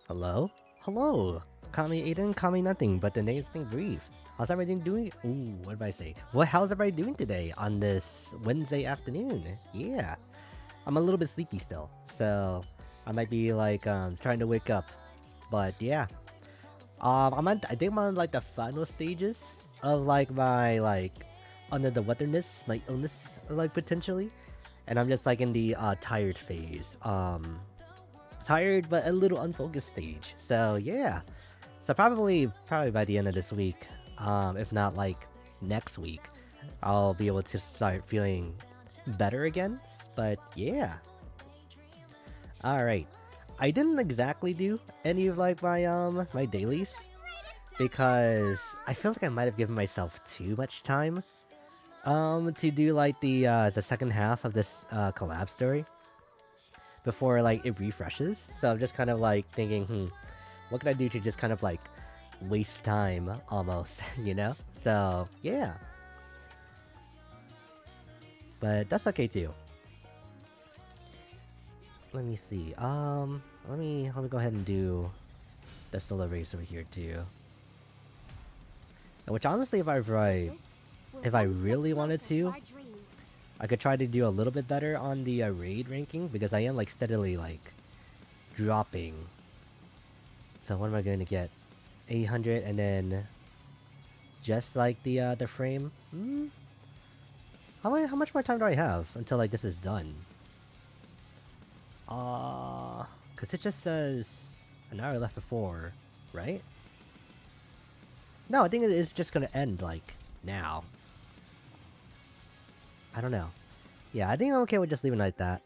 Hello? Hello! Call me Aiden, call me nothing, but the name's Think Brief. How's everybody doing? Ooh, what did I say? How's everybody doing today on this Wednesday afternoon? Yeah. I'm a little bit sleepy still, so I might be like trying to wake up. But yeah. I think I'm on like the final stages of like my like under the weatherness, my illness like potentially. And I'm just like in the tired phase. Tired but a little unfocused stage. So yeah. So probably by the end of this week, if not like next week, I'll be able to start feeling better again. But yeah. Alright. I didn't exactly do any of like my dailies because I feel like I might have given myself too much time to do like the second half of this collab story before like it refreshes. So I'm just kind of like thinking, what can I do to just kind of like waste time almost, you know? So yeah. But that's okay too. Let me see. Let me go ahead and do this deliveries over here too. Which honestly, if I really wanted to, I could try to do a little bit better on the raid ranking because I am like steadily like dropping. So what am I going to get? 800 and then just like the frame. How much more time do I have until like this is done? Cause it just says an hour left before, right? No, I think it is just gonna end like now. I don't know. Yeah, I think I'm okay with just leaving it like that,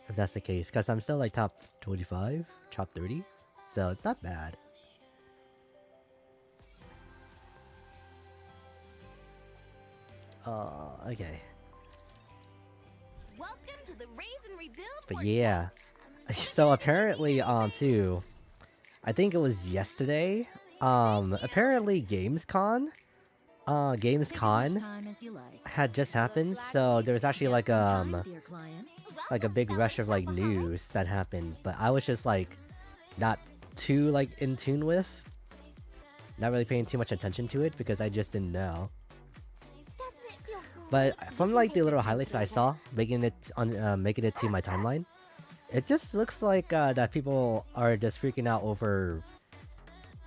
if that's the case, because I'm still like top 25, top 30, so it's not bad. Okay. Welcome to the Raise and Rebuild. But yeah, so apparently, too, I think it was yesterday, apparently Gamescom had just happened, so there was actually like a big rush of like news that happened, but I was just like not too like in tune with, not really paying too much attention to it because I just didn't know. But from like the little highlights I saw making it to my timeline, it just looks like that people are just freaking out over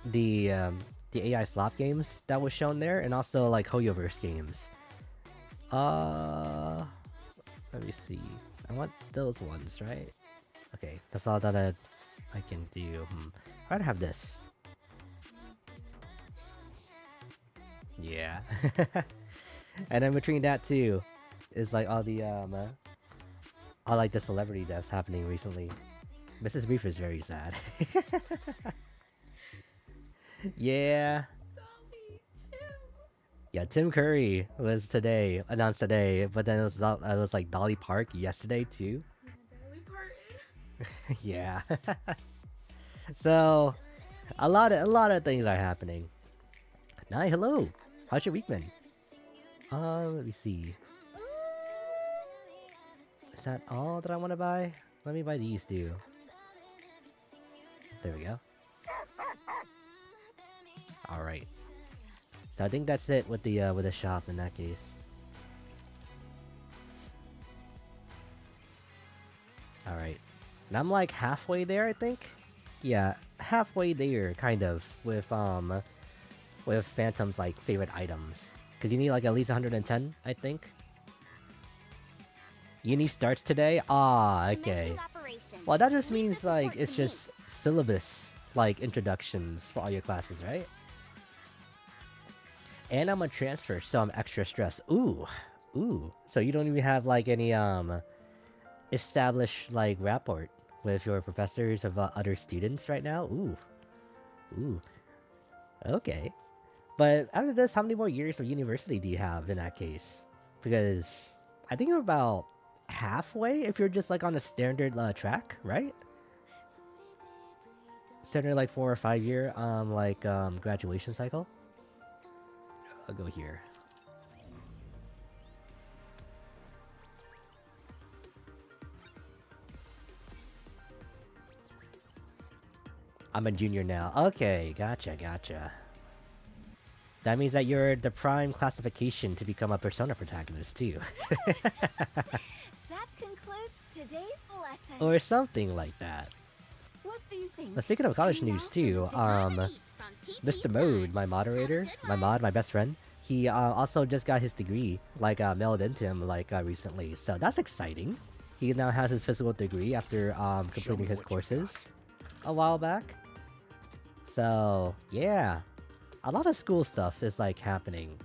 the AI slot games that was shown there, and also like Hoyoverse games. Let me see. I want those ones, right? Okay, that's all that I can do. I'd have this. Yeah. And then between that too, is like all the all like the celebrity deaths happening recently. Mrs. Brief is very sad. Yeah. Yeah, Tim Curry was announced today, but then it was like Dolly Park yesterday too. Yeah. So a lot of things are happening. Nai, hello. How's your week been? Let me see. Is that all that I want to buy? Let me buy these two. There we go. All right. So I think that's it with the shop in that case. All right. And I'm like halfway there, I think. Yeah, halfway there, kind of, with Phantom's like favorite items. Cause you need like at least 110, I think. Uni starts today? Ah, okay. Well, that just means like it's just syllabus like introductions for all your classes, right? And I'm a transfer, so I'm extra stressed. Ooh. So you don't even have like any established like rapport with your professors of other students right now? Ooh. Okay. But after this, how many more years of university do you have in that case? Because I think you're about halfway if you're just like on a standard track, right? Standard like 4 or 5 year graduation cycle. I'll go here. I'm a junior now. Okay, gotcha. That means that you're the prime classification to become a Persona protagonist too. That concludes today's lesson. Or something like that. What do you think? But speaking of college news too, Mr. Mode, my moderator, my best friend, he also just got his degree, like mailed into him like recently. So that's exciting. He now has his physical degree after completing his courses a while back. So yeah, a lot of school stuff is like happening.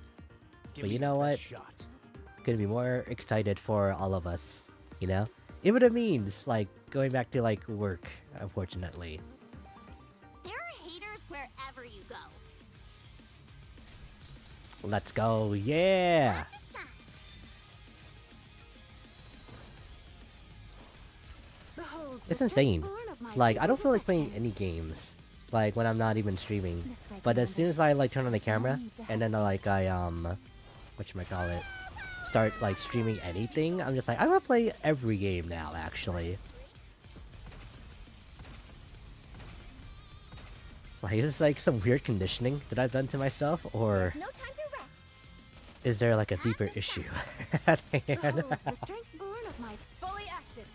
But you know what? Gonna be more excited for all of us, you know? Even if it means like going back to like work, unfortunately. There are haters wherever you go. Let's go, yeah! It's insane. Like, I don't feel like playing any games, like, when I'm not even streaming. But as soon as I, like, turn on the camera, and then, like, whatchamacallit, start, like, streaming anything, I'm just like, I wanna play every game now, actually. Like, is this, like, some weird conditioning that I've done to myself, or No time to rest. is there, like, a deeper issue at hand? The strength born of my fully active.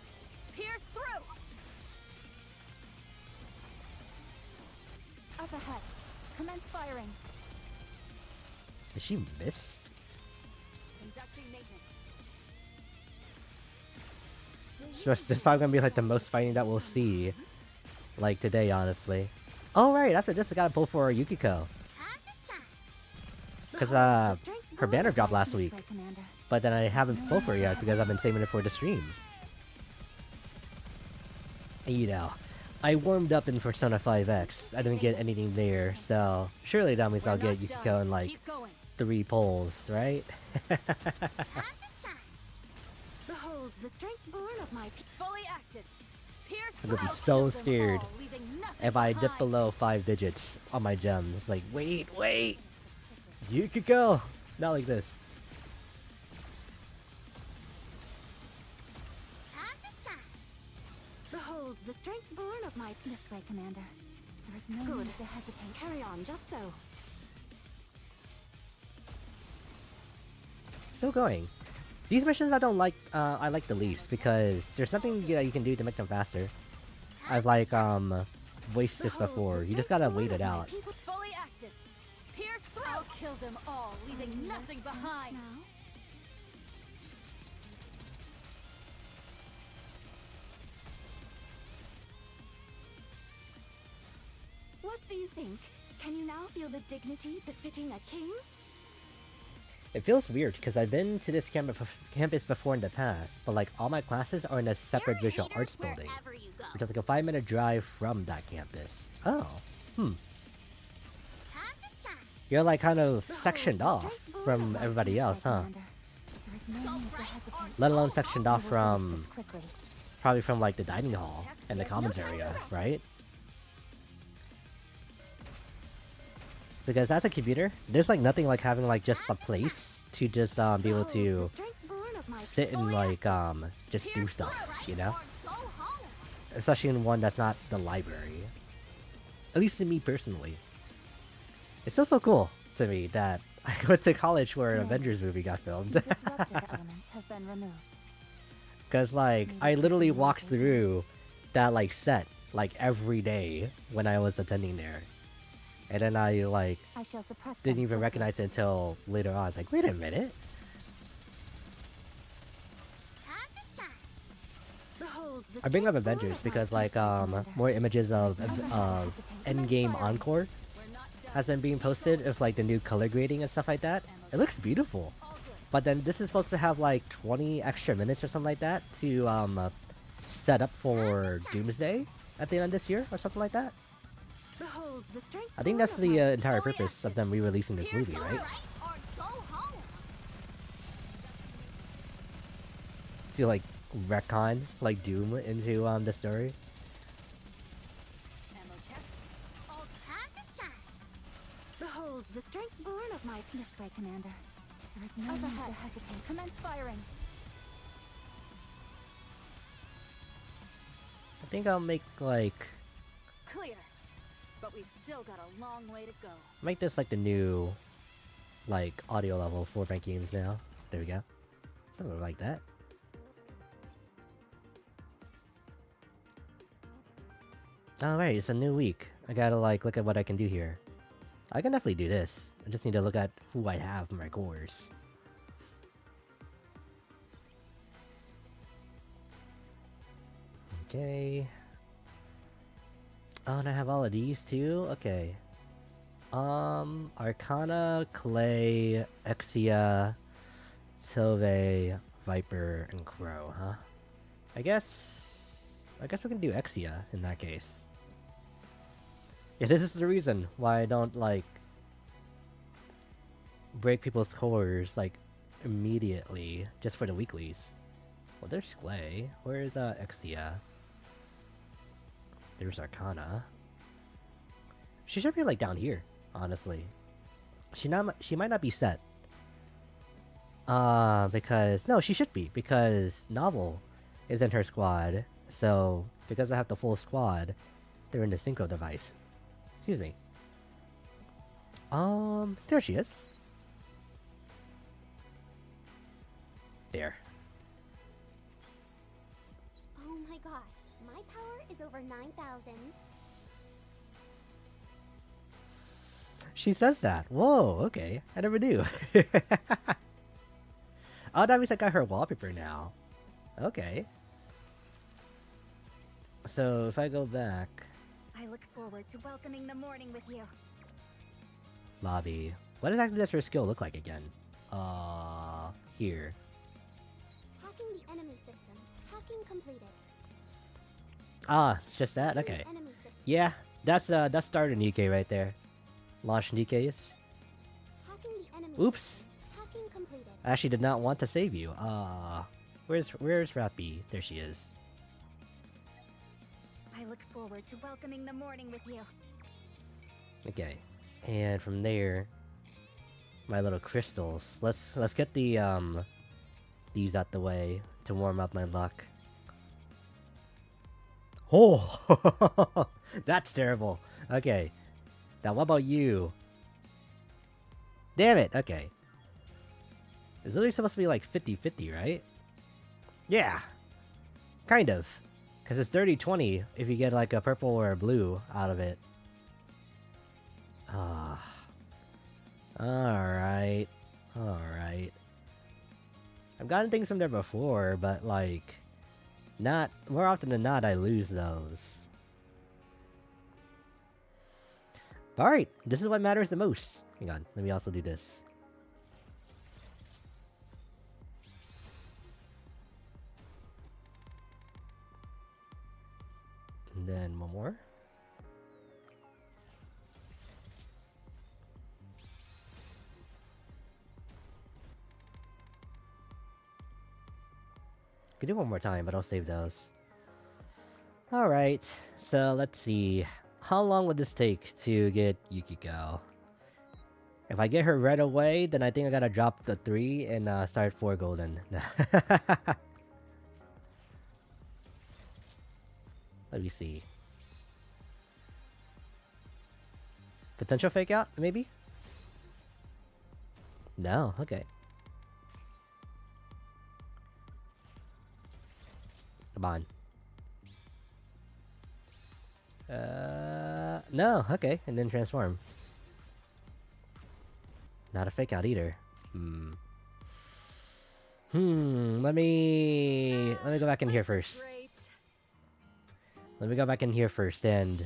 Pierce through. Up ahead. Commence firing. Did she miss? Conducting maintenance. So this is probably gonna be like the most fighting that we'll see, like today, honestly. Oh right, after this I gotta pull for Yukiko, cause her banner dropped last week, but then I haven't pulled for it yet because I've been saving it for the stream. And, you know, I warmed up in Persona 5X. I didn't get anything there, so surely that means I'll get Yukiko in like 3 pulls, right? Behold the strength born of my fully active. Pierce I'm gonna be through. so Kill them scared all, leaving nothing if I dip behind. below 5 digits on my gems. Like, wait! Yukiko! Not like this. Time to shine. Behold the strength born of my this way, Commander. There is no need to hesitate. Carry on, just so. Still going. These missions I don't like, I like the least because there's nothing you can do to make them faster. I've like, voiced this before. You just gotta wait it out. Fully active. Pierce through. I'll kill them all, leaving nothing behind. What do you think? Can you now feel the dignity befitting a king? It feels weird because I've been to this campus before in the past, but like all my classes are in a separate visual arts building, which is like a 5-minute drive from that campus. Oh, You're like kind of sectioned off from everybody else, huh? Let alone sectioned off from, probably from like the dining hall and the commons area, right? Because as a computer, there's like nothing like having like just a place to just be able to sit and like just do stuff, you know? Especially in one that's not the library. At least to me personally. It's still so cool to me that I went to college where an Avengers movie got filmed. Cause like I literally walked through that like set like every day when I was attending there. And then I like didn't even recognize it until later on. I was like, wait a minute. I bring up Avengers because like more images of Endgame Encore has been being posted of like the new color grading and stuff like that. It looks beautiful. But then this is supposed to have like 20 extra minutes or something like that to set up for Doomsday at the end of this year or something like that. I think that's the entire purpose of them re-releasing this movie, right? To like retcon like Doom into the story. Behold the strength born of my this way, Commander. There is no need to hesitate. Commence firing. I think I'll make like Clear. but we've still got a long way to go. Make this like the new, like, audio level for my games now. There we go. Something like that. Alright, it's a new week. I gotta, like, look at what I can do here. I can definitely do this. I just need to look at who I have in my cores. Okay. Oh, and I have all of these too? Okay. Arcana, Clay, Exia, Sylve, Viper, and Crow, huh? I guess we can do Exia in that case. Yeah, this is the reason why I don't, like, break people's cores, like, immediately, just for the weeklies. Well, there's Clay. Where is, Exia? There's Arcana. She should be, like, down here, honestly. She might not be set. Because... No, she should be, because Novel is in her squad. So, because I have the full squad, they're in the synchro device. Excuse me. There she is. There. Oh my gosh, my power is over 9,000. She says that. Whoa, okay. I never knew. Oh, that means I got her wallpaper now. Okay. So, if I go back... I look forward to welcoming the morning with you. Lobby. What exactly does her skill look like again? Here. Hacking the enemy system. Hacking completed. Ah, it's just that? Hacking Okay. the enemy system. Yeah, that's started Nikke right there. Launch Nikke's. Hacking the enemy Oops. system. Hacking completed. I actually did not want to save you. Where's Rappy? There she is. I look forward to welcoming the morning with you. Okay. And from there, my little crystals. Let's get the these out the way to warm up my luck. Oh, that's terrible. Okay. Now what about you? Damn it. Okay. It's literally supposed to be like 50-50, right? Yeah. Kind of. Because it's 30-20 if you get like a purple or a blue out of it. Ah. Alright. Alright. I've gotten things from there before, but like... Not... More often than not, I lose those. Alright, this is what matters the most. Hang on, let me also do this. And then one more. Could do one more time, but I'll save those. Alright, so let's see. How long would this take to get Yukiko? If I get her right away, then I think I gotta drop the 3 and start 4 golden. Let me see. Potential fake out, maybe? No, okay. Come on. No, okay, and then transform. Not a fake out either. Let me go back in here first. Great. Let me go back in here first and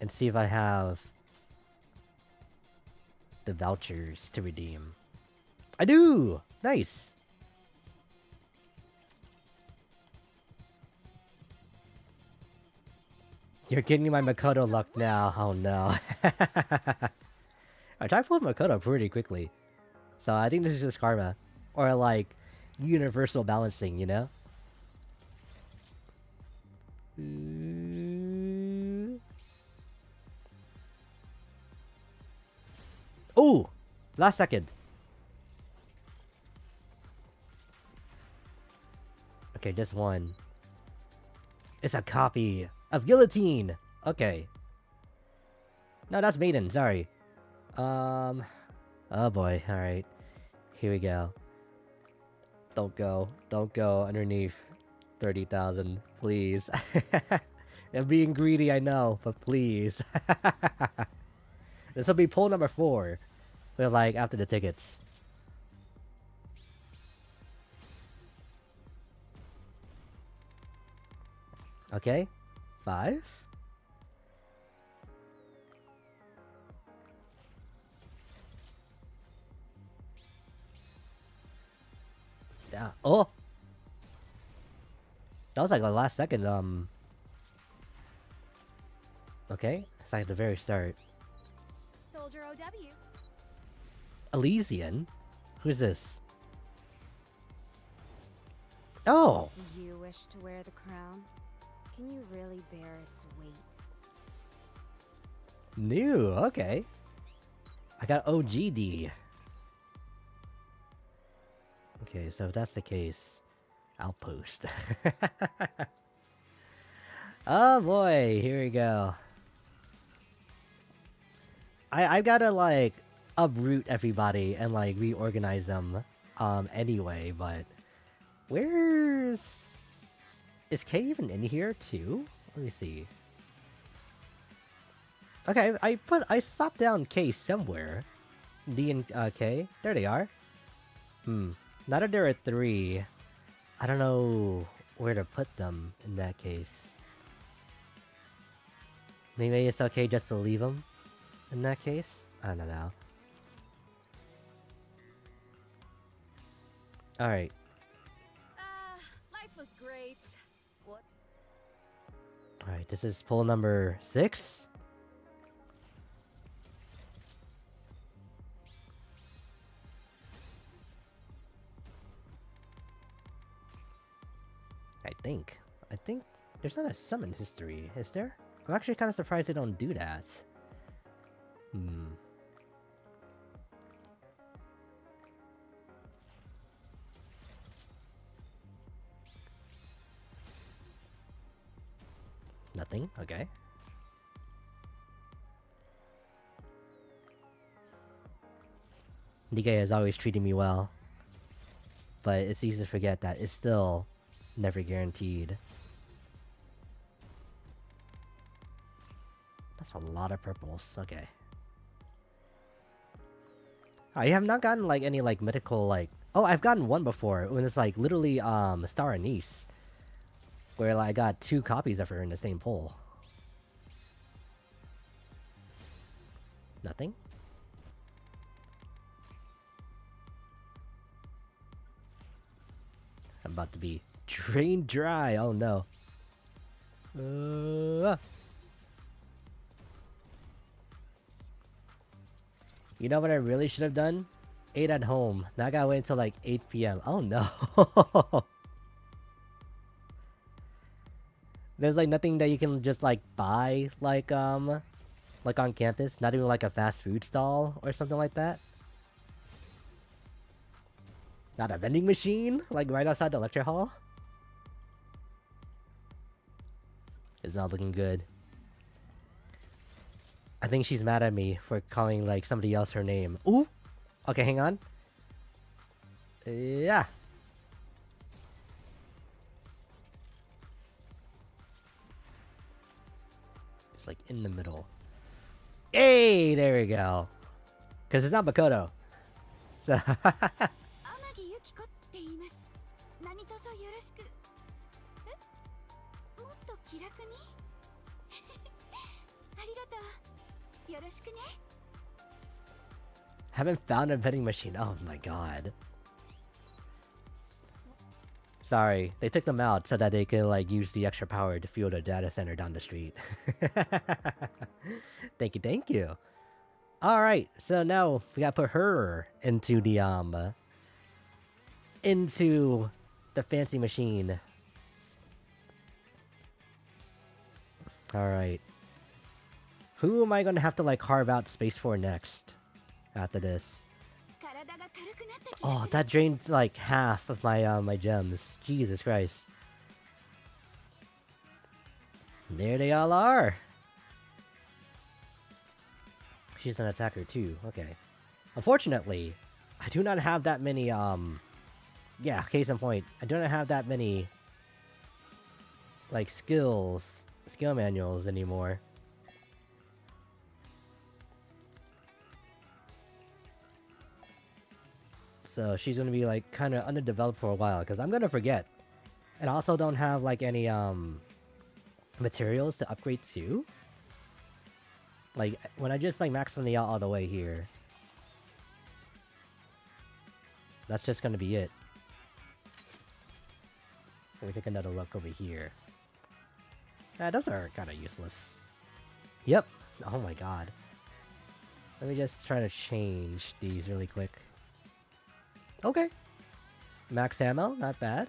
see if I have the vouchers to redeem. I do! Nice! You're getting my Makoto luck now. Oh no. I tried pulling Makoto pretty quickly. So I think this is just karma. Or like, universal balancing, you know? Oh! Last second. Okay, just one. It's a copy of Guillotine! Okay. No, that's Maiden. Sorry. Oh boy. All right. Here we go. Don't go. Don't go underneath 30,000, please. I'm being greedy, I know, but please. This will be poll number 4. But like after the tickets. Okay. 5. Yeah. Oh. That was like the last second. Okay. It's like the very start. Soldier OW. Elysian? Who's this? Oh! Do you wish to wear the crown? Can you really bear its weight? New, okay. I got OGD. Okay, so if that's the case, I'll post. Oh boy, here we go. I've gotta like uproot everybody and like reorganize them anyway, but where's is Kay even in here too? Let me see. Okay, I stopped down K somewhere. D and K. There they are. Now that there are 3, I don't know where to put them in that case. Maybe it's okay just to leave them in that case? I don't know. Alright. Life was great. What? Alright, this is poll number 6. I think there's not a summon history, is there? I'm actually kind of surprised they don't do that. Nothing? Okay. Nikke has always treated me well. But it's easy to forget that it's still never guaranteed. That's a lot of purples. Okay. I have not gotten like any like mythical like... Oh, I've gotten one before when it's like literally Star Anise. Where like, I got 2 copies of her in the same poll. Nothing? I'm about to be drained dry. Oh no. You know what I really should have done? Ate at home. Now I gotta wait until like 8 p.m. Oh no. There's like nothing that you can just like buy like on campus? Not even like a fast food stall or something like that? Not a vending machine? Like right outside the lecture hall? It's not looking good. I think she's mad at me for calling like somebody else her name. Ooh! Okay, hang on. Yeah. It's like in the middle. Hey, there we go. Because it's not Makoto. So 天城ユキコって言います。何卒よろしく。え？もっと気楽に？ありがとう。よろしくね。 Haven't found a vending machine. Oh my god. Sorry, they took them out so that they could like use the extra power to fuel the data center down the street. Thank you, thank you. Alright, so now we gotta put her into the fancy machine. Alright. Who am I gonna have to like carve out space for next? After this. Oh, that drained like half of my my gems. Jesus Christ. There they all are. she's an attacker too. Okay. Unfortunately, I do not have that many, yeah, case in point. I do not have that many, like, skill manuals anymore. So she's gonna be, like, kind of underdeveloped for a while, because I'm gonna forget. And I also don't have, like, any, materials to upgrade to. Like, when I just, like, max something out all the way here, that's just gonna be it. Let me take another look over here. Those are kind of useless. Yep. Oh my god. Let me just try to change these really quick. Okay. Max ammo, not bad.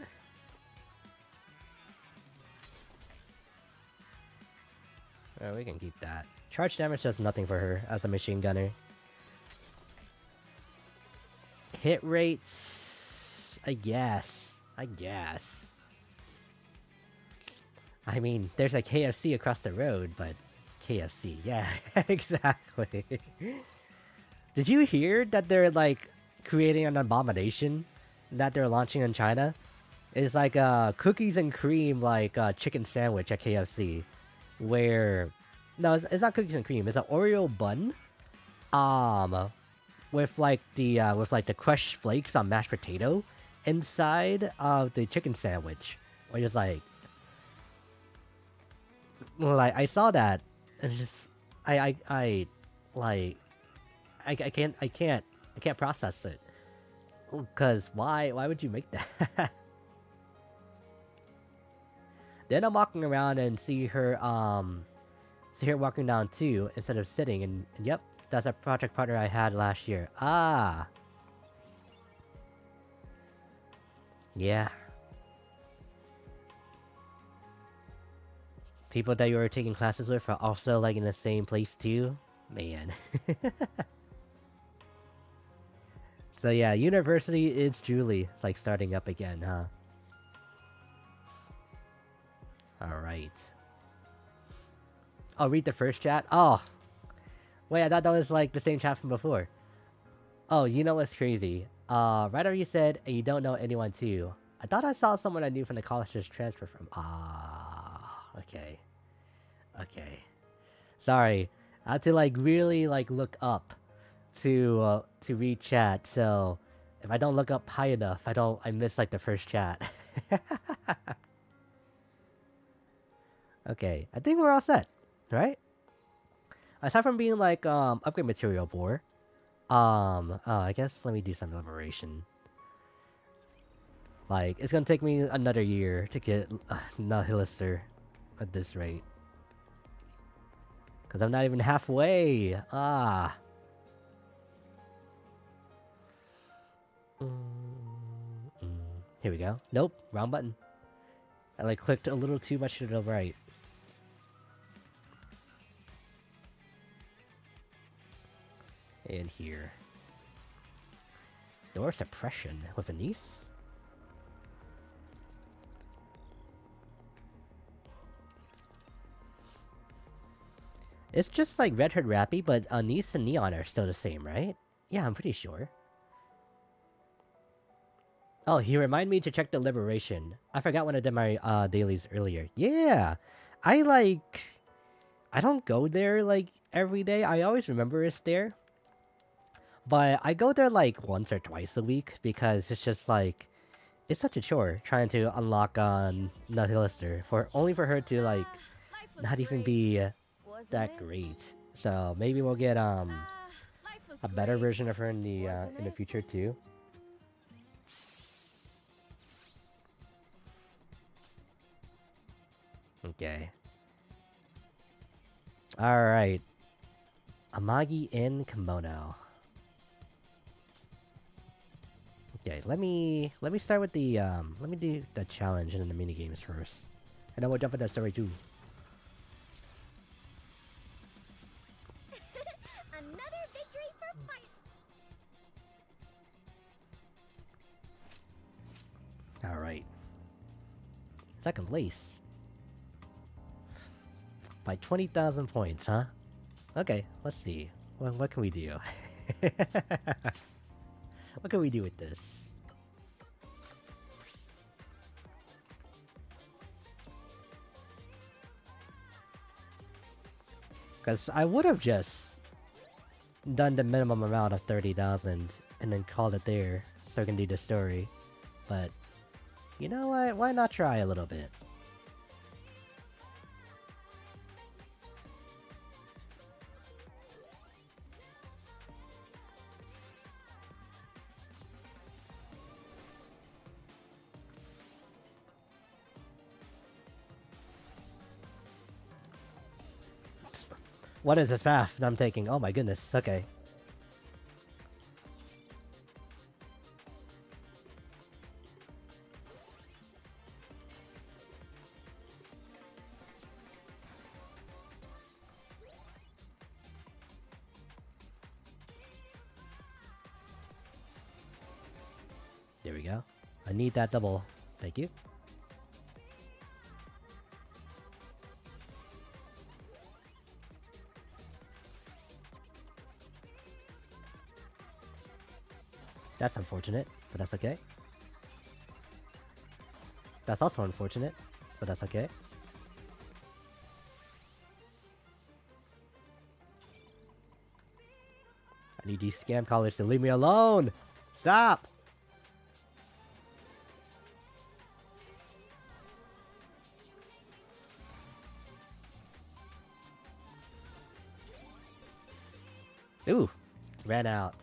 Alright, we can keep that. Charge damage does nothing for her as a machine gunner. Hit rates... I guess. I mean, there's a KFC across the road, but... KFC, yeah, exactly. Did you hear that they're, like, creating an abomination that they're launching in China? It's like a cookies and cream, like, chicken sandwich at KFC. Where... No, it's not cookies and cream. It's an Oreo bun. With, like, the crushed flakes on mashed potato inside of the chicken sandwich. Which is like... Like, I saw that, and it's just... I can't process it. Cause why would you make that? Then I'm walking around and see her walking down too, instead of sitting, and yep, that's a project partner I had last year. Ah! Yeah. People that you were taking classes with are also, like, in the same place too? Man. So yeah, university is Julie, like, starting up again, huh? Alright. Oh, read the first chat? Oh! Wait, I thought that was, like, the same chat from before. Oh, you know what's crazy? Right after you said, you don't know anyone too. I thought I saw someone I knew from the college just transfer from. Ah, okay. Okay. Sorry. I had to, like, really, like, look up to read chat, so if I don't look up high enough, I miss, like, the first chat. Okay, I think we're all set, right? Aside from being, like, upgrade material poor, I guess let me do some liberation. Like, it's gonna take me another year to get Nihilister at this rate. Cause I'm not even halfway! Ah! Here we go. Nope, wrong button. I, like, clicked a little too much to the right. And here. Door suppression with a niece? It's just like Red Hood Rappy, but Niece and Neon are still the same, right? Yeah, I'm pretty sure. Oh, he reminded me to check the Liberation. I forgot when I did my dailies earlier. Yeah! I don't go there, like, every day. I always remember it's there. But I go there, like, once or twice a week, because it's just, like... It's such a chore, trying to unlock Nihilister. Only for her to, like, not even be that great. So, maybe we'll get, a better version of her in the future, too. Okay. Alright. Amagi in kimono. Okay, let me start with the let me do the challenge and then the minigames first. And then we'll jump into the story too. Another victory for fight. Alright. Second place. By 20,000 points, huh? Okay, let's see. What can we do? What can we do with this? Because I would have just done the minimum amount of 30,000 and then called it there so I can do the story. But, you know what? Why not try a little bit? What is this path that I'm taking? Oh my goodness, okay. There we go. I need that double. Thank you. That's unfortunate, but that's okay. That's also unfortunate, but that's okay. I need these scam callers to leave me alone! Stop! Ooh! Ran out.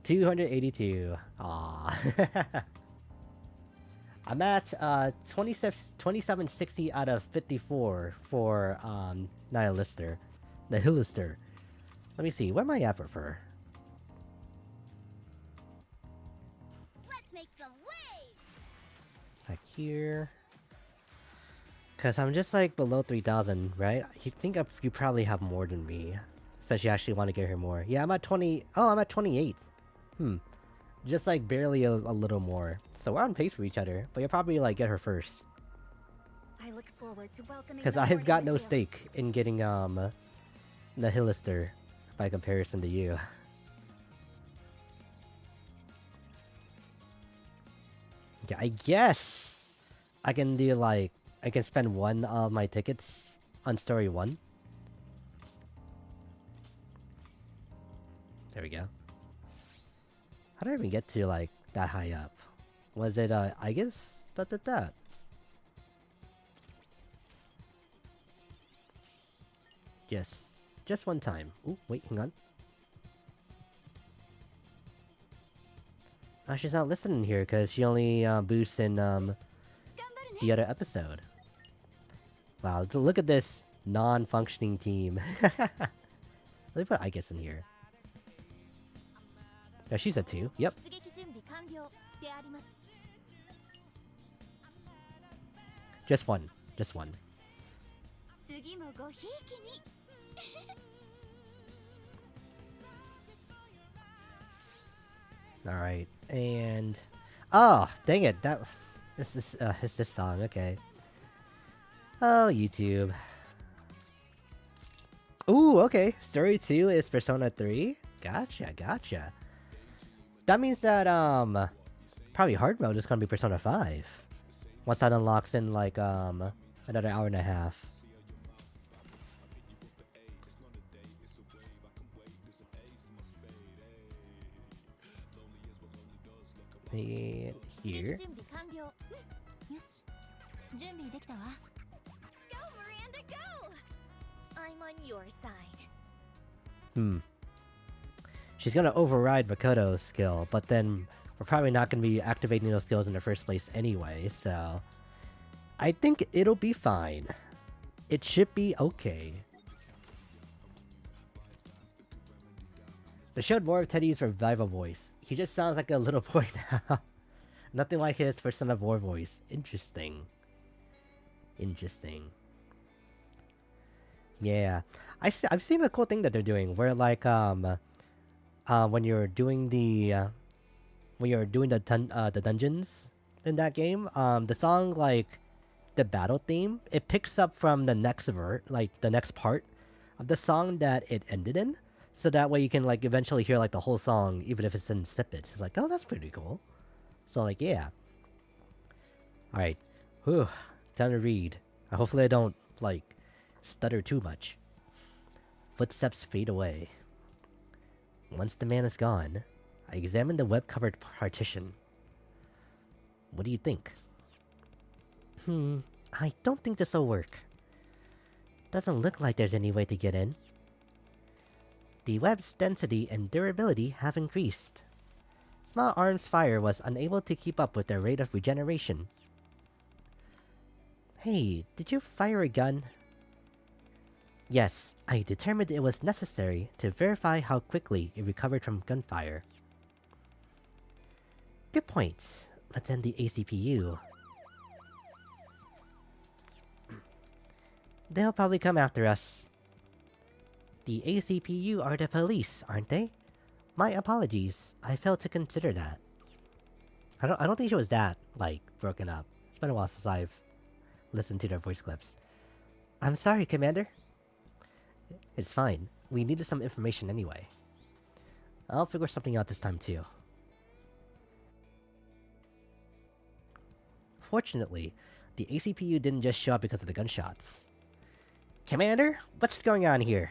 282. Aww. I'm at 2760 out of 54 for Nihilister. Nihilister. Let me see, where am I at for? Let's make some waves. Back here. Cause I'm just like below 3,000, right? You think you probably have more than me. Says you actually want to get her more. Yeah, I'm at 20. Oh, I'm at 28. Just like barely a little more. So we're on pace for each other, but you'll probably like get her first. I look forward to welcoming. Because I've got no stake in getting Nihilister by comparison to you. Yeah, I guess I can do like I can spend one of my tickets on story 1. There we go. How did I even get to like that high up? Was it I guess that. Yes, just one time. Oh wait, hang on. Oh, she's not listening here because she only boosts in the other episode. Wow, look at this non-functioning team. Let me put I guess in here. Yeah, she's a 2. Yep. Just one. Just one. Alright, and... Oh, dang it, that... It's this song, okay. Oh, YouTube. Ooh, okay. Story 2 is Persona 3? Gotcha. That means that, probably hard mode is gonna be Persona 5. Once that unlocks in, like, another hour and a half. And here. Go, Miranda, go! I'm on your side. She's gonna override Makoto's skill, but then we're probably not gonna be activating those skills in the first place anyway, so... I think it'll be fine. It should be okay. They showed more of Teddy's revival voice. He just sounds like a little boy now. Nothing like his Persona 4 voice. Interesting. Yeah. I've seen a cool thing that they're doing where like when you're doing the dungeons in that game, the song like the battle theme, it picks up from the next the next part of the song that it ended in. So that way you can like eventually hear like the whole song, even if it's in snippets. It's like, oh, that's pretty cool. So like, yeah. All right, whew, time to read. Hopefully I don't like stutter too much. Footsteps fade away. Once the man is gone, I examine the web-covered partition. What do you think? I don't think this'll work. Doesn't look like there's any way to get in. The web's density and durability have increased. Small Arms Fire was unable to keep up with their rate of regeneration. Hey, did you fire a gun? Yes, I determined it was necessary to verify how quickly it recovered from gunfire. Good point, but then the ACPU... They'll probably come after us. The ACPU are the police, aren't they? My apologies, I failed to consider that. I don't think it was that, like, broken up. It's been a while since I've listened to their voice clips. I'm sorry, Commander. It's fine. We needed some information anyway. I'll figure something out this time too. Fortunately, the ACPU didn't just show up because of the gunshots. Commander, what's going on here?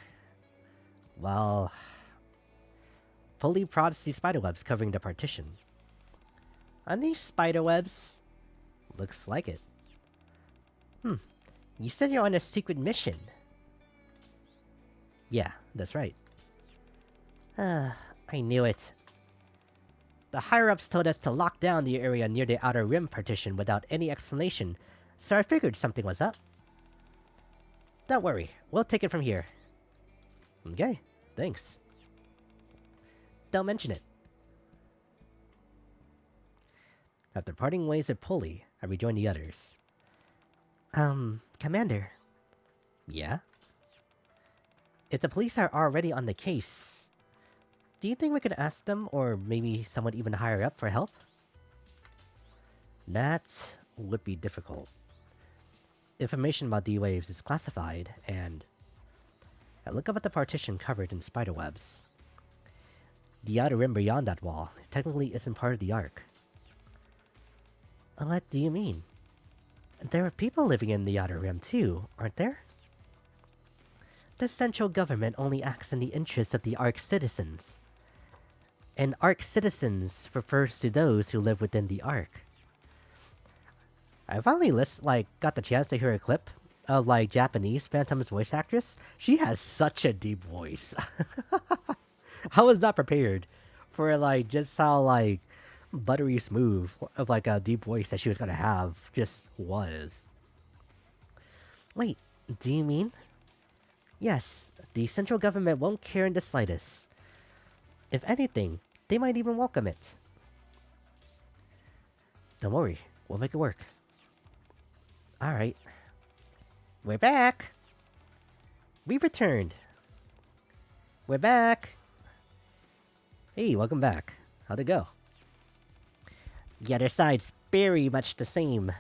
Well... Pulley prods the spiderwebs covering the partition. Are these spiderwebs? Looks like it. You said you're on a secret mission. Yeah, that's right. I knew it. The higher-ups told us to lock down the area near the outer rim partition without any explanation, so I figured something was up. Don't worry, we'll take it from here. Okay, thanks. Don't mention it. After parting ways with Pulley, I rejoined the others. Commander. Yeah? If the police are already on the case, do you think we could ask them, or maybe someone even higher up, for help? That would be difficult. Information about D-Waves is classified, and I look up at the partition covered in spiderwebs. The outer rim beyond that wall technically isn't part of the Ark. What do you mean? There are people living in the outer rim too, aren't there? The central government only acts in the interest of the Ark citizens. And Ark citizens refers to those who live within the Ark. I finally got the chance to hear a clip of Japanese Phantom's voice actress. She has such a deep voice. I was not prepared for just how buttery smooth of a deep voice that she was gonna have just was. Wait, do you mean? Yes, the central government won't care in the slightest. If anything, they might even welcome it. Don't worry, we'll make it work. Alright. We're back! We've returned! We're back! Hey, welcome back. How'd it go? The other side's very much the same.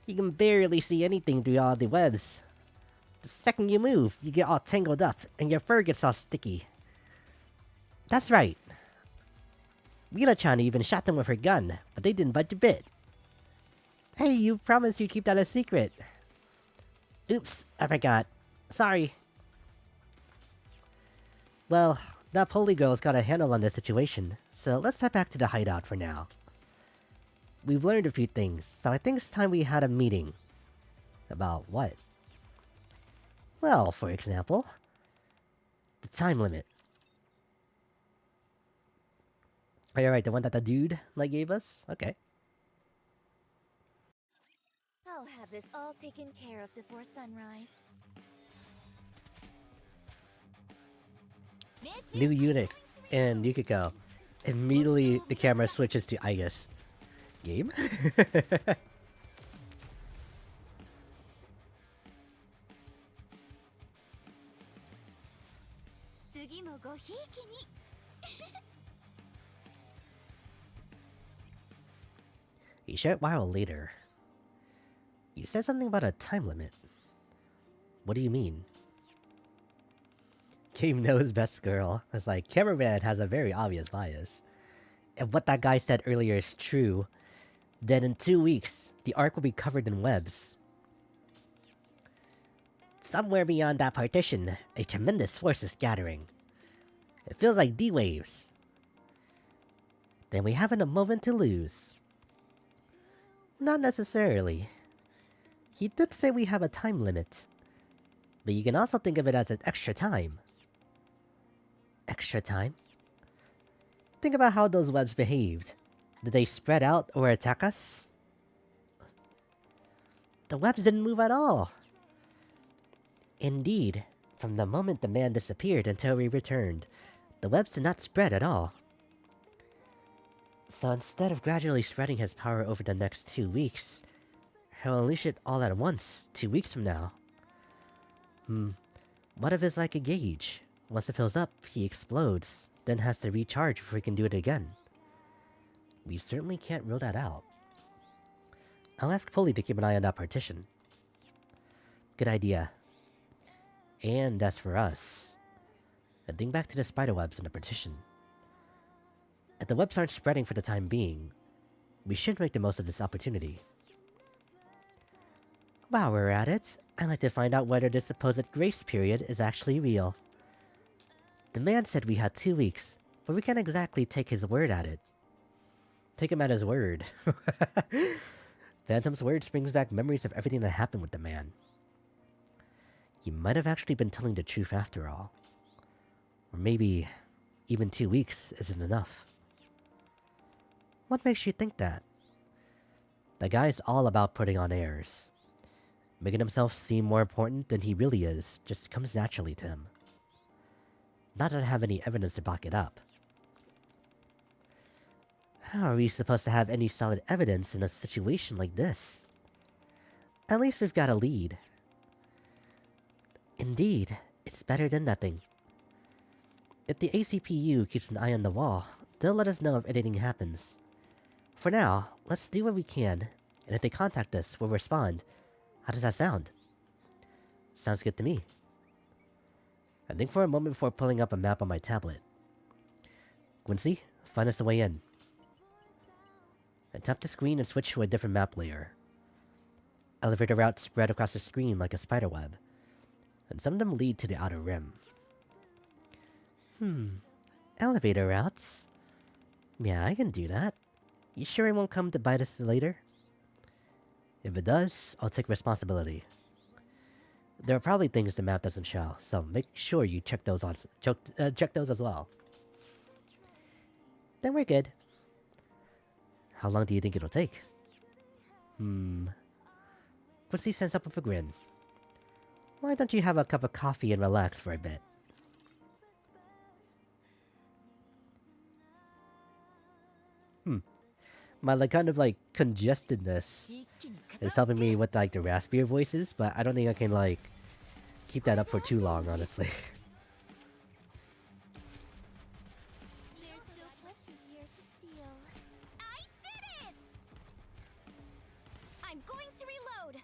You can barely see anything through all the webs. The second you move, you get all tangled up, and your fur gets all sticky. That's right. Rina-chan even shot them with her gun, but they didn't budge a bit. Hey, you promised you'd keep that a secret. Oops, I forgot. Sorry. Well, that Pulley girl's got a handle on the situation, so let's head back to the hideout for now. We've learned a few things, so I think it's time we had a meeting. About what? Well, for example, the time limit. Alright, the one that the dude gave us? Okay. I'll have this all taken care of before sunrise. New unit and Yukiko. Immediately the camera switches to Igus. Game? A short while later. You said something about a time limit. What do you mean? Game knows best girl. It's like, cameraman has a very obvious bias. If what that guy said earlier is true, then in 2 weeks, the arc will be covered in webs. Somewhere beyond that partition, a tremendous force is gathering. It feels like D-waves. Then we haven't a moment to lose. Not necessarily. He did say we have a time limit. But you can also think of it as an extra time. Extra time? Think about how those webs behaved. Did they spread out or attack us? The webs didn't move at all. Indeed, from the moment the man disappeared until we returned, the webs did not spread at all. So instead of gradually spreading his power over the next 2 weeks, he'll unleash it all at once 2 weeks from now. What if it's like a gauge? Once it fills up, he explodes, then has to recharge before he can do it again. We certainly can't rule that out. I'll ask Pulley to keep an eye on that partition. Good idea. And as for us, think back to the spiderwebs in the partition. If the webs aren't spreading for the time being, we should make the most of this opportunity. While we're at it, I'd like to find out whether this supposed grace period is actually real. The man said we had 2 weeks, but we can't exactly take his word at it. Take him at his word. Phantom's word brings back memories of everything that happened with the man. He might have actually been telling the truth after all. Or maybe even 2 weeks isn't enough. What makes you think that? The guy's all about putting on airs. Making himself seem more important than he really is just comes naturally to him. Not that I have any evidence to back it up. How are we supposed to have any solid evidence in a situation like this? At least we've got a lead. Indeed, it's better than nothing. If the ACPU keeps an eye on the wall, they'll let us know if anything happens. For now, let's do what we can, and if they contact us, we'll respond. How does that sound? Sounds good to me. I think for a moment before pulling up a map on my tablet. Quincy, find us the way in. I tap the screen and switch to a different map layer. Elevator routes spread across the screen like a spiderweb, and some of them lead to the outer rim. Elevator routes? Yeah, I can do that. You sure it won't come to bite us later? If it does, I'll take responsibility. There are probably things the map doesn't show, so make sure you check those as well. Then we're good. How long do you think it'll take? Quincy stands up with a grin. Why don't you have a cup of coffee and relax for a bit? My kind of congestedness is helping me with the raspier voices, but I don't think I can keep that up for too long, honestly. There's no question here to steal. I did it! I'm going to reload.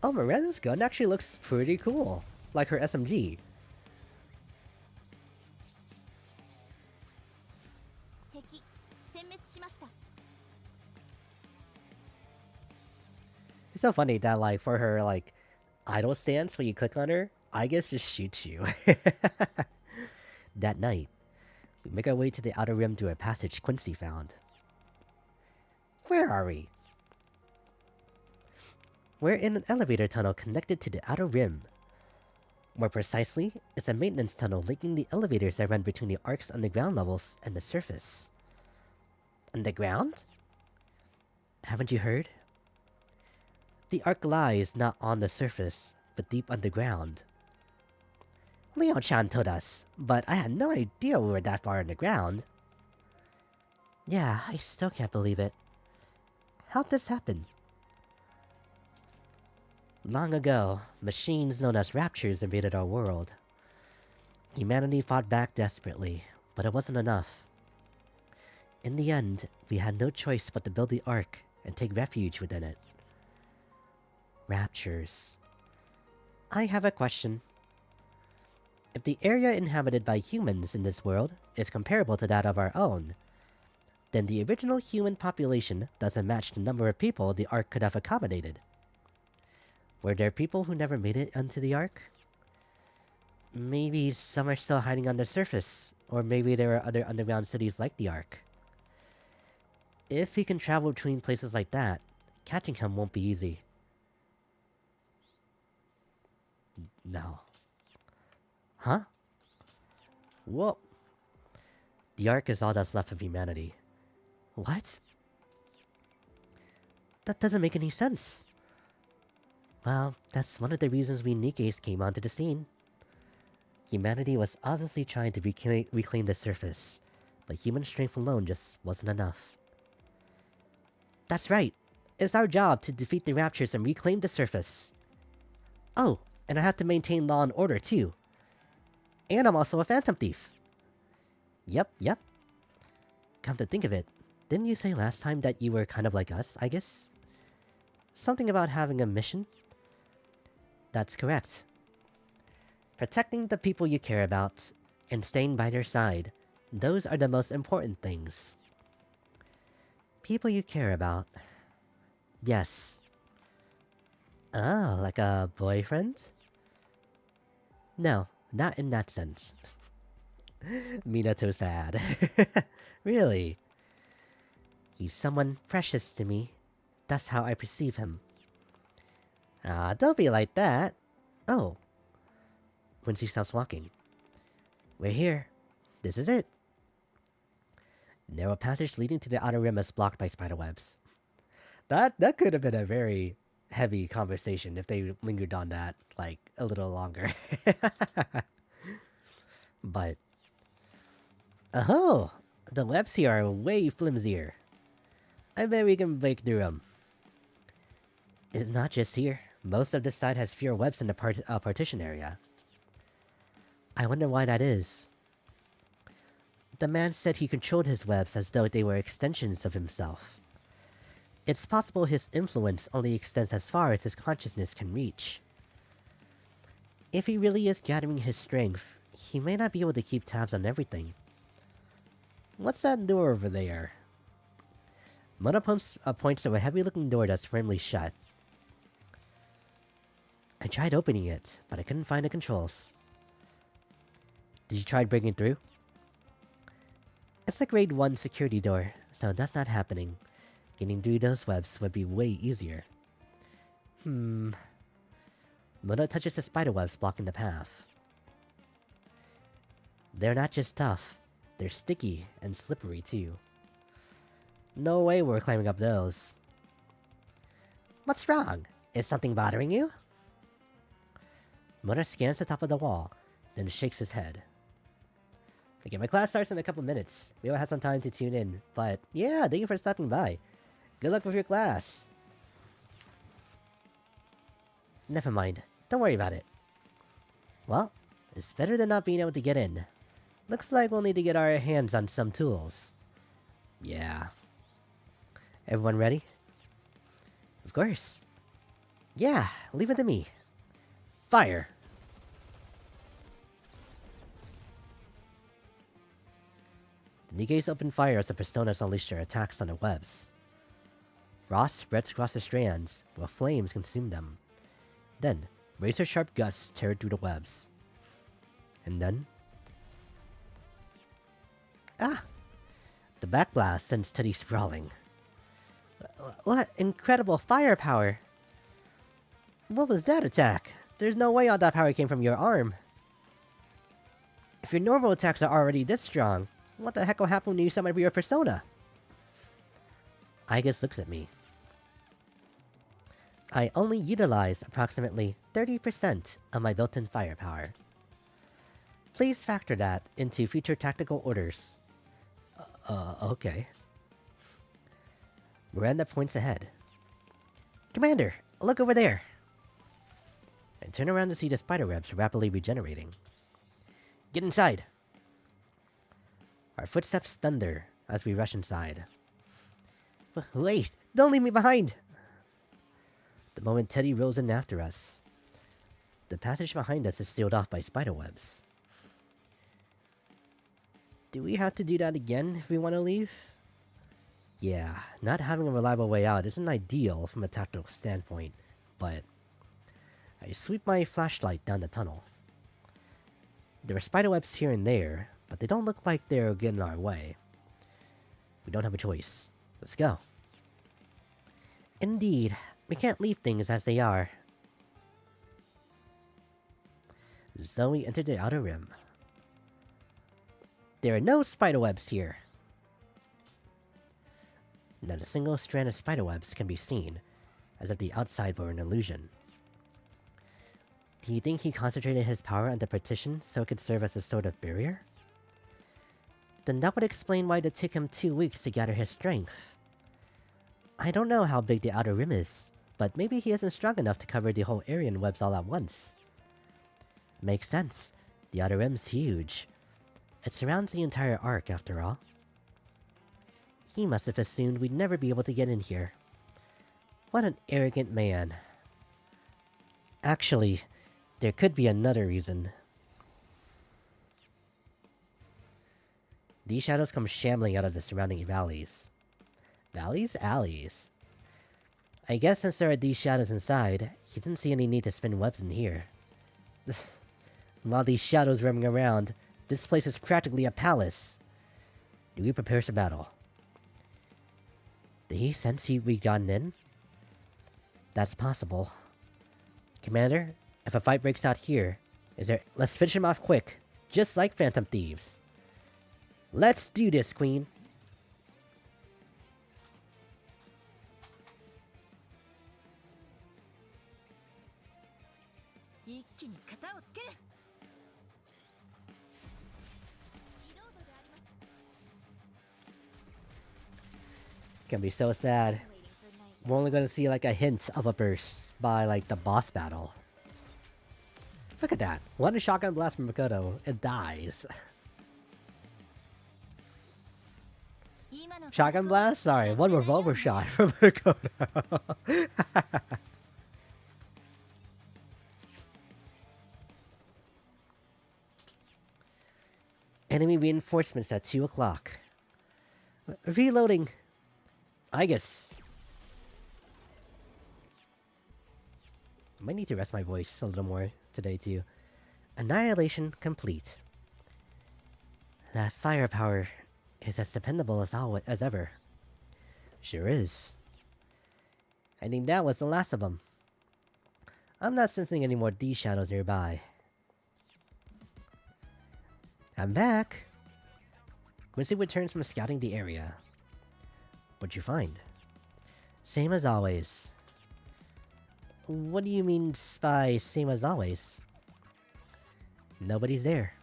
Oh, Miranda's gun actually looks pretty cool, like her SMG. It's so funny that for her idle stance when you click on her, I guess just shoots you. That night, we make our way to the outer rim through a passage Quincy found. Where are we? We're in an elevator tunnel connected to the outer rim. More precisely, it's a maintenance tunnel linking the elevators that run between the arc's underground levels and the surface. Underground? Haven't you heard? The arc lies not on the surface, but deep underground. Leo-chan told us, but I had no idea we were that far underground. Yeah, I still can't believe it. How'd this happen? Long ago, machines known as Raptures invaded our world. Humanity fought back desperately, but it wasn't enough. In the end, we had no choice but to build the Ark and take refuge within it. Raptures. I have a question. If the area inhabited by humans in this world is comparable to that of our own, then the original human population doesn't match the number of people the Ark could have accommodated. Were there people who never made it onto the Ark? Maybe some are still hiding on the surface, or maybe there are other underground cities like the Ark. If he can travel between places like that, catching him won't be easy. No. Huh? Whoa. The Ark is all that's left of humanity. What? That doesn't make any sense. Well, that's one of the reasons we Nikkes came onto the scene. Humanity was obviously trying to reclaim the surface, but human strength alone just wasn't enough. That's right. It's our job to defeat the Raptures and reclaim the surface. Oh, and I have to maintain law and order too. And I'm also a phantom thief. Yep. Come to think of it, didn't you say last time that you were kind of like us, I guess? Something about having a mission? That's correct. Protecting the people you care about, and staying by their side, those are the most important things. People you care about. Yes. Oh, like a boyfriend? No, not in that sense. Minato sad. Really? He's someone precious to me. That's how I perceive him. Ah, don't be like that. Oh. When she stops walking. We're here. This is it. Narrow passage leading to the outer rim is blocked by spiderwebs. That could have been a very heavy conversation if they lingered on that, like, a little longer. But... Oh! The webs here are way flimsier. I bet we can break through them. It's not just here. Most of this side has fewer webs in the partition area. I wonder why that is. The man said he controlled his webs as though they were extensions of himself. It's possible his influence only extends as far as his consciousness can reach. If he really is gathering his strength, he may not be able to keep tabs on everything. What's that door over there? Mona points to a heavy-looking door that's firmly shut. I tried opening it, but I couldn't find the controls. Did you try breaking through? It's a grade 1 security door, so that's not happening. Getting through those webs would be way easier. Mona touches the spider webs blocking the path. They're not just tough, they're sticky and slippery too. No way we're climbing up those. What's wrong? Is something bothering you? Mona scans the top of the wall, then shakes his head. Okay, my class starts in a couple minutes. We will have some time to tune in, but yeah, thank you for stopping by. Good luck with your class. Never mind, don't worry about it. Well, it's better than not being able to get in. Looks like we'll need to get our hands on some tools. Yeah. Everyone ready? Of course. Yeah, leave it to me. Fire! The Nikkes open fire as the Personas unleash their attacks on the webs. Frost spreads across the strands, while flames consume them. Then, razor-sharp gusts tear through the webs. And then... Ah! The backblast sends Teddy sprawling. What incredible firepower! What was that attack? There's no way all that power came from your arm. If your normal attacks are already this strong, what the heck will happen when you summon your persona? Igus looks at me. I only utilize approximately 30% of my built-in firepower. Please factor that into future tactical orders. Okay. Miranda points ahead. Commander, look over there! I turn around to see the spiderwebs rapidly regenerating. Get inside! Our footsteps thunder as we rush inside. Wait! Don't leave me behind! The moment Teddy rolls in after us. The passage behind us is sealed off by spiderwebs. Do we have to do that again if we want to leave? Yeah, not having a reliable way out isn't ideal from a tactical standpoint, but I sweep my flashlight down the tunnel. There are spiderwebs here and there, but they don't look like they're getting in our way. We don't have a choice. Let's go. Indeed, we can't leave things as they are. Zoe entered the outer rim. There are no spiderwebs here. Not a single strand of spiderwebs can be seen, as if the outside were an illusion. Do you think he concentrated his power on the partition so it could serve as a sort of barrier? Then that would explain why it took him 2 weeks to gather his strength. I don't know how big the outer rim is, but maybe he isn't strong enough to cover the whole area in webs all at once. Makes sense. The outer rim's huge. It surrounds the entire arc, after all. He must have assumed we'd never be able to get in here. What an arrogant man. Actually, there could be another reason. These shadows come shambling out of the surrounding valleys. Valleys? Alleys. I guess since there are these shadows inside, he didn't see any need to spin webs in here. While these shadows roaming around, this place is practically a palace. Do we prepare for battle? Did he sense we'd gotten in? That's possible. Commander, if a fight breaks out here, let's finish him off quick, just like Phantom Thieves. Let's do this, Queen. Gonna be so sad. We're only gonna see like a hint of a burst by like the boss battle. Look at that. One shotgun blast from Makoto. It dies. Shotgun blast? Sorry, one revolver shot from Makoto. Enemy reinforcements at 2 o'clock. Reloading. I guess. I might need to rest my voice a little more today too. Annihilation complete. That firepower is as dependable as ever. Sure is. I think that was the last of them. I'm not sensing any more D shadows nearby. I'm back. Quincy returns from scouting the area. What'd you find? Same as always. What do you mean by same as always? Nobody's there.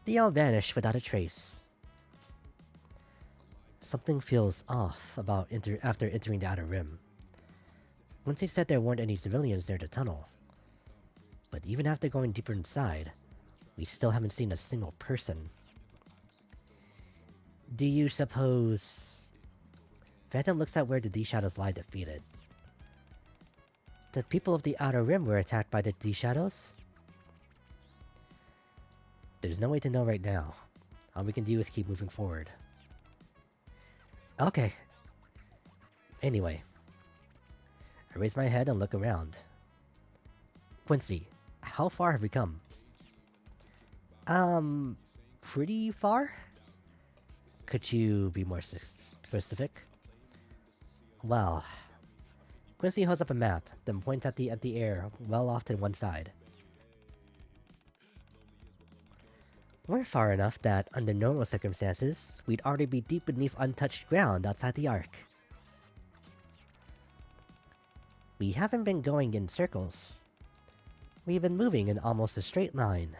They all vanished without a trace. Something feels off after entering the outer rim. Quincy said there weren't any civilians near the tunnel. But even after going deeper inside, we still haven't seen a single person. Do you suppose... Phantom looks at where the D-Shadows lie defeated. The people of the Outer Rim were attacked by the D-Shadows? There's no way to know right now. All we can do is keep moving forward. Okay. Anyway. I raise my head and look around. Quincy, how far have we come? Pretty far? Could you be more specific? Well, Quincy holds up a map, then points at the empty air well off to one side. We're far enough that, under normal circumstances, we'd already be deep beneath untouched ground outside the Ark. We haven't been going in circles. We've been moving in almost a straight line.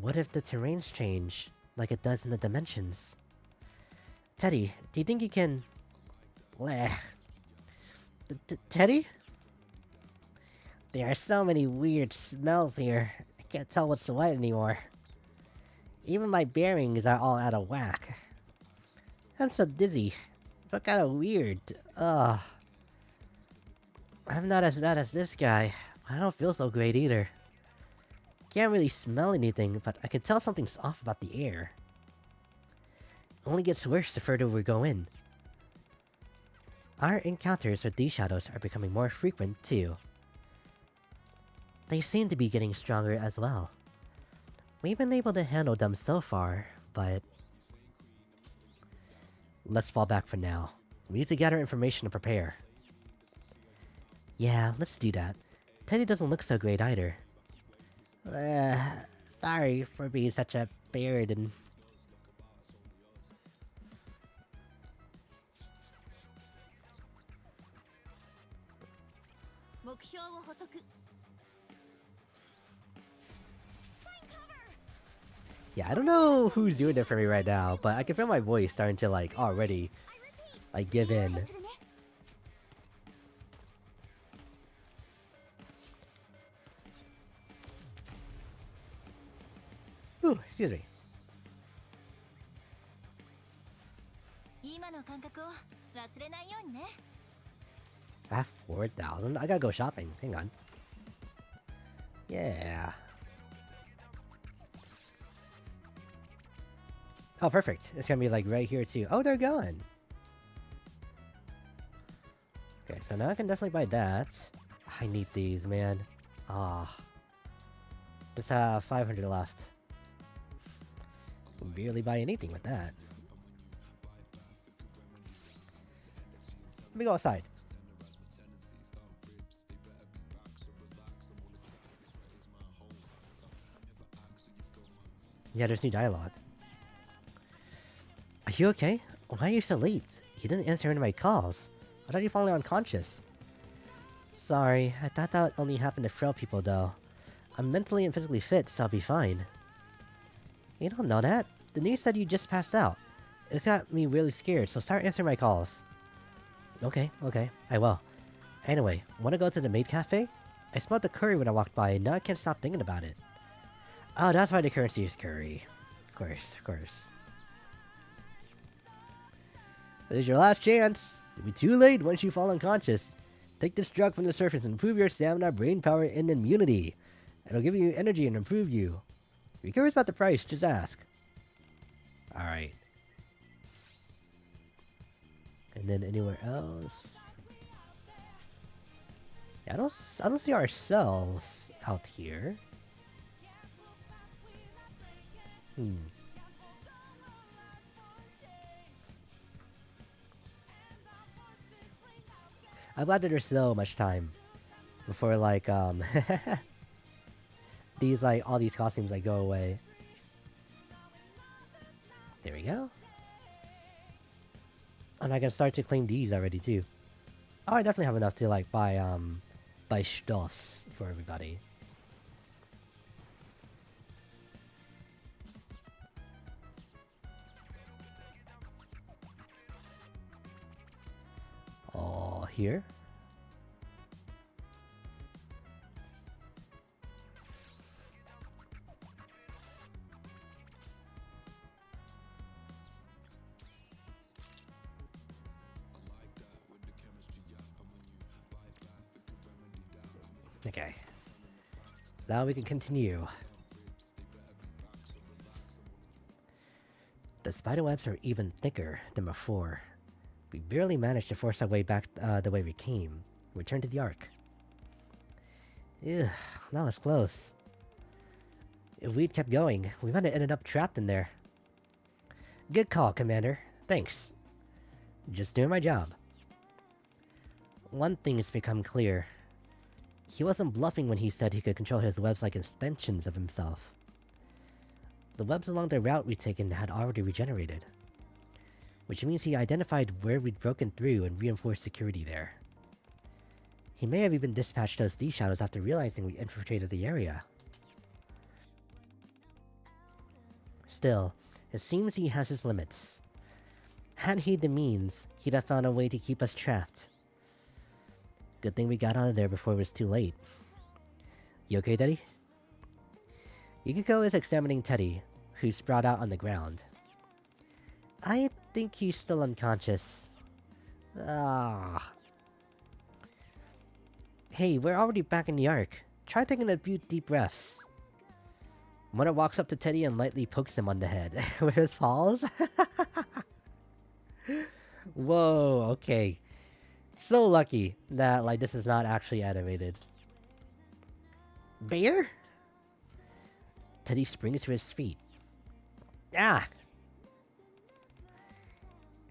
What if the terrains change, like it does in the dimensions? Teddy, do you think you can... Teddy? There are so many weird smells here. I can't tell what's what anymore. Even my bearings are all out of whack. I'm so dizzy. I feel kind of weird. Ugh. I'm not as bad as this guy. I don't feel so great either. Can't really smell anything, but I can tell something's off about the air. Only gets worse the further we go in. Our encounters with these shadows are becoming more frequent, too. They seem to be getting stronger as well. We've been able to handle them so far, but... let's fall back for now. We need to gather information to prepare. Yeah, let's do that. Teddy doesn't look so great either. Sorry for being such a burden. Yeah, I don't know who's doing it for me right now, but I can feel my voice starting to like already like give in. Ooh, excuse me. I have 4,000. I gotta go shopping. Hang on. Yeah. Oh, perfect. It's gonna be like right here too. Oh, they're gone. Okay, so now I can definitely buy that. I need these, man. Ah. Just have 500 left. Can barely buy anything with that. Let me go outside. Yeah, there's new dialogue. Are you okay? Why are you so late? You didn't answer any of my calls. I thought you fallen unconscious. Sorry, I thought that only happened to frail people though. I'm mentally and physically fit, so I'll be fine. You don't know that. The news said you just passed out. It's got me really scared, so start answering my calls. Okay, I will. Anyway, wanna go to the maid cafe? I smelled the curry when I walked by, and now I can't stop thinking about it. Oh, that's why the currency is curry. Of course. This is your last chance. It'll be too late once you fall unconscious. Take this drug from the surface and improve your stamina, brain power, and immunity. It'll give you energy and improve you. If you're curious about the price, just ask. Alright. And then anywhere else? Yeah, I don't see ourselves out here. I'm glad that there's so much time before like these like all these costumes like go away. There we go. And I can start to claim these already too. Oh, I definitely have enough to like buy stuffs for everybody. Oh, here. Okay. Now we can continue. The spiderwebs are even thicker than before. We barely managed to force our way back the way we came. Return to the Ark. Ugh, that was close. If we'd kept going, we might have ended up trapped in there. Good call, Commander. Thanks. Just doing my job. One thing has become clear. He wasn't bluffing when he said he could control his webs like extensions of himself. The webs along the route we'd taken had already regenerated. Which means he identified where we'd broken through and reinforced security there. He may have even dispatched us these shadows after realizing we infiltrated the area. Still, it seems he has his limits. Had he the means, he'd have found a way to keep us trapped. Good thing we got out of there before it was too late. You okay, Teddy? Yukiko is examining Teddy, who's sprawled out on the ground. I think he's still unconscious. Ah. Hey, we're already back in the Ark. Try taking a few deep breaths. Mona walks up to Teddy and lightly pokes him on the head with his paws. Whoa, okay. So lucky that, like, this is not actually animated. Bear? Teddy springs to his feet. Ah!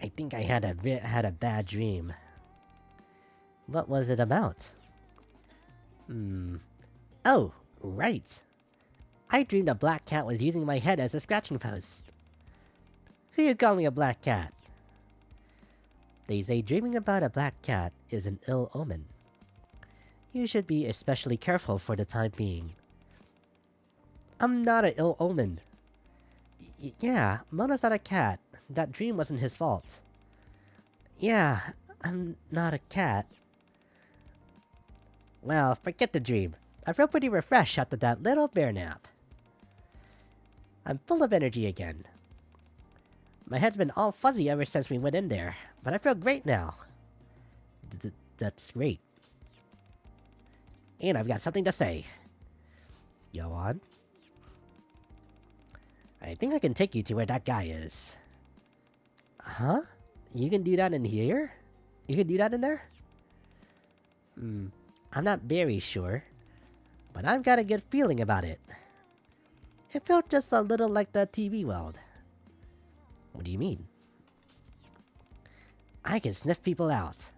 I think I had a bad dream. What was it about? Oh, right. I dreamed a black cat was using my head as a scratching post. Who you calling a black cat? They say dreaming about a black cat is an ill omen. You should be especially careful for the time being. I'm not an ill omen. Yeah, Mona's not a cat. That dream wasn't his fault. Yeah, I'm not a cat. Well, forget the dream. I feel pretty refreshed after that little bear nap. I'm full of energy again. My head's been all fuzzy ever since we went in there, but I feel great now. That's great. And I've got something to say. Go on. I think I can take you to where that guy is. Huh? You can do that in here? You can do that in there? I'm not very sure, but I've got a good feeling about it. It felt just a little like the TV world. What do you mean? I can sniff people out.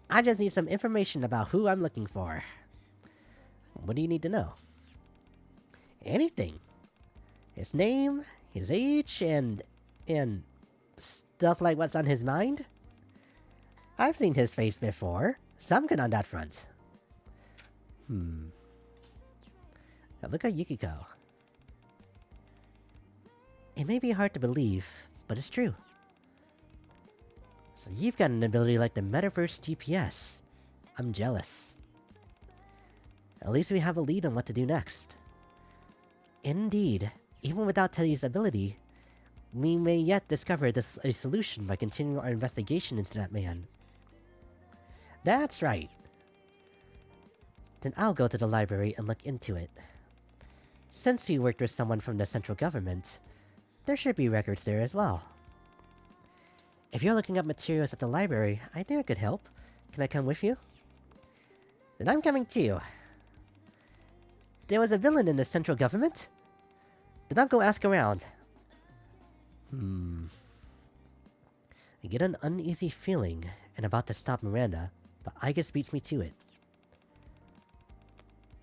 I just need some information about who I'm looking for. What do you need to know? Anything. His name, his age, and stuff like what's on his mind? I've seen his face before, so I'm good on that front. Now look at Yukiko. It may be hard to believe, but it's true. So you've got an ability like the Metaverse GPS. I'm jealous. At least we have a lead on what to do next. Indeed, even without Teddy's ability, we may yet discover a solution by continuing our investigation into that man. That's right. Then I'll go to the library and look into it. Since you worked with someone from the central government, there should be records there as well. If you're looking up materials at the library, I think I could help. Can I come with you? Then I'm coming too. There was a villain in the central government? Then I'll go ask around. I get an uneasy feeling and about to stop Miranda, but Igus beats me to it.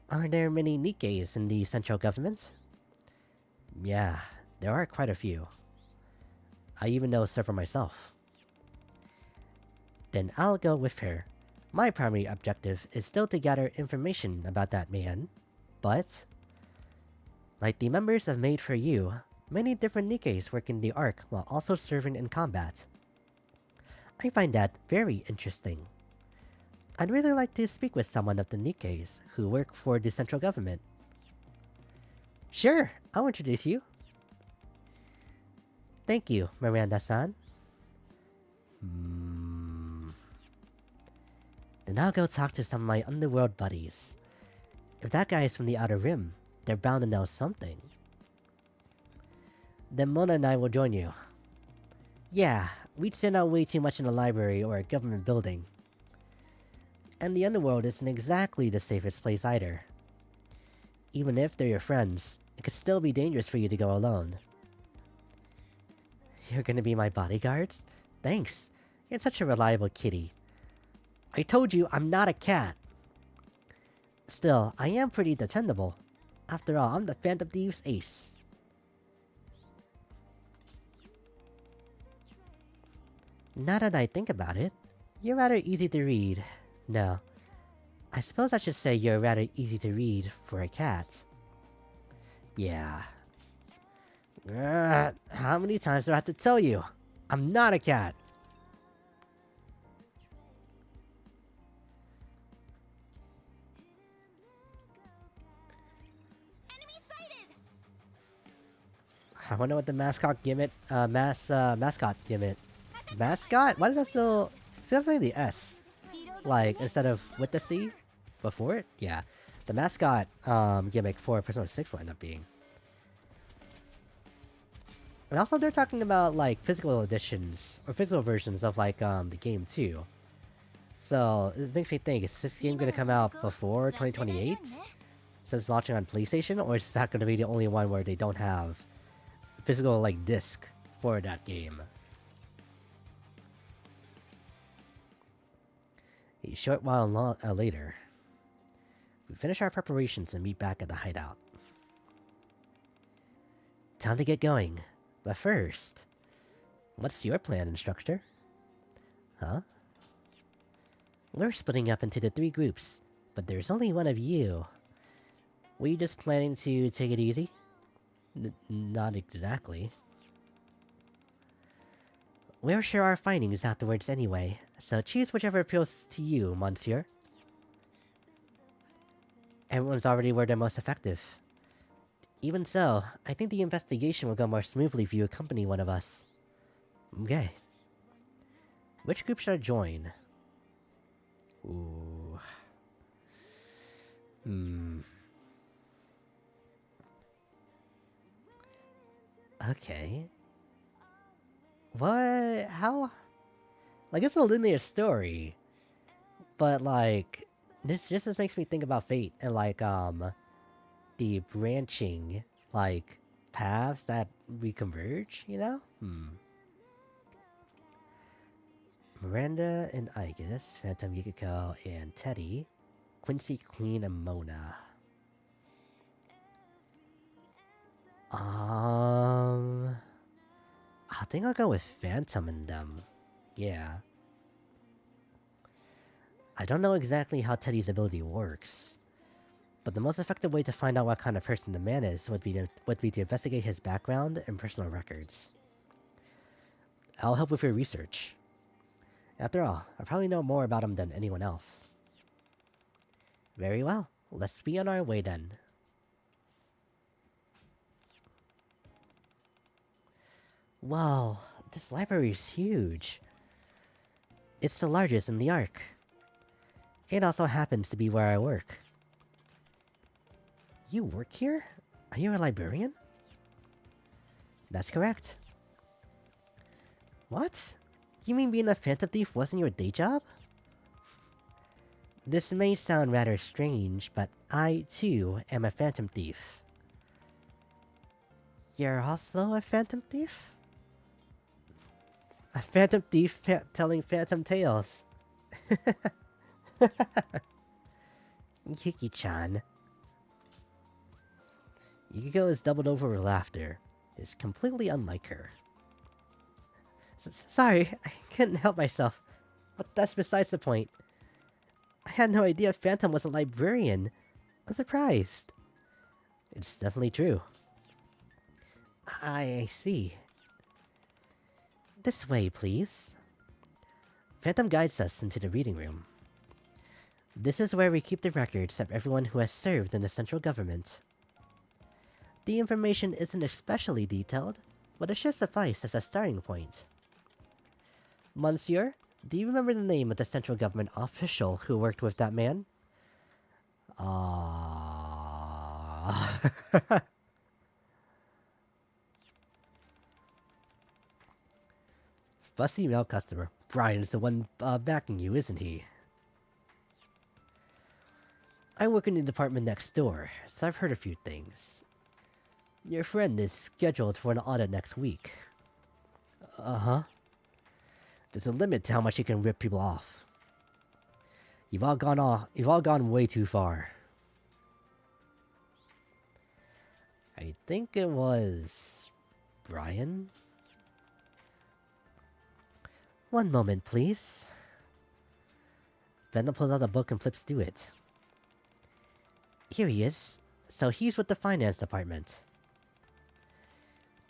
Are there many Nikkes in the central government? Yeah, there are quite a few. I even know several myself. Then I'll go with her. My primary objective is still to gather information about that man, but... like the members of Made for You, many different Nikkes work in the Ark while also serving in combat. I find that very interesting. I'd really like to speak with someone of the Nikkes who work for the central government. Sure, I'll introduce you. Thank you, Miranda-san. Then I'll go talk to some of my underworld buddies. If that guy is from the Outer Rim, they're bound to know something. Then Mona and I will join you. Yeah, we'd stand out way too much in a library or a government building. And the underworld isn't exactly the safest place either. Even if they're your friends, it could still be dangerous for you to go alone. You're gonna be my bodyguards? Thanks. You're such a reliable kitty. I told you I'm not a cat. Still, I am pretty dependable. After all, I'm the Phantom Thieves ace. Now that I think about it, you're rather easy to read. No, I suppose I should say you're rather easy to read for a cat. Yeah. How many times do I have to tell you? I'm not a cat. Enemy sighted! I wonder what the mascot gimmick, mascot gimmick. Mascot? Why does that still... See, that's maybe the S. Like, instead of with the C before it? Yeah. The mascot, gimmick for Persona 6 will end up being. And also, they're talking about like physical editions or physical versions of like the game too. So it makes me think: is this game gonna come out before 2028, since launching on PlayStation, or is that gonna be the only one where they don't have physical like disc for that game? A short while later, we finish our preparations and meet back at the hideout. Time to get going. But first, what's your plan, instructor? Huh? We're splitting up into the 3 groups, but there's only one of you. Were you just planning to take it easy? Not exactly. We'll share our findings afterwards anyway, so choose whichever appeals to you, monsieur. Everyone's already where they're most effective. Even so, I think the investigation will go more smoothly if you accompany one of us. Okay. Which group should I join? Ooh. Okay. What? How? Like, it's a linear story. But, like, this just makes me think about Fate and, like, the branching, like, paths that we converge, you know? Miranda and Igus, Phantom Yukiko and Teddy, Quincy, Queen, and Mona. I think I'll go with Phantom and them. Yeah. I don't know exactly how Teddy's ability works, but the most effective way to find out what kind of person the man is would be to investigate his background and personal records. I'll help with your research. After all, I probably know more about him than anyone else. Very well, let's be on our way then. Whoa, this library is huge. It's the largest in the Ark. It also happens to be where I work. You work here? Are you a librarian? That's correct. What? You mean being a phantom thief wasn't your day job? This may sound rather strange, but I, too, am a phantom thief. You're also a phantom thief? A phantom thief telling phantom tales. Yuki-chan. Yukiko is doubled over with laughter. It's completely unlike her. Sorry, I couldn't help myself. But that's besides the point. I had no idea Phantom was a librarian. I'm surprised. It's definitely true. I see. This way, please. Phantom guides us into the reading room. This is where we keep the records of everyone who has served in the central government. The information isn't especially detailed, but it should suffice as a starting point. Monsieur, do you remember the name of the central government official who worked with that man? Fussy male customer. Brian's the one backing you, isn't he? I work in the department next door, so I've heard a few things. Your friend is scheduled for an audit next week. Uh-huh. There's a limit to how much you can rip people off. You've all gone way too far. I think it was Brian? One moment, please. Venom pulls out a book and flips through it. Here he is. So he's with the finance department.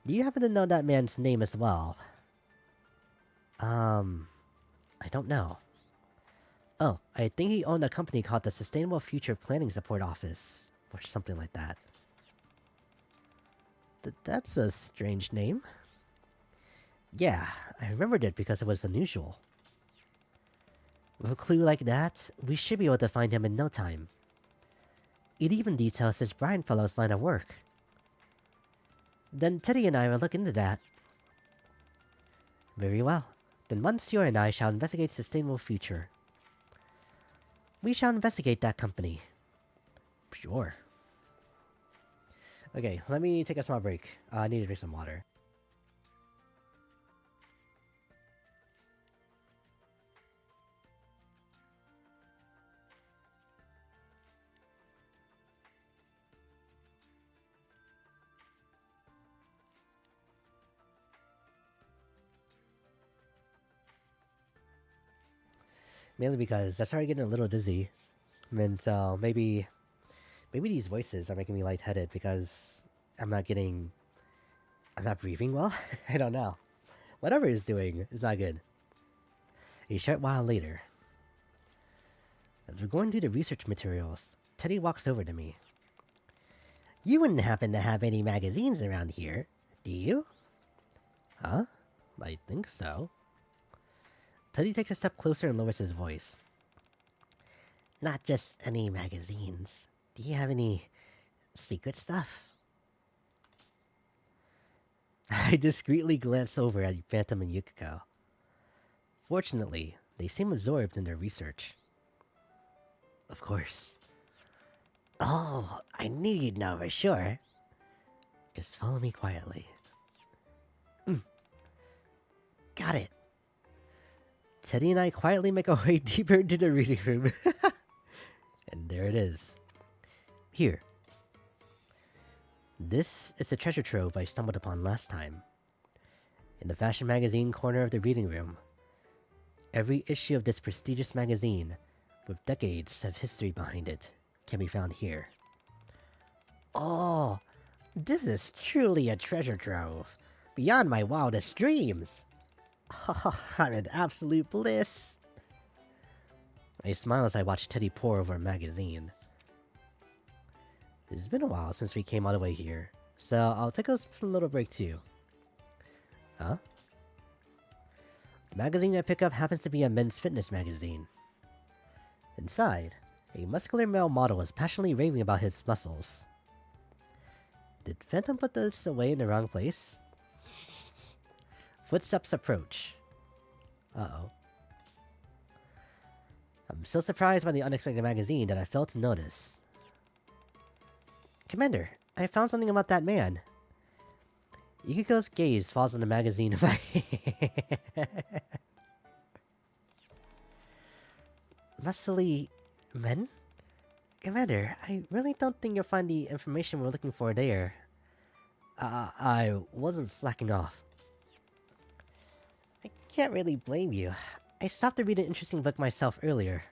Do you happen to know that man's name as well? I don't know. Oh, I think he owned a company called the Sustainable Future Planning Support Office, or something like that. That's a strange name. Yeah, I remembered it because it was unusual. With a clue like that, we should be able to find him in no time. It even details his Brian Fellow's line of work. Then Teddy and I will look into that. Very well. Then Monsieur and I shall investigate sustainable future. We shall investigate that company. Sure. Okay, let me take a small break. I need to drink some water. Mainly because I started getting a little dizzy. And so maybe these voices are making me lightheaded because I'm not breathing well? I don't know. Whatever it's doing is not good. A short while later, as we're going through the research materials, Teddy walks over to me. You wouldn't happen to have any magazines around here, do you? Huh? I think so. Teddy takes a step closer and lowers his voice. Not just any magazines. Do you have any secret stuff? I discreetly glance over at Phantom and Yukiko. Fortunately, they seem absorbed in their research. Of course. Oh, I knew you'd know for sure. Just follow me quietly. Got it. Teddy and I quietly make our way deeper into the reading room. And there it is. Here. This is the treasure trove I stumbled upon last time. In the fashion magazine corner of the reading room, every issue of this prestigious magazine, with decades of history behind it, can be found here. Oh, this is truly a treasure trove, beyond my wildest dreams. Oh, I'm in absolute bliss. I smile as I watch Teddy pore over a magazine. It's been a while since we came all the way here, so I'll take a little break too. Huh? The magazine I pick up happens to be a men's fitness magazine. Inside, a muscular male model is passionately raving about his muscles. Did Phantom put this away in the wrong place? Footsteps approach. Uh-oh. I'm so surprised by the unexpected magazine that I failed to notice. Commander, I found something about that man. Yukiko's gaze falls on the magazine of my muscly men? Commander, I really don't think you'll find the information we're looking for there. I wasn't slacking off. I can't really blame you. I stopped to read an interesting book myself earlier.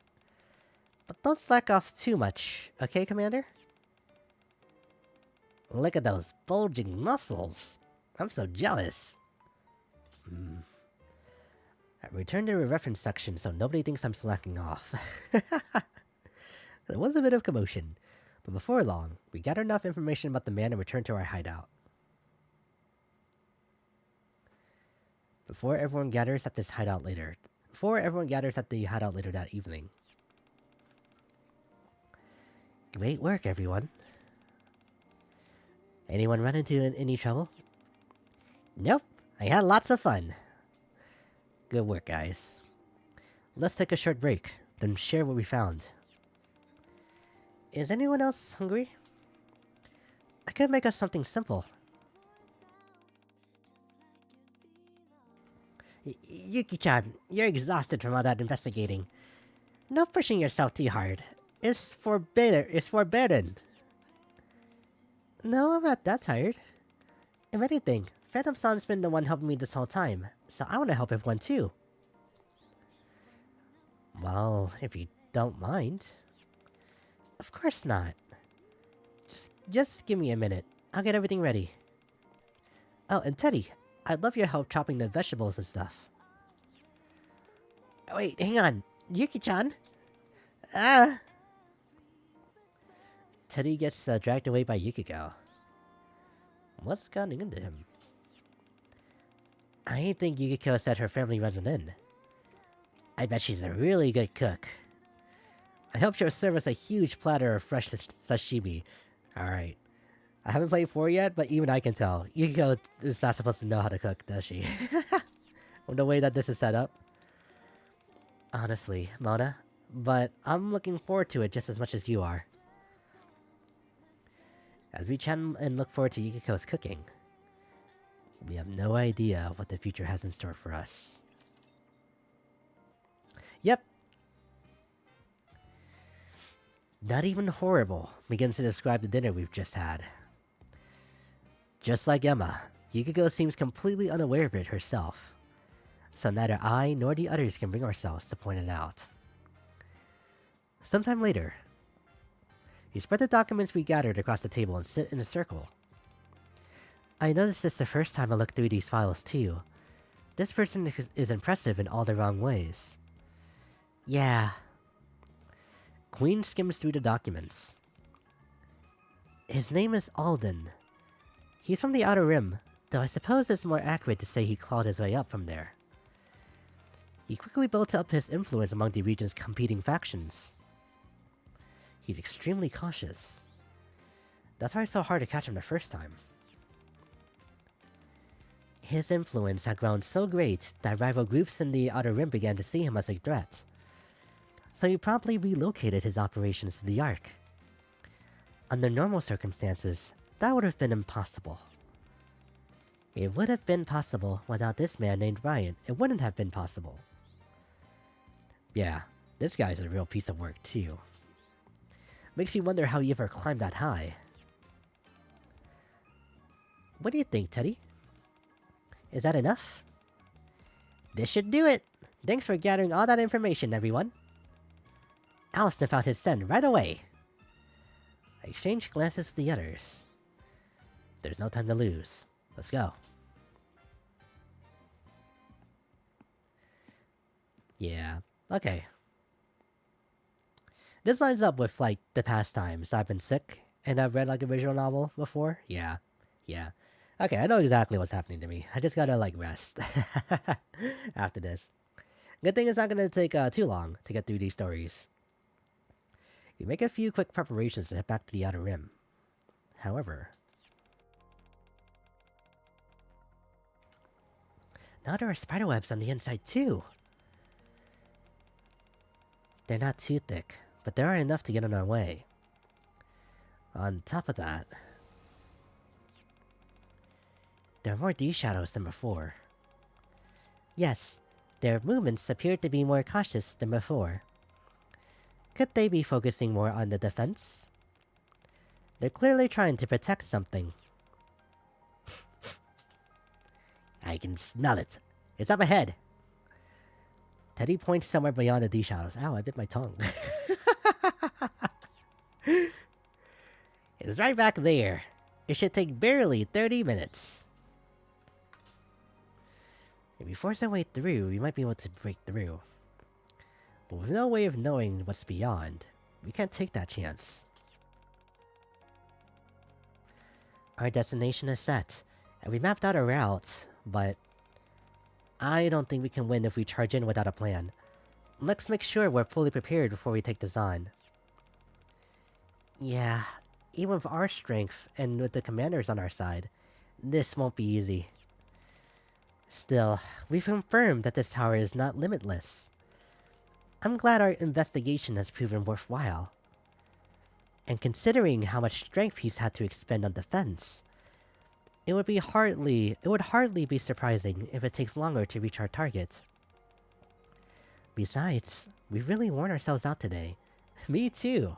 But don't slack off too much, okay, Commander? Look at those bulging muscles. I'm so jealous. I returned to the reference section so nobody thinks I'm slacking off. There was a bit of commotion, but before long, we gathered enough information about the man and returned to our hideout. Before everyone gathers at the hideout later that evening. Great work, everyone. Anyone run into any trouble? Nope, I had lots of fun. Good work, guys. Let's take a short break, then share what we found. Is anyone else hungry? I could make us something simple. Yuki-chan, you're exhausted from all that investigating. No pushing yourself too hard. It's forbidden. No, I'm not that tired. If anything, Phantom-san's been the one helping me this whole time, so I want to help everyone too. Well, if you don't mind. Of course not. Just give me a minute. I'll get everything ready. Oh, and Teddy, I'd love your help chopping the vegetables and stuff. Wait, hang on. Yuki-chan? Teddy gets dragged away by Yukiko. What's gotten into him? I think Yukiko said her family runs an inn. I bet she's a really good cook. I hope she'll serve us a huge platter of fresh sashimi. Alright. I haven't played 4 yet, but even I can tell. Yukiko is not supposed to know how to cook, does she? With the way that this is set up. Honestly, Mona. But I'm looking forward to it just as much as you are. As we chat and look forward to Yukiko's cooking, we have no idea what the future has in store for us. Yep. Not even horrible begins to describe the dinner we've just had. Just like Emma, Yukiko seems completely unaware of it herself, so neither I nor the others can bring ourselves to point it out. Sometime later, we spread the documents we gathered across the table and sit in a circle. I noticed this the first time I looked through these files too. This person is impressive in all the wrong ways. Yeah. Queen skims through the documents. His name is Alden. He's from the Outer Rim, though I suppose it's more accurate to say he clawed his way up from there. He quickly built up his influence among the region's competing factions. He's extremely cautious. That's why it's so hard to catch him the first time. His influence had grown so great that rival groups in the Outer Rim began to see him as a threat. So he promptly relocated his operations to the Ark. Under normal circumstances, that would have been impossible. It would have been possible without this man named Ryan. It wouldn't have been possible. Yeah, this guy's a real piece of work too. Makes you wonder how he ever climbed that high. What do you think, Teddy? Is that enough? This should do it! Thanks for gathering all that information, everyone. I'll sniff out his scent right away. I exchange glances with the others. There's no time to lose. Let's go. Yeah, okay. This lines up with, like, the past times I've been sick and I've read, like, a visual novel before. Yeah. Okay, I know exactly what's happening to me. I just gotta, like, rest after this. Good thing it's not gonna take too long to get through these stories. We make a few quick preparations to head back to the Outer Rim. However, now there are spiderwebs on the inside too. They're not too thick, but there are enough to get in our way. On top of that, there are more D-shadows than before. Yes, their movements appear to be more cautious than before. Could they be focusing more on the defense? They're clearly trying to protect something. I can smell it. It's up ahead. Teddy points somewhere beyond the D-shadows. Ow, I bit my tongue. It's right back there. It should take barely 30 minutes. If we force our way through, we might be able to break through. But with no way of knowing what's beyond, we can't take that chance. Our destination is set, and we mapped out a route, but I don't think we can win if we charge in without a plan. Let's make sure we're fully prepared before we take this on. Yeah, even with our strength and with the commanders on our side, this won't be easy. Still, we've confirmed that this tower is not limitless. I'm glad our investigation has proven worthwhile. And considering how much strength he's had to expend on defense, it would hardly be surprising if it takes longer to reach our target. Besides, we've really worn ourselves out today. Me too.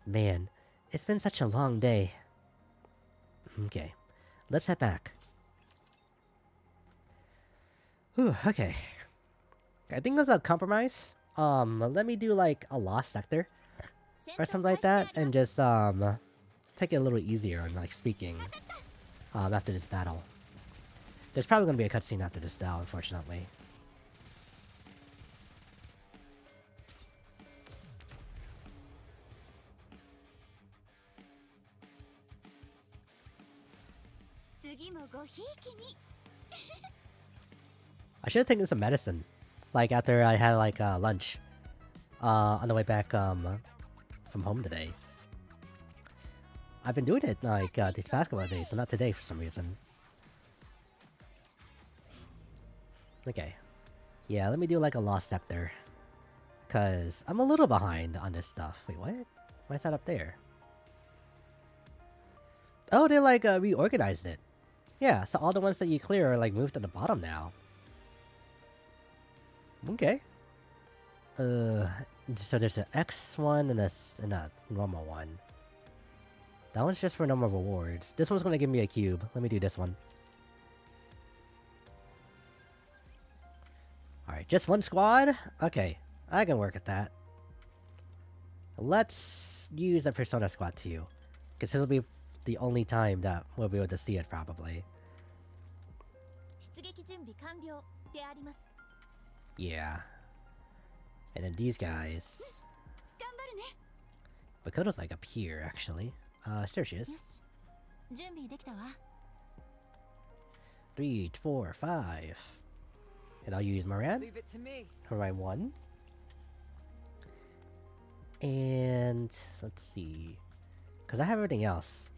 Man, it's been such a long day. Okay, let's head back. Whew, okay. I think that's a compromise. Let me do like a lost sector or something like that, and just take it a little easier on like speaking after this battle. There's probably gonna be a cutscene after this now, unfortunately. I should have taken some medicine, like after I had like lunch, on the way back from home today. I've been doing it like these past couple of days, but not today for some reason. Okay. Yeah, let me do like a lost sector. Cause I'm a little behind on this stuff. Wait, what? Why is that up there? Oh, they like reorganized it. Yeah, so all the ones that you clear are like moved to the bottom now. Okay. So there's an X one and a normal one. That one's just for normal rewards. This one's gonna give me a cube. Let me do this one. Alright, just one squad? Okay, I can work at that. Let's use the Persona Squad too. Because this will be the only time that we'll be able to see it, probably. Yeah. And then these guys. Bakoto's like up here, actually. There she is. 3, 4, 5. And I'll use Moran Leave it to me. for my 1. And let's see. Because I have everything else.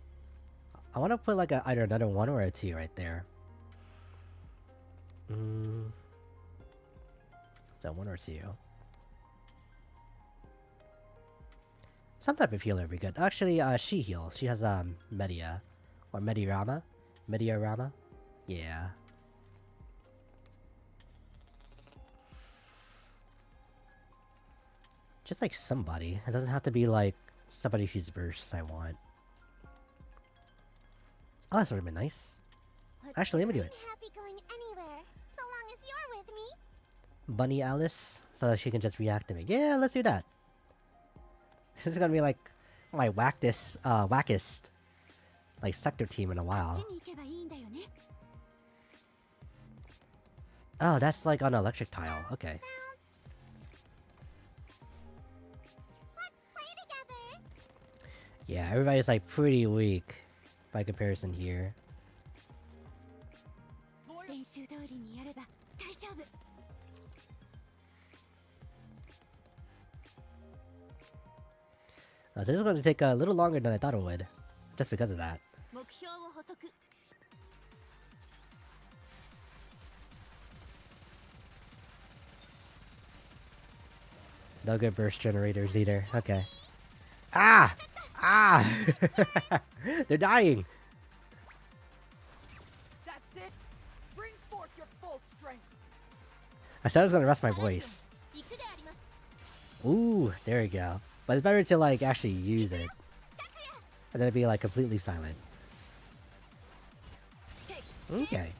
I want to put like either another 1 or a 2 right there. So 1 or 2. Some type of healer would be good. Actually, she heals. She has Media. Or Mediarama? Mediarama? Yeah. Just like somebody. It doesn't have to be like somebody whose bursts I want. Oh, that's would have been nice. Actually, let me do it. I'm happy going anywhere, so long as you're with me. Bunny Alice, so she can just reactivate. Yeah, let's do that. This is gonna be like my wackest like sector team in a while. Oh, that's like on an electric tile. Okay. Let's play together. Yeah, everybody's like pretty weak by comparison here. So this is going to take a little longer than I thought it would, just because of that. No good burst generators either. Okay. Ah! Ah! They're dying! That's it. Bring forth your full strength. I said I was gonna rest my voice. Ooh, there we go. But it's better to like actually use it. And then it'd be like completely silent. Okay.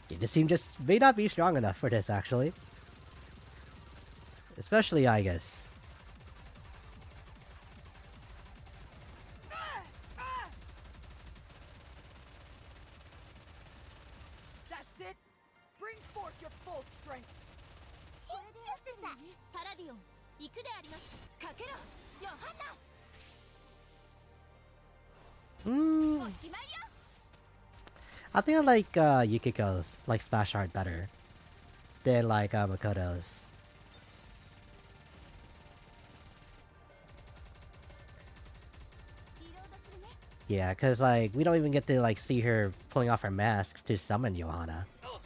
Okay, this team just may not be strong enough for this actually. Especially I guess. That's it. Bring forth your full strength. Just a sec. I think I like Yukiko's like splash art better than like Makoto's. Yeah, cause like we don't even get to like see her pulling off her masks to summon Johanna. Gotcha,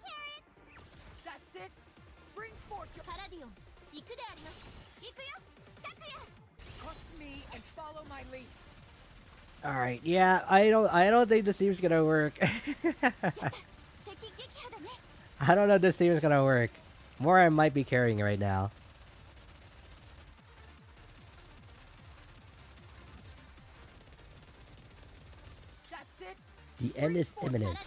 carrots. That's it. Bring forth your. Trust me and follow my lead. All right, yeah, I don't think this team's gonna work. I don't know if this team's gonna work. Mora might be carrying it right now. That's it. The end is imminent.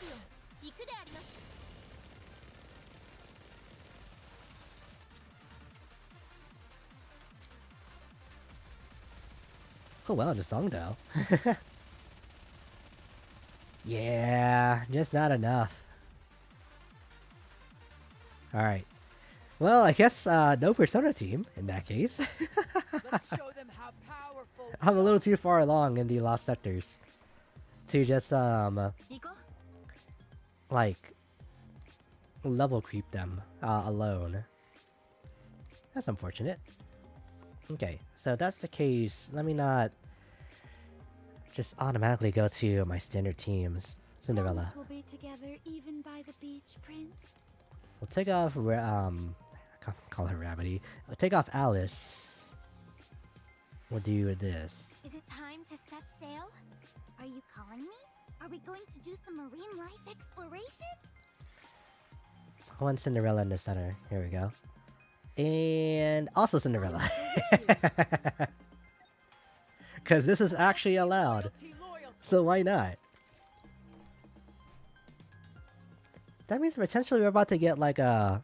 Oh well, the song though. Yeah, just not enough. Alright. Well, I guess no Persona team in that case. Let's show them how powerful. I'm a little too far along in the lost sectors to just like level creep them alone. That's unfortunate. Okay, so if that's the case, let me not just automatically go to my standard teams. Cinderella. Promise we'll be together even by the beach, Prince. We'll take off, I can't call her Rabbity. We'll take off Alice. We'll do this. Is it time to set sail? Are you calling me? Are we going to do some marine life exploration? I want Cinderella in the center. Here we go. And also Cinderella. Because this is actually allowed. So why not? That means potentially we're about to get like a...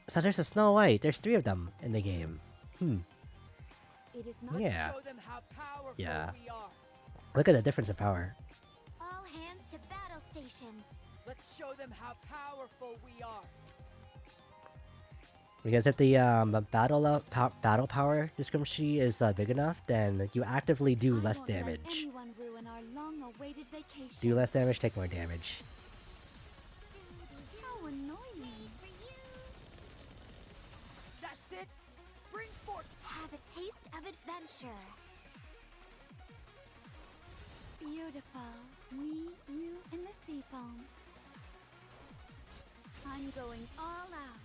So there's a Snow White. There's 3 of them in the game. It is not Yeah. Show them how powerful Yeah. we are. Look at the difference of power. All hands to battle stations. Let's show them how powerful we are. Because if the battle power discrepancy is big enough, then you actively do I less won't let damage. anyone ruin our long-awaited vacation. Do less damage, take more damage. How annoying. That's it. Bring forth. Have a taste of adventure. Beautiful. Me, you, and the sea foam. I'm going all out.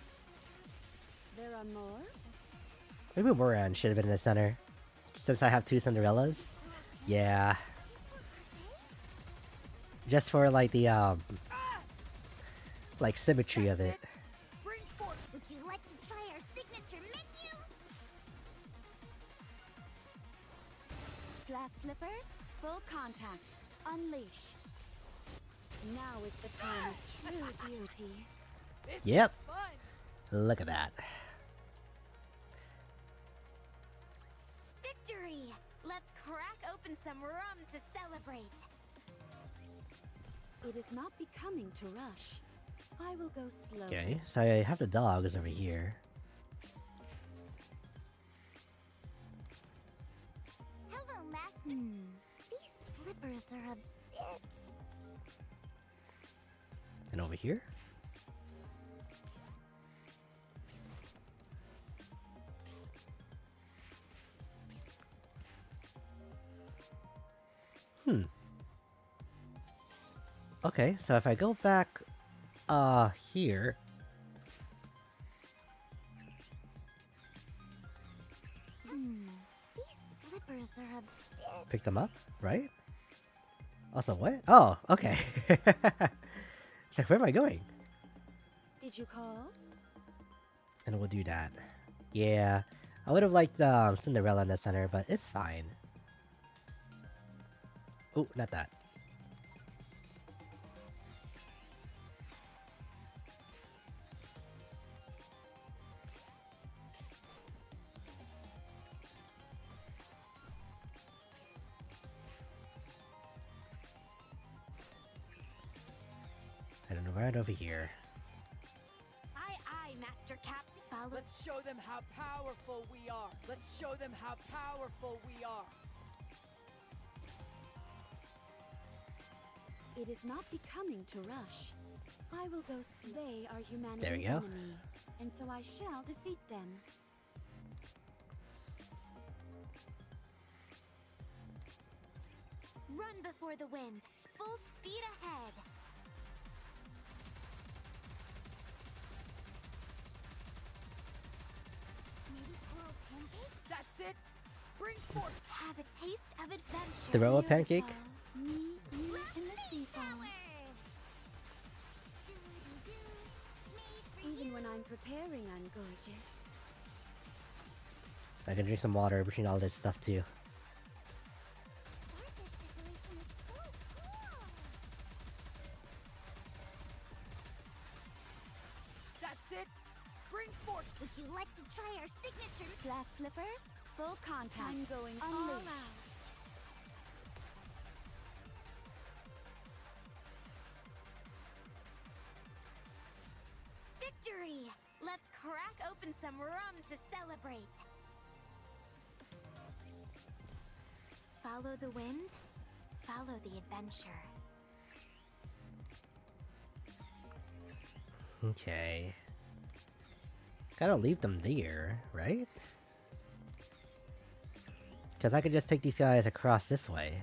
There are more? Maybe Moran should have been in the center. Since I have 2 Cinderellas. Yeah. Just for like the like symmetry of it. Bring forth. Would you like to try our signature menu? Glass slippers, full contact. Unleash. Now is the time of true beauty. This Yep. is fun. Look at that. Victory! Let's crack open some rum to celebrate. It is not becoming to rush. I will go slowly. Okay, so I have the dogs over here. Hello, Master. These slippers are a bit... And over here? Okay, so if I go back, here... These slippers are a bit... Pick them up, right? Also, what? Oh, okay. It's like, where am I going? Did you call? And we'll do that. Yeah, I would have liked Cinderella in the center, but it's fine. Oh, not that. I don't know, right over here. Aye, Master Captain. Follow... Let's show them how powerful we are. Let's show them how powerful we are. It is not becoming to rush. I will go slay our humanity's There we go. enemy, and so I shall defeat them. Run before the wind. Full speed ahead. Maybe coral pancakes? That's it. Bring forth. Have a taste of adventure. Throw a pancake? Me, you, and the sea foam. Even when I'm preparing, I'm gorgeous. I can drink some water between all this stuff too. Starfish decoration is so cool. That's it. Bring forth. Would you like to try our signature? Glass slippers, full contact. I'm going all Unleash. out. Victory! Let's crack open some rum to celebrate. Follow the wind, follow the adventure. Okay. Gotta leave them there, right? Because I could just take these guys across this way.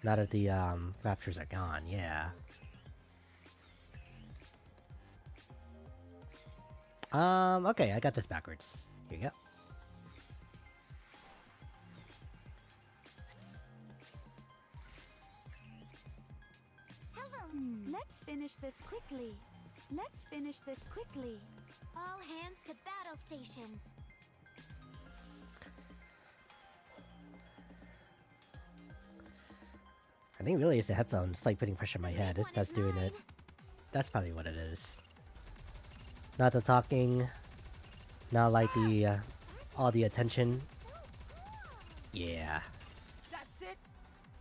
Now that the raptors are gone, yeah. Okay, I got this backwards. Here you go. Hello. Let's finish this quickly. Let's finish this quickly. All hands to battle stations. I think really it's the headphones, like putting pressure on my head. Everyone That's is doing mine. it. That's probably what it is. Not the talking. Not like the all the attention. Yeah. That's it.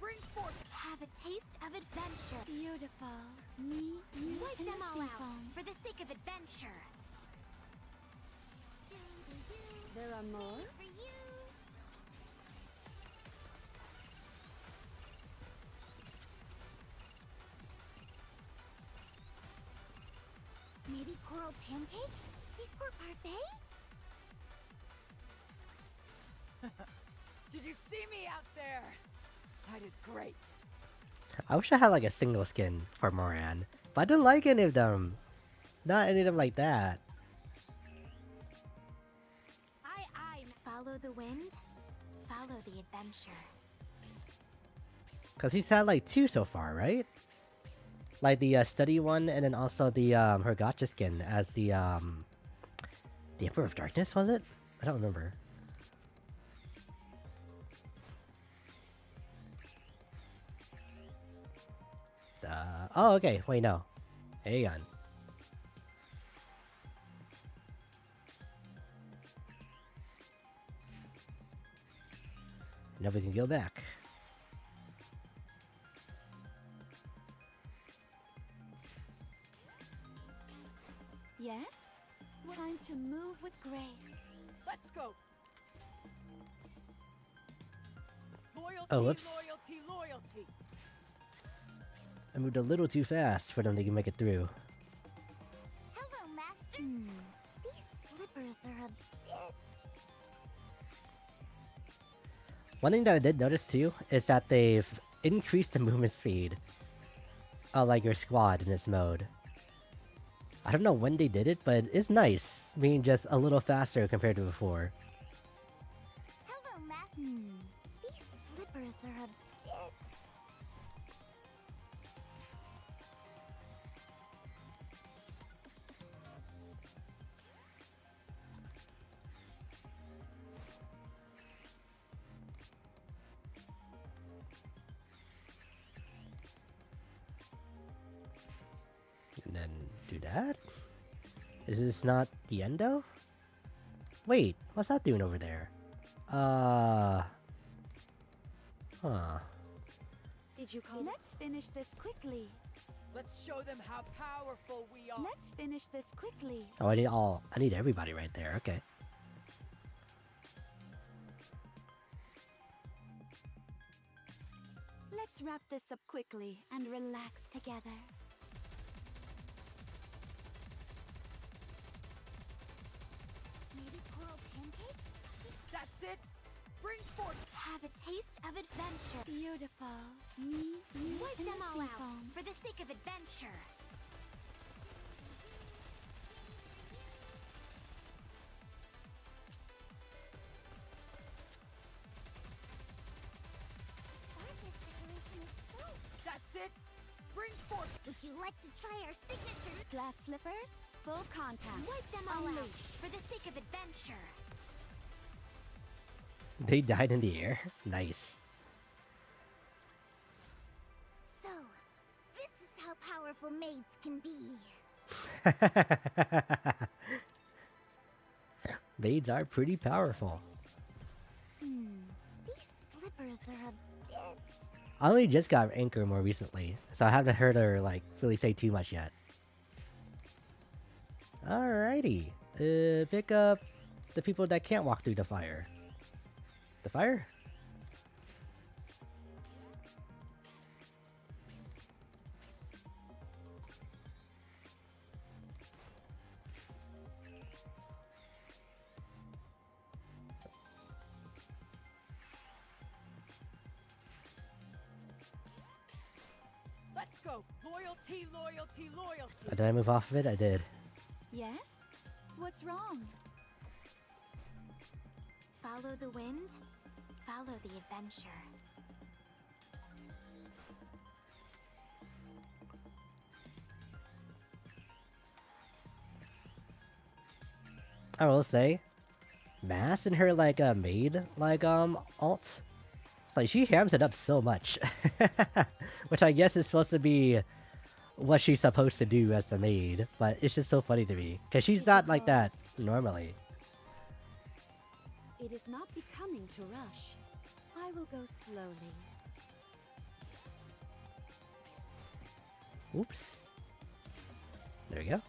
Bring forth. Have a taste of adventure. Beautiful. Me, you, Wipe and them the all sea out foam. for the sake of adventure. There are more? For you. Maybe coral pancake? Sea squirt parfait? Did you see me out there? I did great. I wish I had like a single skin for Moran, but I didn't like any of them. Not any of them like that. I follow the wind, follow the adventure. Cause he's had like 2 so far, right? Like the study one, and then also the her gotcha skin as the Emperor of Darkness, was it? I don't remember. Oh, okay. Wait, no. Hang on. Now we can go back. Yes? Time to move with grace. Let's go. Loyalty, Oh, whoops. loyalty, loyalty. I moved a little too fast for them to make it through. Hello, Master. These slippers are a bit... One thing that I did notice too is that they've increased the movement speed of like your squad in this mode. I don't know when they did it, but it's nice being just a little faster compared to before. Hello, Master. These slippers are a bit... And then do that? Is this not the end though? Wait, what's that doing over there? Huh. Did you call? Let's finish this quickly. Let's show them how powerful we are. Let's finish this quickly. Oh, I need everybody right there, okay. Let's wrap this up quickly and relax together. Maybe coral pancake? That's it. Bring forth. Have a taste of adventure. Beautiful. Me, you, Wipe and them the all sea out foam. for the sake of adventure. Starfish decoration is so... That's it. Bring forth. Would you like to try our signature? Glass slippers, full contact. Wipe them all out Unleash. for the sake of adventure. They died in the air? Nice. So, this is how powerful maids can be. Maids are pretty powerful. These slippers are a bit... I only just got Anchor more recently, so I haven't heard her like really say too much yet. Alrighty. Pick up the people that can't walk through the fire. The fire? go. Loyalty, loyalty, loyalty. Did I move off of it? I did. Yes? What's wrong? Follow the wind, follow the adventure. I will say, Mass and her like maid like alt, it's like she hams it up so much, which I guess is supposed to be what she's supposed to do as the maid, but it's just so funny to me because she's not like that normally. It is not becoming to rush. I will go slowly. Oops. There we go.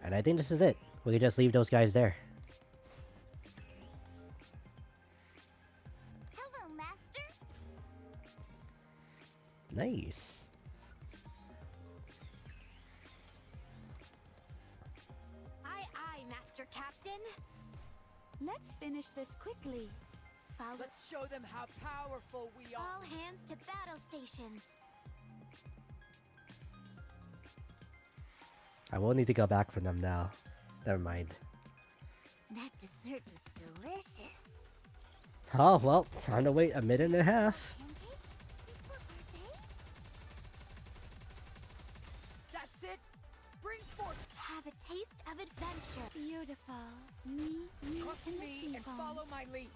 And I think this is it. We can just leave those guys there. Hello, Master. Nice. Aye, Master Captain. Let's finish this quickly. Follow Let's show them how powerful we are. all hands to battle stations. I will need to go back for them now. Never mind. That dessert is delicious. Oh, well, time to wait a minute and a half. Pancake? Is this for birthday? That's it. Bring forth. Have a taste of adventure. Beautiful. Me Trust in the me sea and foam. follow my lead.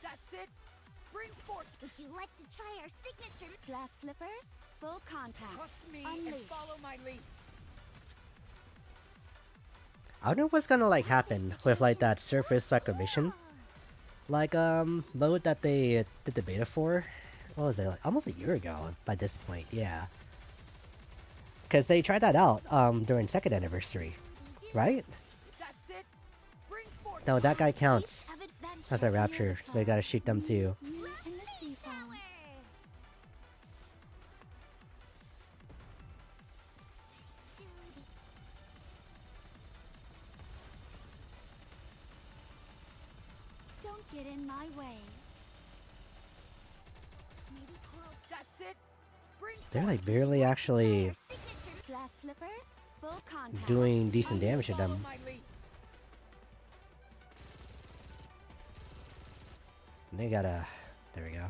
That's it. Bring forth. Would you like to try our signature? Glass slippers, full contact. Trust me and Unleash. follow my lead. I wonder what's gonna like happen with like that surface reclamation like mode that they did the beta for. What was it, like almost a year ago by this point? Yeah, because they tried that out during second anniversary, right? That's it. Bring forth. No, that guy counts Of adventure. as a rapture, so you gotta shoot them too. Me in the sea foam. Power. Don't get in my way. Maybe coral. That's it. Bring They're forth. like barely actually Our signature. Glass slippers, full contact. doing decent damage to Follow them. my lead. They gotta. There we go.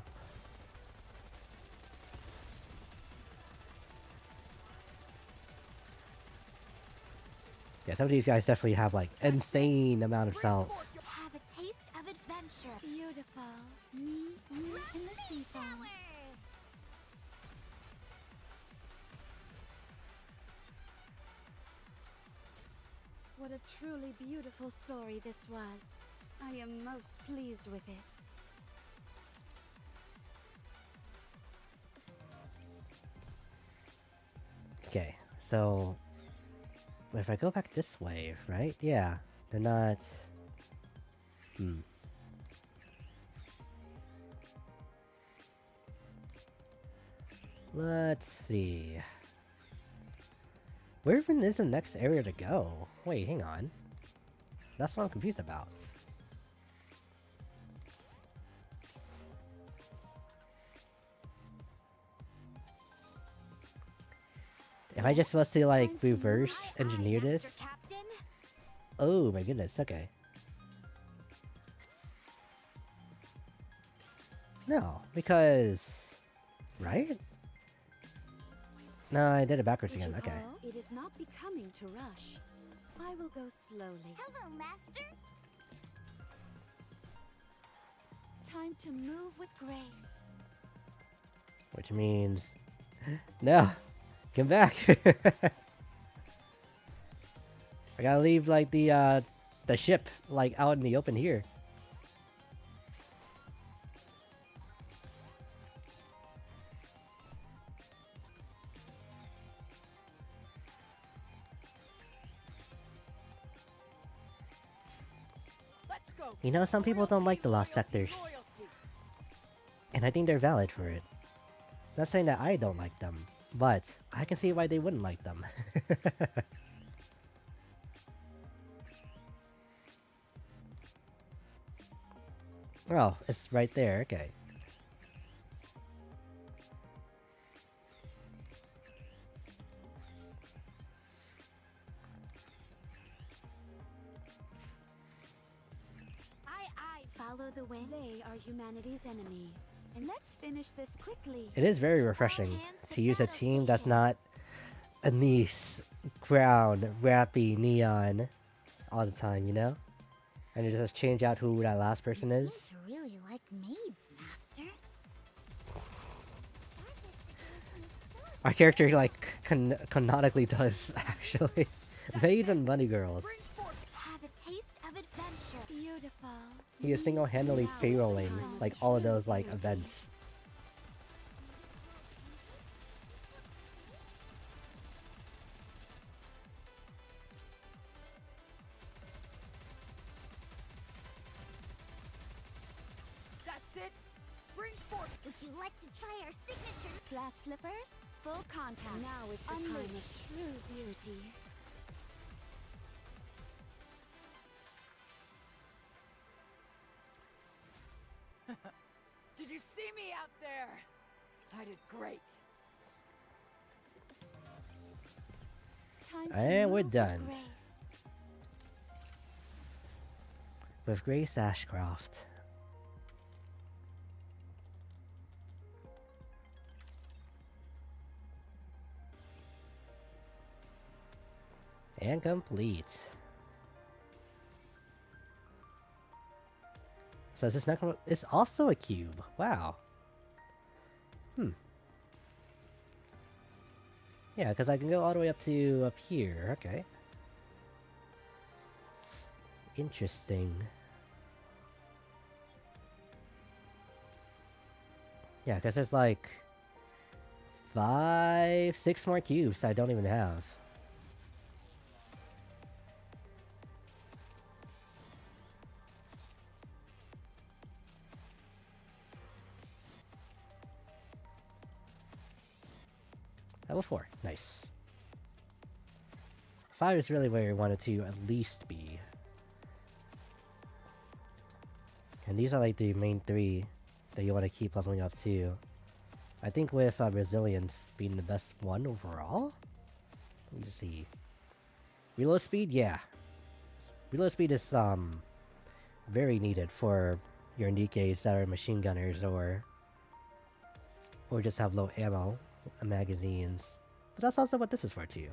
Yeah, some of these guys definitely have like insane amount of Bring health. forth your Have a taste of adventure. Beautiful. Me in the sea foam. Power. What a truly beautiful story this was. I am most pleased with it. Okay, so if I go back this way, right? Yeah, they're not. Let's see. Where even is the next area to go? Wait, hang on. That's what I'm confused about. Am I just supposed to like Time to reverse Aye, engineer Master this? Captain. Oh my goodness, okay. No, because... Right? No, I did it backwards Would again, you okay. go? It is not becoming to rush. I will go slowly. Hello, Master. Time to move with grace. Which means... No! Come back! I gotta leave, like, the ship, like, out in the open here. joke. You know, some people don't like the lost sectors. Loyalty. And I think they're valid for it. Not saying that I don't like them, but I can see why they wouldn't like them. Oh, it's right there, okay. I follow the wind. They are humanity's enemy. And let's finish this quickly. It is very refreshing to use a team that's not Anise, Ground, Rappy, Neon all the time, you know? And it just change out who that last person You is. seem to really like maids, Master. Starfish decoration is so Our character, like, canonically does, actually. Maids and bunny girls. Bring forth. have a taste of adventure. Beautiful. He is single-handedly payrolling, like, all of those, like, events. That's it. Bring forth. Would you like to try our signature? Glass slippers, full contact. Now is the time of true beauty. Did you see me out there? I did great. Time to And we're move with done. grace. With Grace Ashcroft. And complete. So is this next one? It's also a cube. Wow. Yeah, because I can go all the way up to up here. Okay. Interesting. Yeah, because there's like 5, 6 more cubes I don't even have. Level 4. Nice. 5 is really where I wanted to at least be. And these are like the main 3 that you want to keep leveling up to. I think with resilience being the best one overall? Let me see. Reload speed? Yeah. Reload speed is very needed for your Nikkes that are machine gunners or just have low ammo magazines. But that's also what this is for too.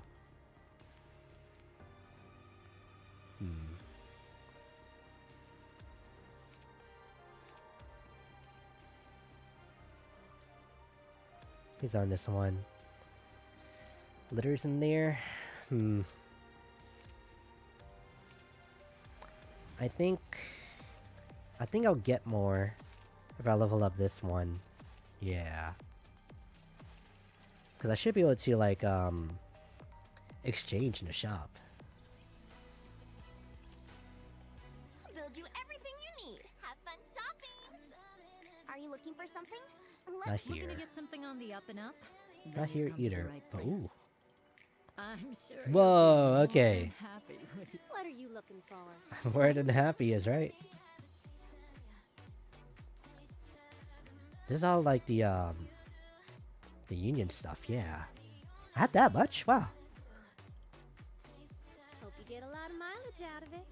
Who's on this one? Litters in there? I think I'll get more if I level up this one. Yeah. Because I should be able to, like, exchange in the shop. I'll build you everything you need. Have fun shopping. Are you looking for something? Not Looking here. to get something on the up and up? Not Then here you've come to the either. right But place. ooh. I'm sure. Whoa, you'll be more okay. than happy with it. What are you looking for? More than happy is right. This is all like the union stuff, yeah. I had that much? Wow. Hope you get a lot of mileage out of it.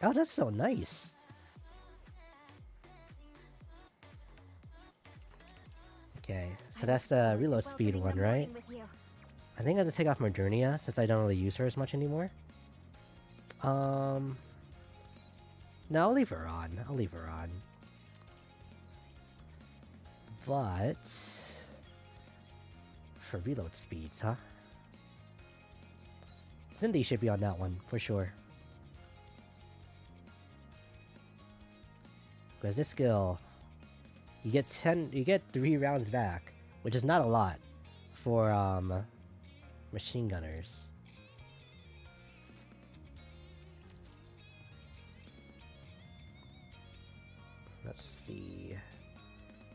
Oh, that's so nice. Okay, so that's the reload speed one, right? I think I have to take off Modernia since I don't really use her as much anymore. No, I'll leave her on. I'll leave her on. But for reload speeds, huh? Cindy should be on that one for sure. Because this skill, you get 3 rounds back, which is not a lot for machine gunners. Let's see.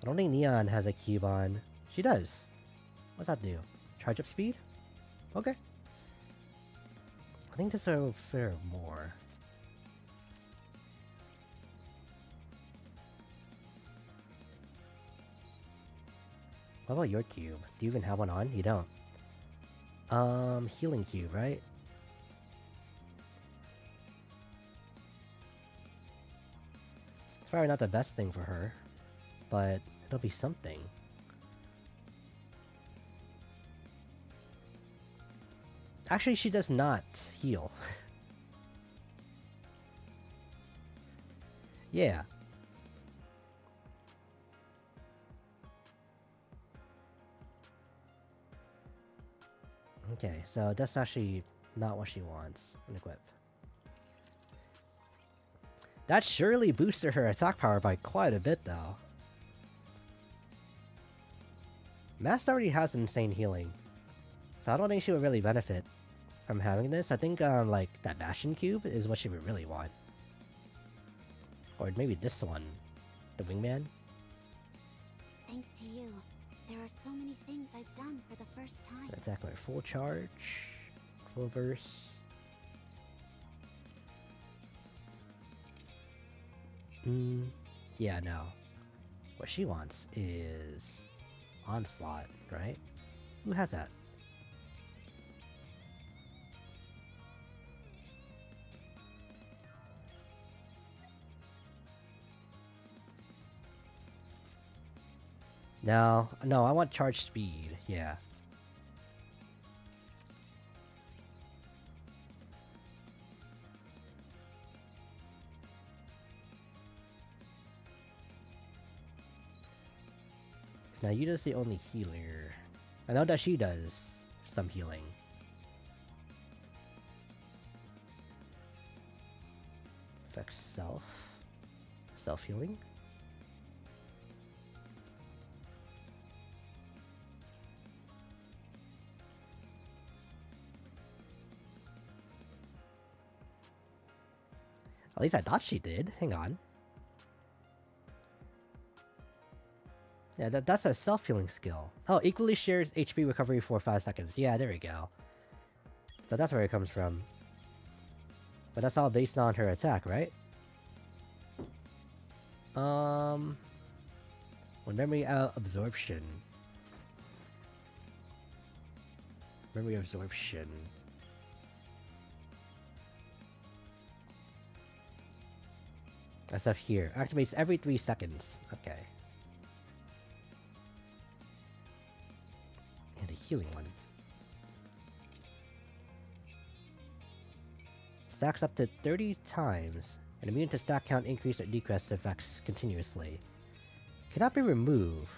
I don't think Neon has a cube on. She does. What's that do? Charge up speed? Okay. I think this will fare more. What about your cube? Do you even have one on? You don't. Healing cube, right? It's probably not the best thing for her, but it'll be something. Actually, she does not heal. Yeah. Okay, so that's actually not what she wants. Unequip. That surely boosted her attack power by quite a bit, though. Mast already has insane healing, so I don't think she would really benefit from having this. I think, like, that Bastion Cube is what she would really want. Or maybe this one. The Wingman? Thanks to you, there are so many things I've done for the first time. Attack by full charge. Full verse. Yeah, no. What she wants is Onslaught, right? Who has that? No, I want charge speed, yeah. Now Yuta's the only healer. I know that she does some healing. Affects self. Self-healing? At least I thought she did. Hang on. Yeah, that's a self-healing skill. Oh, equally shares HP recovery for 5 seconds. Yeah, there we go. So that's where it comes from. But that's all based on her attack, right? When memory absorption. Memory absorption. That stuff here. Activates every 3 seconds. Okay. And a healing one. Stacks up to 30 times. And immune to stack count increase or decrease effects continuously. Cannot be removed.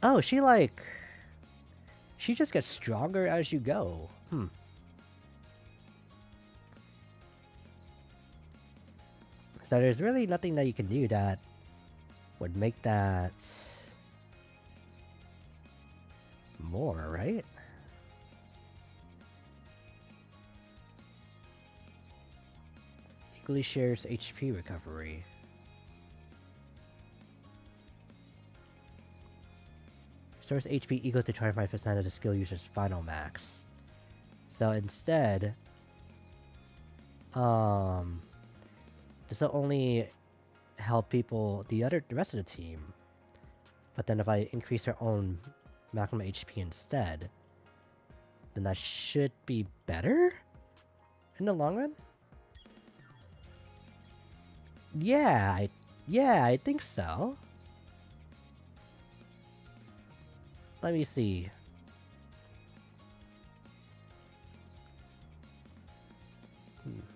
Oh, she like... She just gets stronger as you go. So there's really nothing that you can do that would make that more, right? Equally shares HP recovery. Restores HP equal to 25% of the skill user's final max. So instead, this will only help people, the rest of the team. But then if I increase their own maximum HP instead, then that should be better in the long run. Yeah, I think so. Let me see.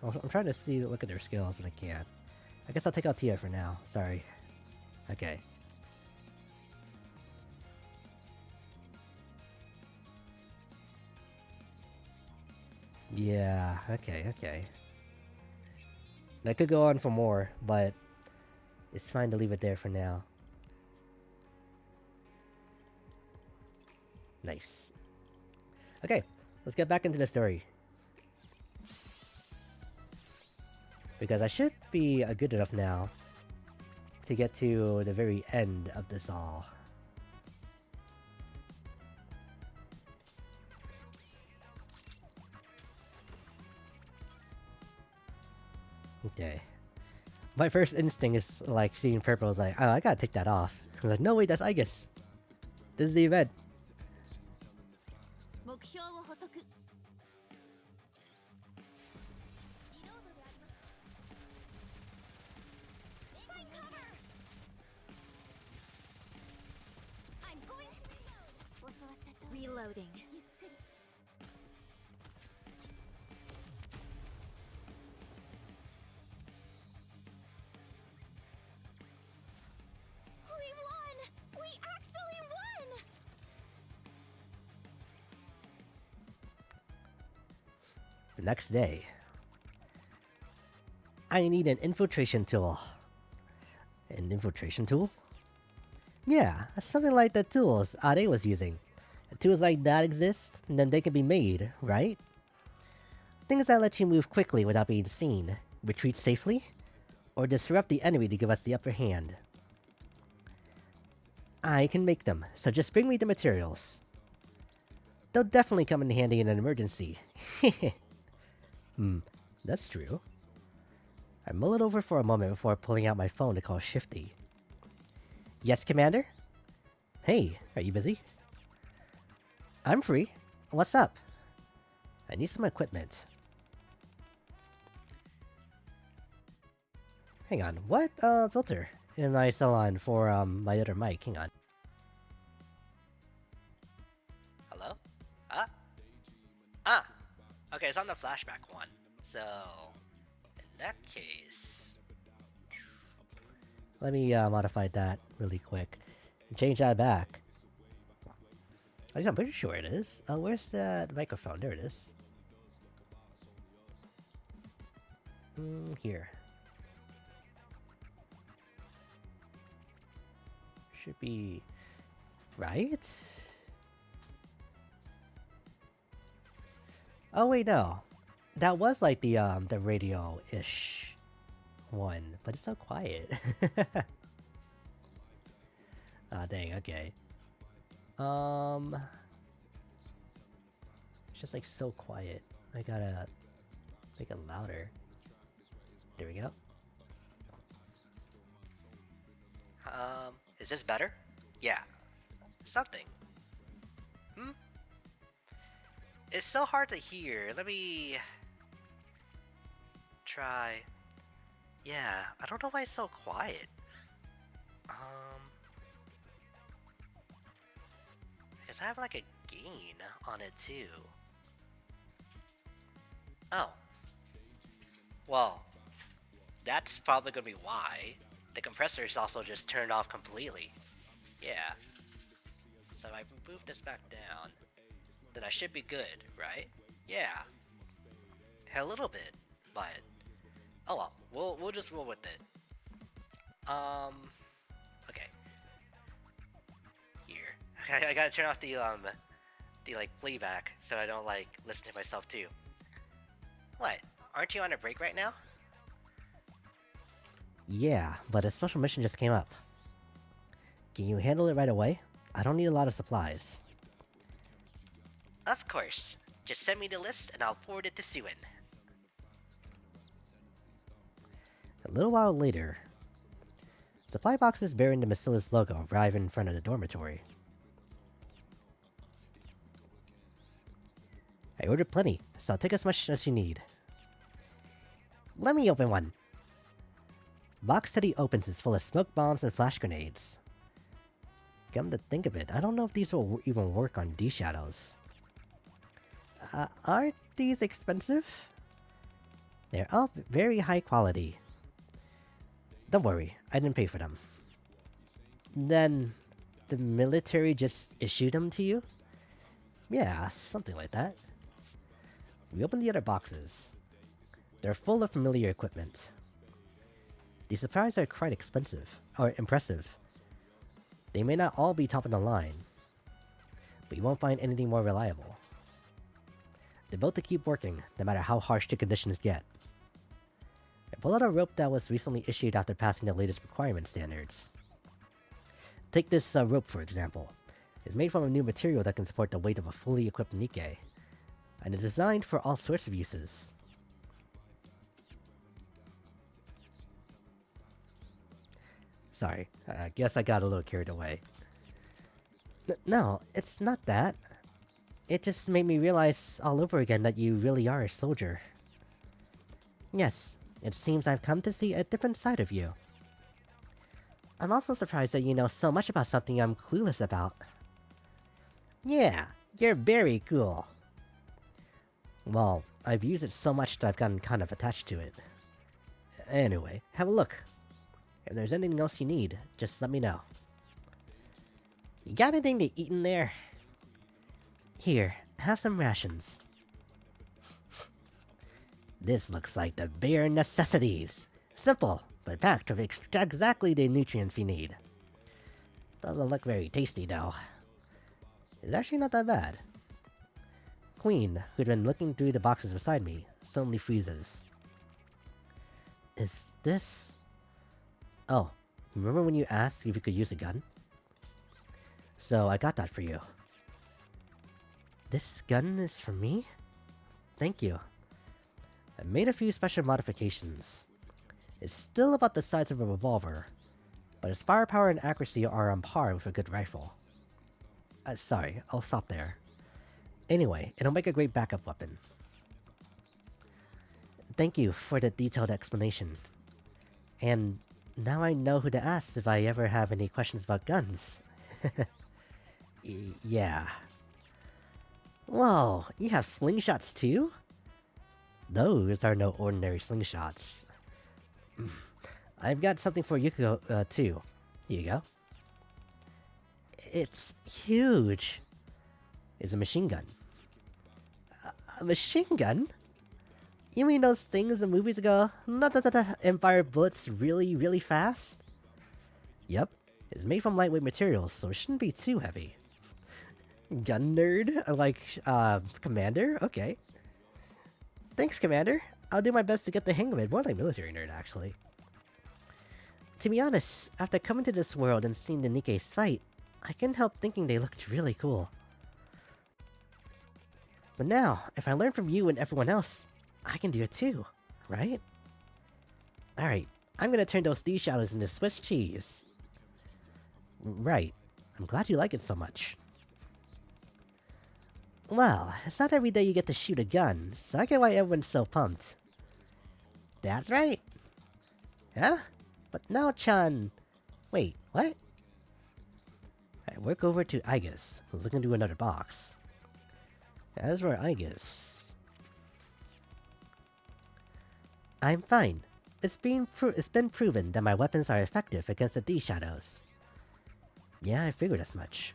I'm trying to look at their skills, but I can't. I guess I'll take out Tia for now. Sorry. Okay. Yeah, okay. And I could go on for more, but it's fine to leave it there for now. Nice. Okay, let's get back into the story. Because I should be good enough now to get to the very end of this all. Okay. My first instinct is like seeing purple is like, oh, I gotta take that off. I was like, no wait, that's Aegis. This is the event. 目標を補足。 I'm going to reload. Reloading. We won! We actually won! The next day, I need an infiltration tool. An infiltration tool? Yeah, something like the tools Ade was using. Tools like that exist, and then they can be made, right? Things that let you move quickly without being seen, retreat safely, or disrupt the enemy to give us the upper hand. I can make them, so just bring me the materials. They'll definitely come in handy in an emergency. That's true. I mull it over for a moment before pulling out my phone to call Shifty. Yes, Commander? Hey, are you busy? I'm free. What's up? I need some equipment. Hang on, what filter am I still on for my other mic? Hang on. Hello? Okay, it's on the flashback one. So, in that case, let me modify that really quick and change that back. At least I'm pretty sure it is. Where's that microphone? There it is. Here. Should be right. Oh wait, no, that was like the radio-ish one, but it's so quiet. Ah, dang. Okay. It's just like so quiet. I gotta make it louder. There we go. Is this better? Yeah. Something. It's so hard to hear. Let me try. Yeah, I don't know why it's so quiet. Because I have like a gain on it too. Oh. Well, that's probably gonna be why. The compressor is also just turned off completely. Yeah. So if I move this back down, then I should be good, right? Yeah. A little bit, but oh well, we'll just roll with it. Okay. Here, I gotta turn off the like playback so I don't like listen to myself too. What? Aren't you on a break right now? Yeah, but a special mission just came up. Can you handle it right away? I don't need a lot of supplies. Of course. Just send me the list and I'll forward it to Suin. A little while later, supply boxes bearing the Bacillus logo arrive in front of the dormitory. I ordered plenty, so I'll take as much as you need. Let me open one. Box that he opens is full of smoke bombs and flash grenades. Come to think of it, I don't know if these will even work on D-Shadows. Aren't these expensive? They're all very high quality. Don't worry, I didn't pay for them. Then, the military just issued them to you? Yeah, something like that. We open the other boxes. They're full of familiar equipment. These supplies are quite expensive, or impressive. They may not all be top of the line, but you won't find anything more reliable. They're built to keep working, no matter how harsh the conditions get. Pull out a rope that was recently issued after passing the latest requirement standards. Take this rope, for example. It's made from a new material that can support the weight of a fully equipped Nikke, and is designed for all sorts of uses. Sorry, I guess I got a little carried away. No, it's not that. It just made me realize all over again that you really are a soldier. Yes, it seems I've come to see a different side of you. I'm also surprised that you know so much about something I'm clueless about. Yeah, you're very cool. Well, I've used it so much that I've gotten kind of attached to it. Anyway, have a look. If there's anything else you need, just let me know. You got anything to eat in there? Here, have some rations. This looks like the bare necessities. Simple, but packed with exactly the nutrients you need. Doesn't look very tasty though. It's actually not that bad. Queen, who'd been looking through the boxes beside me, suddenly freezes. Is this... Oh, remember when you asked if you could use a gun? So I got that for you. This gun is for me? Thank you. I made a few special modifications. It's still about the size of a revolver, but its firepower and accuracy are on par with a good rifle. Sorry, I'll stop there. Anyway, it'll make a great backup weapon. Thank you for the detailed explanation. And now I know who to ask if I ever have any questions about guns. Yeah. Whoa, you have slingshots too? Those are no ordinary slingshots. I've got something for Yukiko, too. Here you go. It's huge. It's a machine gun. A machine gun? You mean those things in movies go, and fire bullets really, really fast? Yep. It's made from lightweight materials, so it shouldn't be too heavy. Gun nerd? Like, Commander? Okay. Thanks, Commander. I'll do my best to get the hang of it. More like military nerd, actually. To be honest, after coming to this world and seeing the Nikke's fight, I couldn't help thinking they looked really cool. But now, if I learn from you and everyone else, I can do it too, right? Alright, I'm gonna turn those D shadows into Swiss cheese. Right. I'm glad you like it so much. Well, it's not every day you get to shoot a gun, so I get why everyone's so pumped. That's right. Huh? But now Chan... Wait, what? I work over to Igus, who's looking through another box. As for Igus... I'm fine. It's been proven that my weapons are effective against the D-Shadows. Yeah, I figured as much.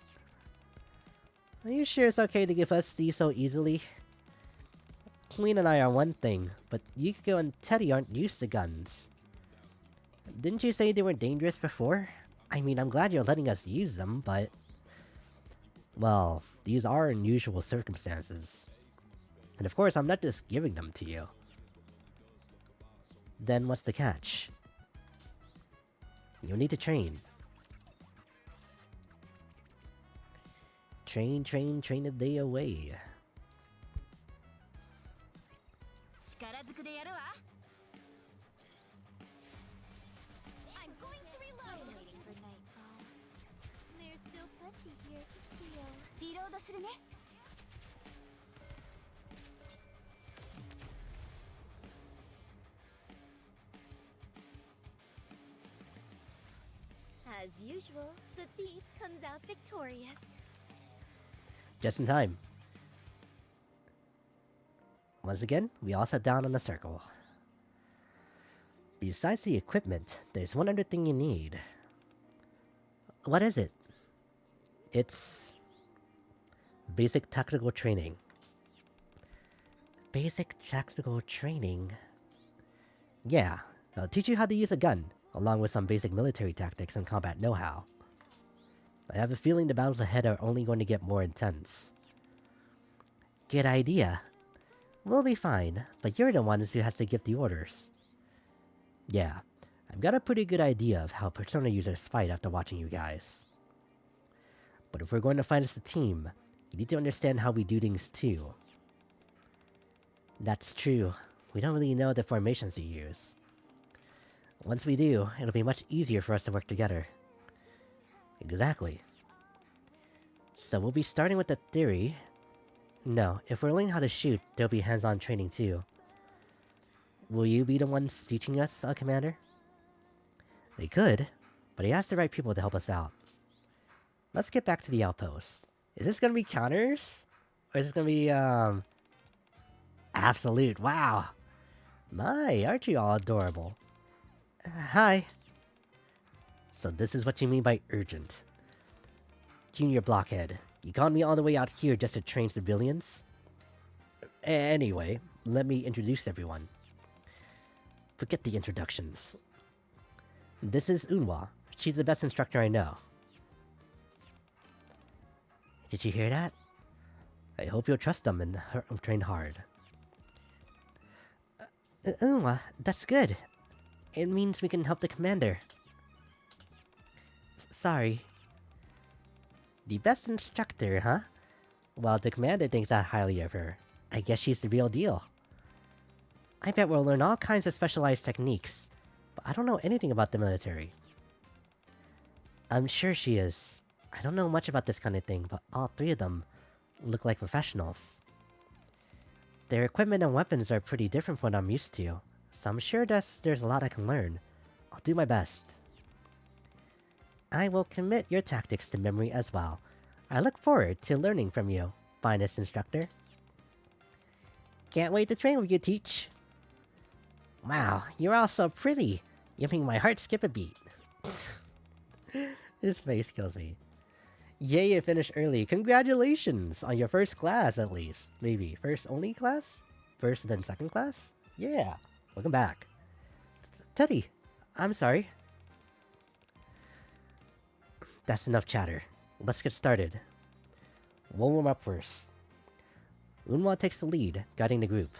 Are you sure it's okay to give us these so easily? Queen and I are one thing, but Yukiko and Teddy aren't used to guns. Didn't you say they were dangerous before? I mean, I'm glad you're letting us use them, but... Well, these are unusual circumstances. And of course, I'm not just giving them to you. Then what's the catch? You'll need to train. Train, train, train a day away. I'm going to reload. Waiting for nightfall. There's still plenty here to steal. Reload するね. As usual, the thief comes out victorious. Just in time. Once again, we all sat down in a circle. Besides the equipment, there's one other thing you need. What is it? It's... basic tactical training. Basic tactical training? Yeah, I'll teach you how to use a gun, along with some basic military tactics and combat know-how. I have a feeling the battles ahead are only going to get more intense. Good idea. We'll be fine, but you're the ones who has to give the orders. Yeah, I've got a pretty good idea of how Persona users fight after watching you guys. But if we're going to fight as a team, you need to understand how we do things too. That's true. We don't really know the formations you use. Once we do, it'll be much easier for us to work together. Exactly. So we'll be starting with the theory. No, if we're learning how to shoot, there'll be hands-on training too. Will you be the ones teaching us, Commander? They could, but he asked the right people to help us out. Let's get back to the outpost. Is this gonna be counters? Or is this gonna be, absolute? Wow! My, aren't you all adorable? Hi. So this is what you mean by urgent. Junior Blockhead, you called me all the way out here just to train civilians? Anyway, let me introduce everyone. Forget the introductions. This is Unwa. She's the best instructor I know. Did you hear that? I hope you'll trust them and train hard. Unwa, that's good. It means we can help the commander. Sorry. The best instructor, huh? Well, the commander thinks that highly of her. I guess she's the real deal. I bet we'll learn all kinds of specialized techniques, but I don't know anything about the military. I'm sure she is. I don't know much about this kind of thing, but all three of them look like professionals. Their equipment and weapons are pretty different from what I'm used to, so I'm sure there's a lot I can learn. I'll do my best. I will commit your tactics to memory as well. I look forward to learning from you, finest instructor. Can't wait to train with you, Teach. Wow, you're all so pretty. You make my heart skip a beat. His face kills me. Yay, you finished early. Congratulations on your first class, at least. Maybe. First only class? First and then second class? Yeah. Welcome back. Teddy, I'm sorry. That's enough chatter. Let's get started. We'll warm up first. Unwa takes the lead, guiding the group.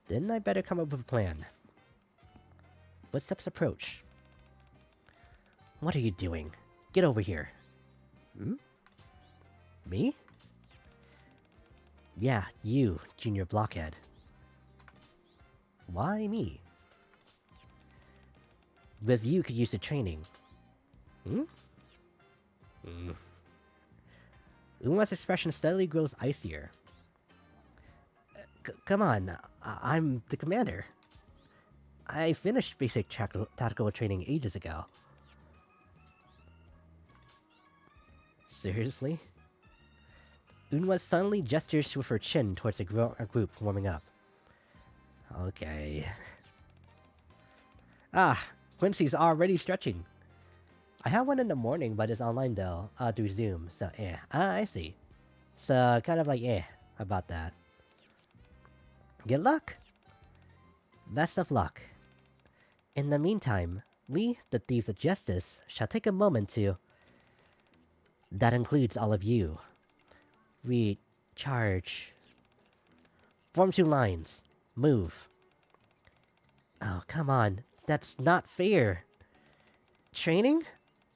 Then I better come up with a plan. Footsteps approach. What are you doing? Get over here. Me? Yeah, you, Junior Blockhead. Why me? With you could use the training. Unwa's expression steadily grows icier. Come on, I'm the commander. I finished basic tactical training ages ago. Seriously? Unwa suddenly gestures with her chin towards a group warming up. Okay. Quincy's already stretching. I have one in the morning, but it's online though, through Zoom, so I see. So, kind of like about that. Good luck! Best of luck. In the meantime, we, the Thieves of Justice, shall take a moment to... That includes all of you. Recharge. Form 2 lines. Move. Oh, come on. That's not fair. Training?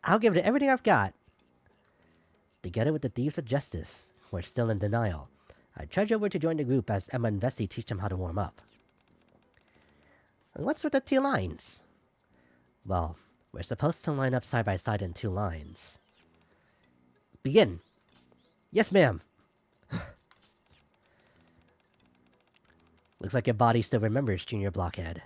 I'll give it everything I've got. Together with the Thieves of Justice, who are still in denial, I trudge over to join the group as Emma and Vessi teach them how to warm up. What's with the 2 lines? Well, we're supposed to line up side by side in 2 lines. Begin. Yes, ma'am. Looks like your body still remembers, Junior Blockhead.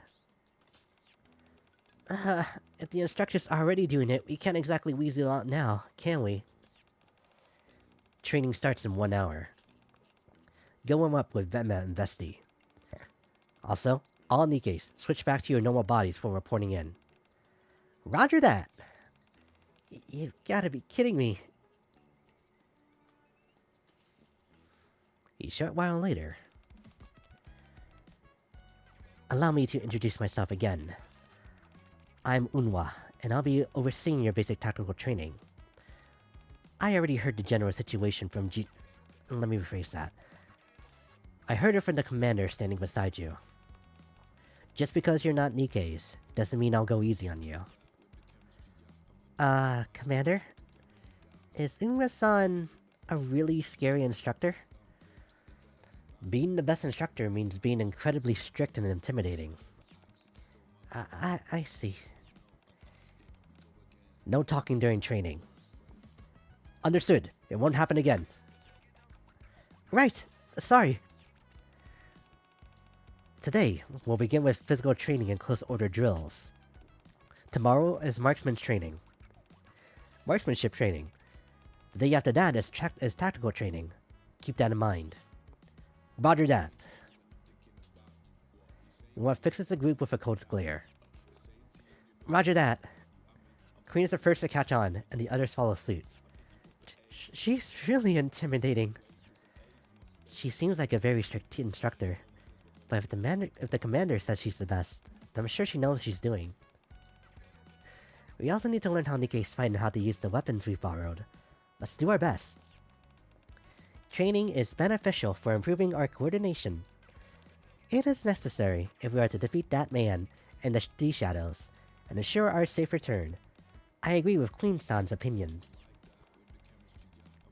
If the instructor's already doing it, we can't exactly weasel out now, can we? Training starts in 1 hour. Go warm up with Emma and Vesti. Also, all Nikkes, switch back to your normal bodies for reporting in. Roger that! You've gotta be kidding me. A short while later. Allow me to introduce myself again. I'm Unwa, and I'll be overseeing your basic tactical training. I already heard the general situation from Let me rephrase that. I heard it from the commander standing beside you. Just because you're not Nikke's doesn't mean I'll go easy on you. Commander? Is Unra-san a really scary instructor? Being the best instructor means being incredibly strict and intimidating. I see. No talking during training. Understood. It won't happen again. Right. Sorry. Today, we'll begin with physical training and close order drills. Tomorrow is marksmanship training. The day after that is tactical training. Keep that in mind. Roger that. What fixes the group with a cold glare. Roger that. Queen is the first to catch on, and the others follow suit. She's really intimidating. She seems like a very strict instructor, but if the commander says she's the best, then I'm sure she knows what she's doing. We also need to learn how Nikke's fight and how to use the weapons we've borrowed. Let's do our best. Training is beneficial for improving our coordination. It is necessary if we are to defeat that man in the shadows and ensure our safe return. I agree with Queenstown's opinion.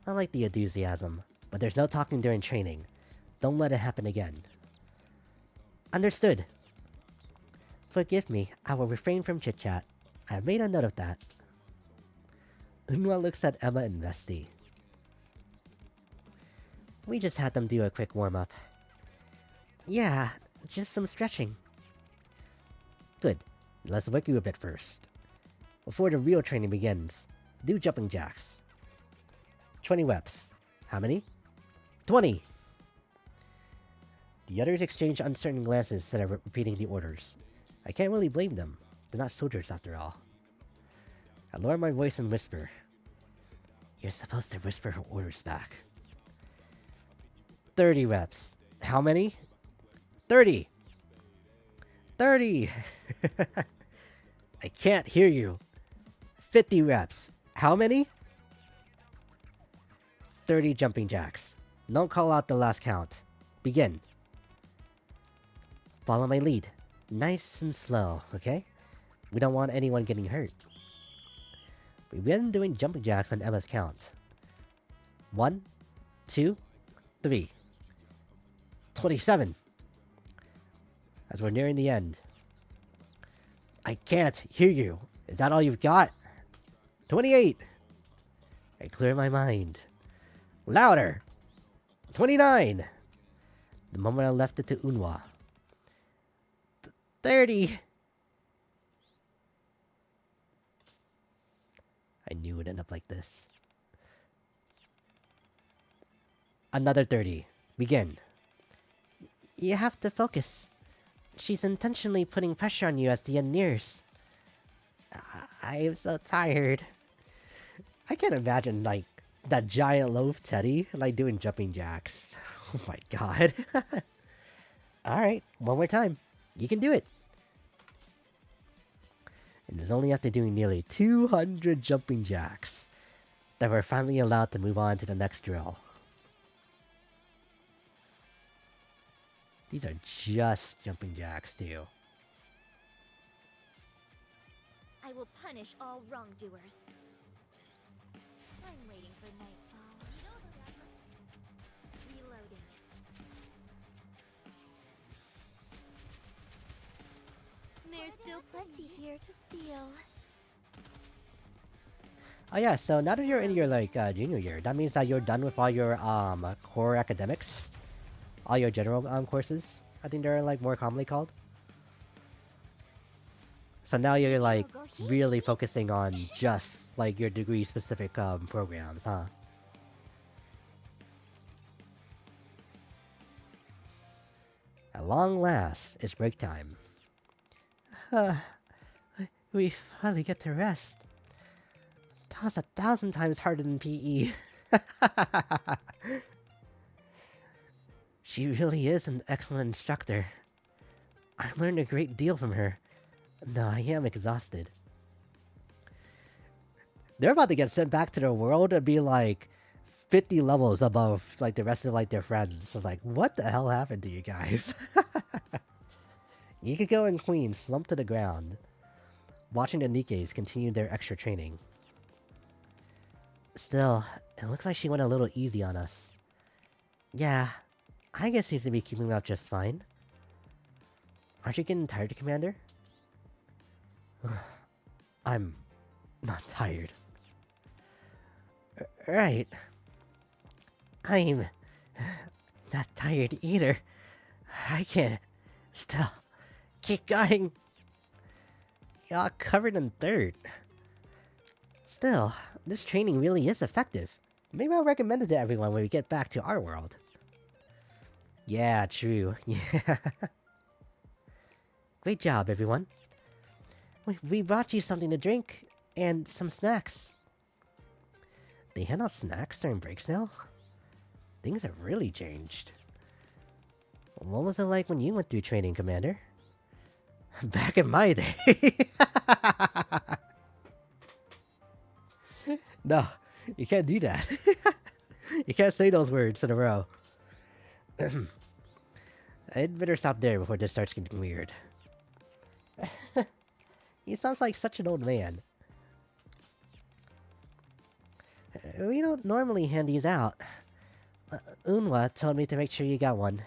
I like the enthusiasm, but there's no talking during training. Don't let it happen again. Understood. Forgive me, I will refrain from chit-chat. I have made a note of that. Unwa looks at Emma and Vesty. We just had them do a quick warm-up. Yeah, just some stretching. Good. Let's work you a bit first. Before the real training begins, do jumping jacks. 20 reps. How many? 20! The others exchange uncertain glances instead of repeating the orders. I can't really blame them. They're not soldiers after all. I lower my voice and whisper. You're supposed to whisper her orders back. 30 reps. How many? 30! 30! I can't hear you. 50 reps. How many? 30 jumping jacks. Don't call out the last count. Begin. Follow my lead. Nice and slow, okay? We don't want anyone getting hurt. We begin doing jumping jacks on Emma's count. 1, 2, 3. 27. As we're nearing the end. I can't hear you. Is that all you've got? 28. I clear my mind. Louder. 29. The moment I left it to Unwa. 30. I knew it would end up like this. Another 30. Begin. You have to focus. She's intentionally putting pressure on you as the end nears. I'm so tired. I can't imagine, like, that giant loaf Teddy, like, doing jumping jacks. Oh my god. Alright, one more time. You can do it. It was only after doing nearly 200 jumping jacks that we're finally allowed to move on to the next drill. These are just jumping jacks, too. I will punish all wrongdoers. I'm waiting for nightfall. Reloading. There's still plenty here to steal. Oh yeah, so now that you're in your, like, junior year, that means that you're done with all your, core academics. All your general, courses. I think they're, like, more commonly called. So now you're, like, really focusing on just, like, your degree-specific, programs, huh? At long last, it's break time. We finally get to rest. That was 1,000 times harder than PE. She really is an excellent instructor. I learned a great deal from her. No, I am exhausted. They're about to get sent back to their world and be like 50 levels above like the rest of like their friends. So like, what the hell happened to you guys? Yukiko and Queen slumped to the ground, watching the Nikkes continue their extra training. Still, it looks like she went a little easy on us. Yeah, I guess seems to be keeping up just fine. Aren't you getting tired, Commander? I'm not tired. Right. I'm not tired either. I can still keep going. Y'all covered in dirt. Still, this training really is effective. Maybe I'll recommend it to everyone when we get back to our world. Yeah, true. Yeah. Great job, everyone. We brought you something to drink and some snacks. They hand out snacks during breaks now? Things have really changed. What was it like when you went through training, Commander? Back in my day. No, you can't do that. You can't say those words in a row. I'd better stop there before this starts getting weird. He sounds like such an old man. We don't normally hand these out. Unwa told me to make sure you got one.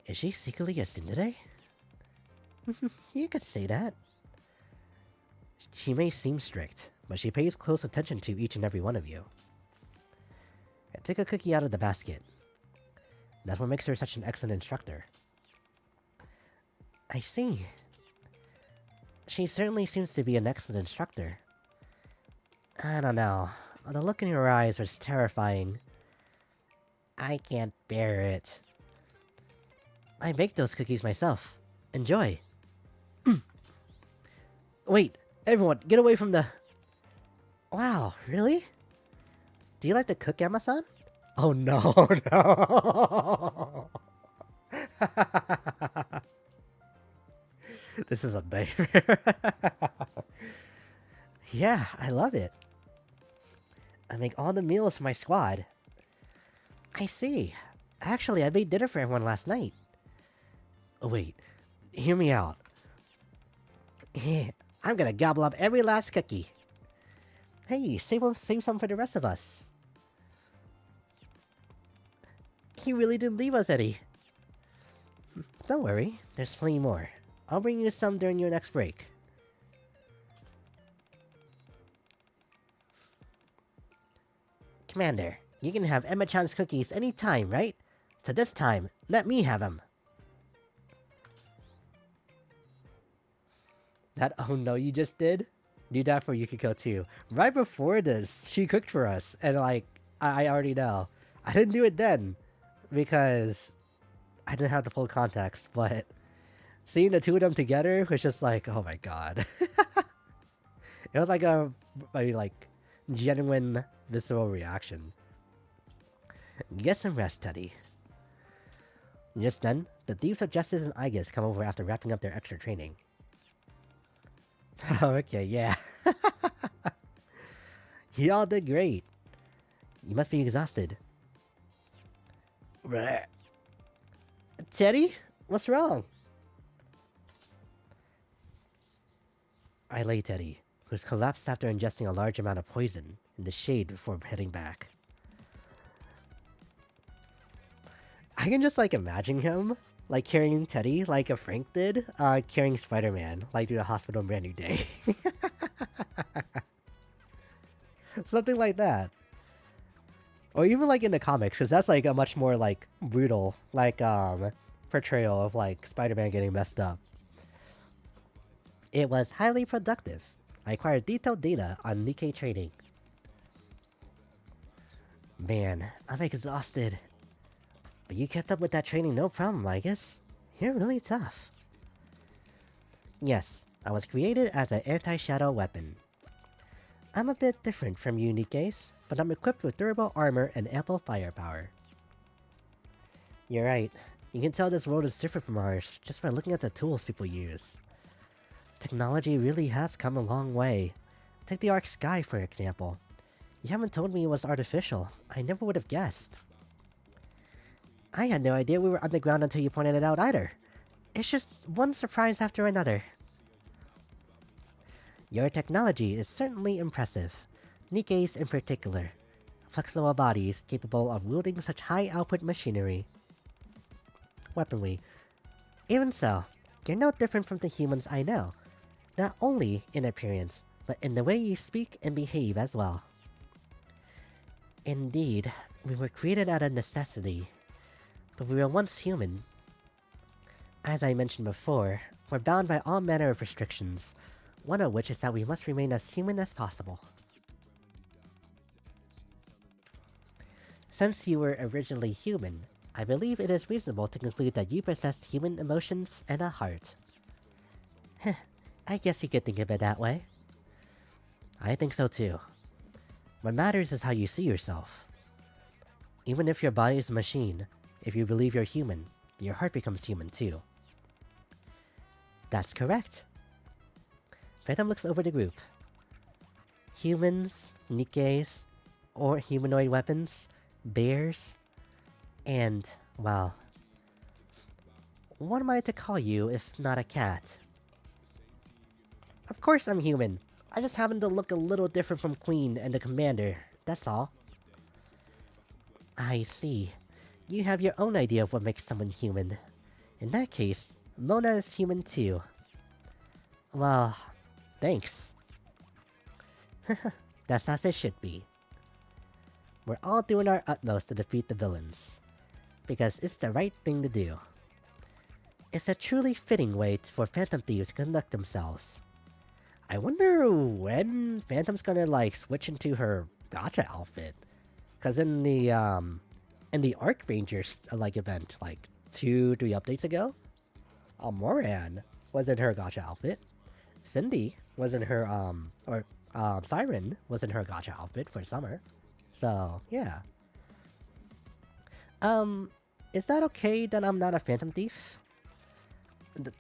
Is she secretly a tsundere? You could say that. She may seem strict, but she pays close attention to each and every one of you. I take a cookie out of the basket. That's what makes her such an excellent instructor. I see. She certainly seems to be an excellent instructor. I don't know. The look in her eyes was terrifying. I can't bear it. I baked those cookies myself. Enjoy. Wait, everyone, get away from the... Wow, really? Do you like to cook, Amazon? Oh no, no! This is a nightmare. Yeah, I love it. I make all the meals for my squad. I see. Actually, I made dinner for everyone last night. Oh wait, hear me out. I'm gonna gobble up every last cookie. Hey, save some for the rest of us. He really didn't leave us any. Don't worry, there's plenty more. I'll bring you some during your next break. Commander, you can have Emma-chan's cookies anytime, right? So this time, let me have them. That oh no you just did? Do that for Yukiko too. Right before this, she cooked for us. And like, I already know. I didn't do it then. Because I didn't have the full context. But seeing the two of them together was just like, oh my god. It was like a genuine visceral reaction. Get some rest, Teddy. Just then, the Thieves of Justice and Aegis come over after wrapping up their extra training. Oh, okay, yeah. You all did great. You must be exhausted. Teddy? What's wrong? I lay Teddy, who's collapsed after ingesting a large amount of poison, in the shade before heading back. I can just imagine him carrying Teddy like a Frank did, carrying Spider-Man through the hospital on Brand New Day. Something like that. Or even in the comics, because that's a much more brutal portrayal of Spider-Man getting messed up. It was highly productive. I acquired detailed data on Nikke trading. Man, I'm exhausted. But you kept up with that training no problem, I guess. You're really tough. Yes, I was created as an anti-shadow weapon. I'm a bit different from you Nikkes, but I'm equipped with durable armor and ample firepower. You're right. You can tell this world is different from ours just by looking at the tools people use. Technology really has come a long way. Take the Arc Sky, for example. You haven't told me it was artificial. I never would have guessed. I had no idea we were underground until you pointed it out either. It's just one surprise after another. Your technology is certainly impressive. Nikke's in particular. Flexible bodies capable of wielding such high-output machinery. Weaponry. Even so, you're no different from the humans I know. Not only in appearance, but in the way you speak and behave as well. Indeed, we were created out of necessity. But we were once human. As I mentioned before, we're bound by all manner of restrictions, one of which is that we must remain as human as possible. Since you were originally human, I believe it is reasonable to conclude that you possess human emotions and a heart. Heh, I guess you could think of it that way. I think so too. What matters is how you see yourself. Even if your body is a machine, if you believe you're human, your heart becomes human too. That's correct. Phantom looks over the group. Humans, Nikkes, or humanoid weapons, bears, and, well... what am I to call you if not a cat? Of course I'm human. I just happen to look a little different from Queen and the Commander, that's all. I see. You have your own idea of what makes someone human. In that case, Mona is human too. Well, thanks. That's as it should be. We're all doing our utmost to defeat the villains. Because it's the right thing to do. It's a truly fitting way for Phantom Thieves to conduct themselves. I wonder when Phantom's gonna, like, switch into her gacha outfit. Cause in the Archrangers, like, event, like, 2-3 updates ago, Moran was in her gacha outfit. Cindy was in her, Siren was in her gacha outfit for summer. So, yeah. Is that okay that I'm not a Phantom Thief?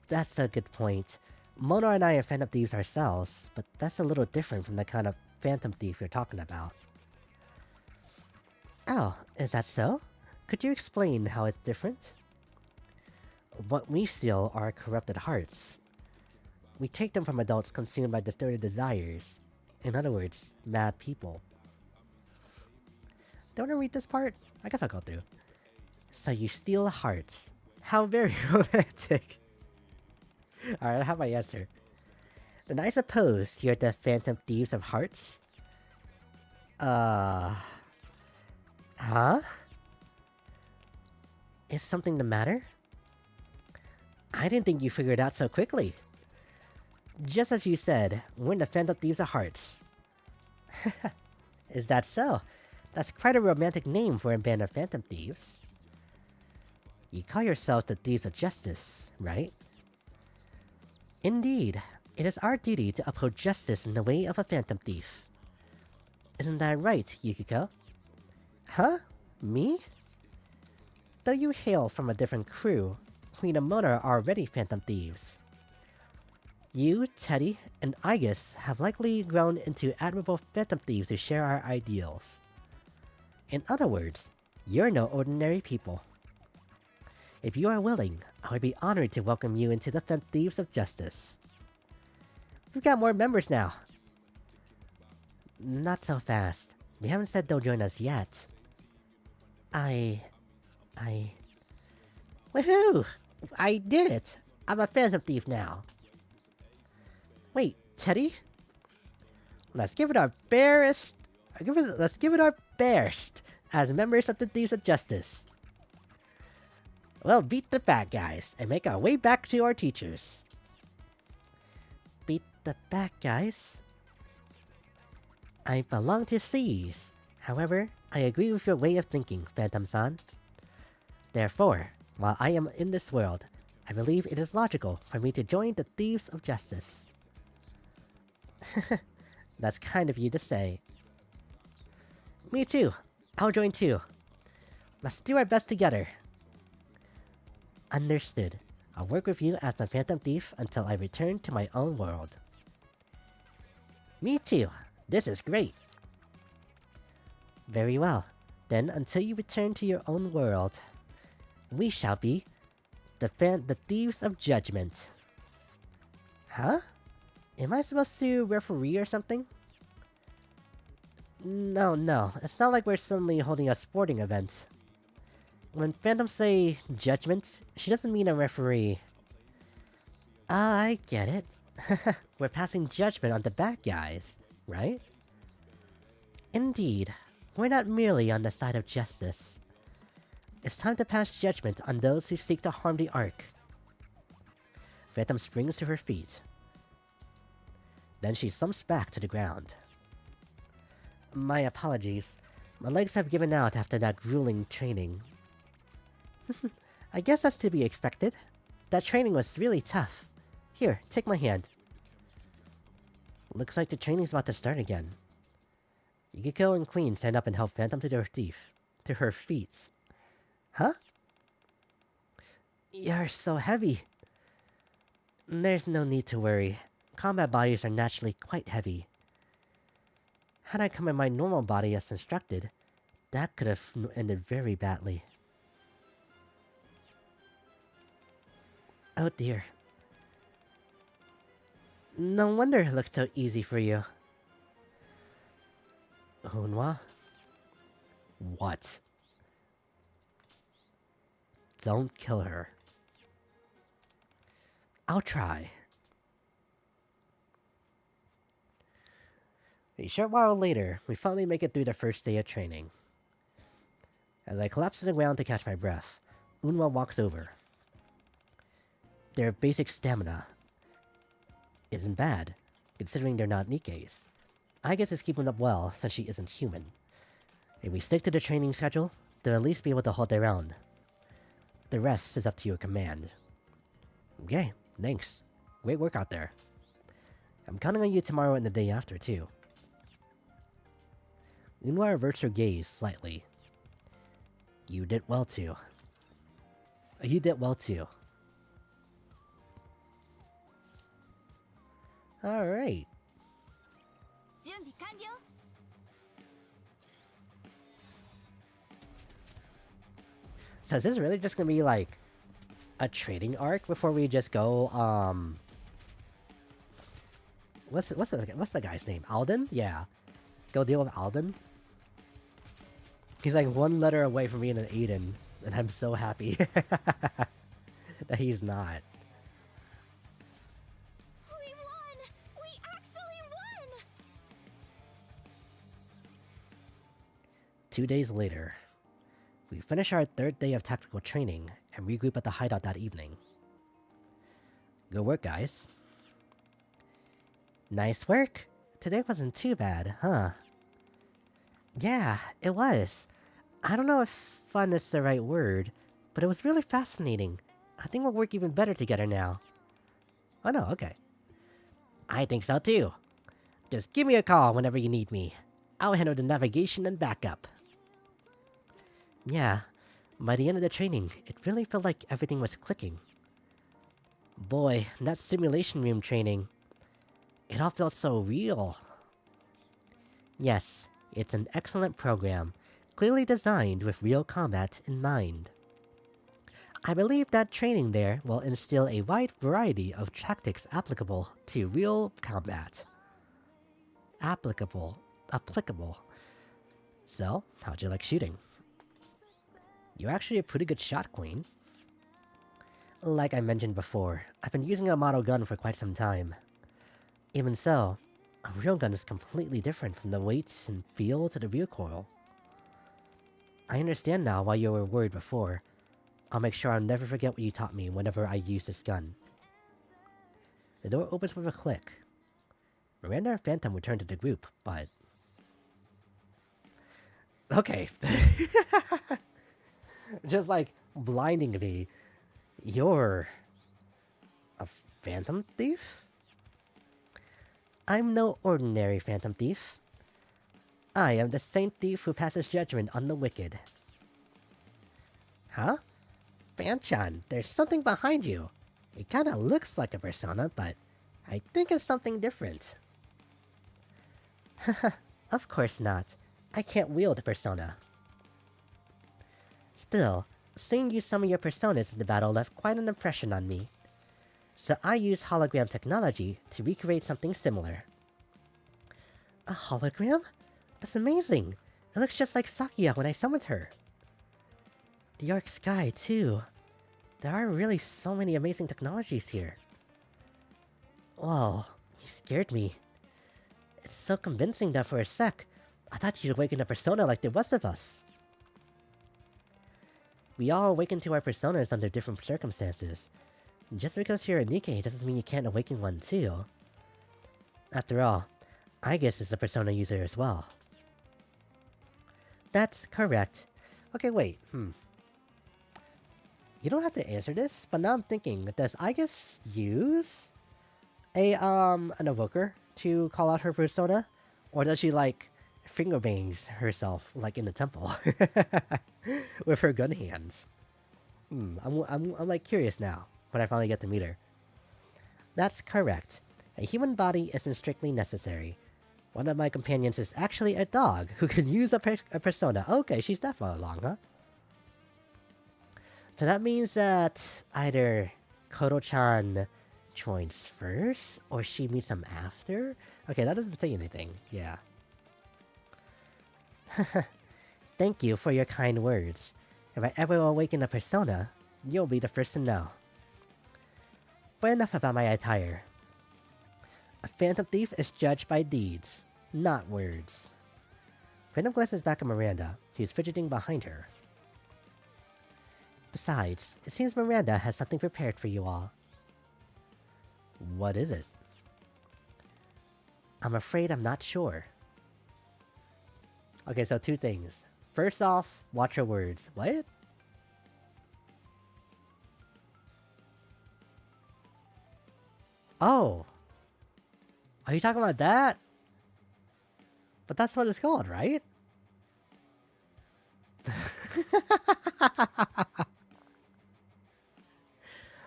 That's a good point. Mona and I are Phantom Thieves ourselves, but that's a little different from the kind of Phantom Thief you're talking about. Oh, is that so? Could you explain how it's different? What we steal are corrupted hearts. We take them from adults consumed by distorted desires. In other words, mad people. Don't I read this part? I guess I'll go through. So you steal hearts. How very romantic. Alright, I have my answer. Then I suppose you're the Phantom Thieves of Hearts? Huh? Is something the matter? I didn't think you figured it out so quickly. Just as you said, we're the Phantom Thieves of Hearts. Is that so? That's quite a romantic name for a band of Phantom Thieves. You call yourselves the Thieves of Justice, right? Indeed, it is our duty to uphold justice in the way of a Phantom Thief. Isn't that right, Yukiko? Huh? Me? Though you hail from a different crew, Queen and Mona are already Phantom Thieves. You, Teddy, and Aegis have likely grown into admirable Phantom Thieves who share our ideals. In other words, you're no ordinary people. If you are willing, I would be honored to welcome you into the Phantom Thieves of Justice. We've got more members now. Not so fast. They haven't said they'll join us yet. Woohoo! I did it! I'm a Phantom Thief now. Wait, Teddy? Let's give it our best. Let's give it our best as members of the Thieves of Justice. We'll beat the bad guys and make our way back to our teachers. Beat the bad guys? I belong to Seas. However, I agree with your way of thinking, Phantom-san. Therefore, while I am in this world, I believe it is logical for me to join the Thieves of Justice. That's kind of you to say. Me too. I'll join too. Let's do our best together. Understood. I'll work with you as the Phantom Thief until I return to my own world. Me too. This is great. Very well. Then until you return to your own world, We shall be the Thieves of Judgment. Huh? Am I supposed to referee or something? No. It's not like we're suddenly holding a sporting event. When Phantoms say judgment, she doesn't mean a referee. Ah, I get it. We're passing judgment on the bad guys, right? Indeed. We're not merely on the side of justice. It's time to pass judgment on those who seek to harm the Ark. Phantom springs to her feet. Then she slumps back to the ground. My apologies. My legs have given out after that grueling training. I guess that's to be expected. That training was really tough. Here, take my hand. Looks like the training's about to start again. Yukiko and Queen stand up and help Phantom to her feet. Huh? You're so heavy. There's no need to worry. Combat bodies are naturally quite heavy. Had I come in my normal body as instructed, that could have ended very badly. Oh dear. No wonder it looked so easy for you. Hunwa? What? Don't kill her. I'll try. A short while later, we finally make it through the first day of training. As I collapse to the ground to catch my breath, Unwa walks over. Their basic stamina isn't bad, considering they're not Nikkes. I guess it's keeping up well since she isn't human. If we stick to the training schedule, they'll at least be able to hold their own. The rest is up to your command. Okay, thanks. Great work out there. I'm counting on you tomorrow and the day after, too. Unwa averts her gaze slightly. You did well, too. You did well, too. Alright. So is this really just gonna be like a trading arc before we just go what's the guy's name? Alden? Yeah. Go deal with Alden? He's like one letter away from being an Aiden, and I'm so happy that he's not. We won! We actually won! 2 days later, we finish our third day of tactical training and regroup at the hideout that evening. Good work, guys. Nice work. Today wasn't too bad, huh? Yeah, it was. I don't know if fun is the right word, but it was really fascinating. I think we'll work even better together now. Oh no, okay. I think so too. Just give me a call whenever you need me. I'll handle the navigation and backup. Yeah, by the end of the training, it really felt like everything was clicking. Boy, that simulation room training, it all felt so real. Yes, it's an excellent program, clearly designed with real combat in mind. I believe that training there will instill a wide variety of tactics applicable to real combat. Applicable. So, how'd you like shooting? You're actually a pretty good shot, Queen. Like I mentioned before, I've been using a model gun for quite some time. Even so, a real gun is completely different from the weight and feel to the recoil. I understand now why you were worried before. I'll make sure I'll never forget what you taught me whenever I use this gun. The door opens with a click. Miranda and Phantom return to the group, but... Okay. Just like blinding me. You're a phantom thief? I'm no ordinary phantom thief. I am the saint thief who passes judgment on the wicked. Huh? Fanchan, there's something behind you. It kinda looks like a persona, but I think it's something different. Haha, of course not. I can't wield a persona. Still, seeing you summon your personas in the battle left quite an impression on me. So I used hologram technology to recreate something similar. A hologram? That's amazing! It looks just like Sakia when I summoned her. The Arc Sky, too. There are really so many amazing technologies here. Whoa, you scared me. It's so convincing that for a sec, I thought you'd awaken a persona like the rest of us. We all awaken to our personas under different circumstances. Just because you're a Nikke doesn't mean you can't awaken one too. After all, Aegis is a persona user as well. That's correct. Okay, wait, You don't have to answer this, but now I'm thinking, does Aegis use an evoker to call out her persona? Or does she, like, finger bangs herself, like in the temple? With her gun hands. I'm like curious now, when I finally get to meet her. That's correct. A human body isn't strictly necessary. One of my companions is actually a dog who can use a persona. Okay, she's that far along, huh? So that means that either Koto-chan joins first, or she meets him after? Okay, that doesn't say anything. Yeah. Thank you for your kind words. If I ever awaken a persona, you'll be the first to know. But enough about my attire. A phantom thief is judged by deeds, not words. Phantom glances back at Miranda, who's fidgeting behind her. Besides, it seems Miranda has something prepared for you all. What is it? I'm afraid I'm not sure. Okay, so two things. First off, watch her words. What? Oh. Are you talking about that? But that's what it's called, right?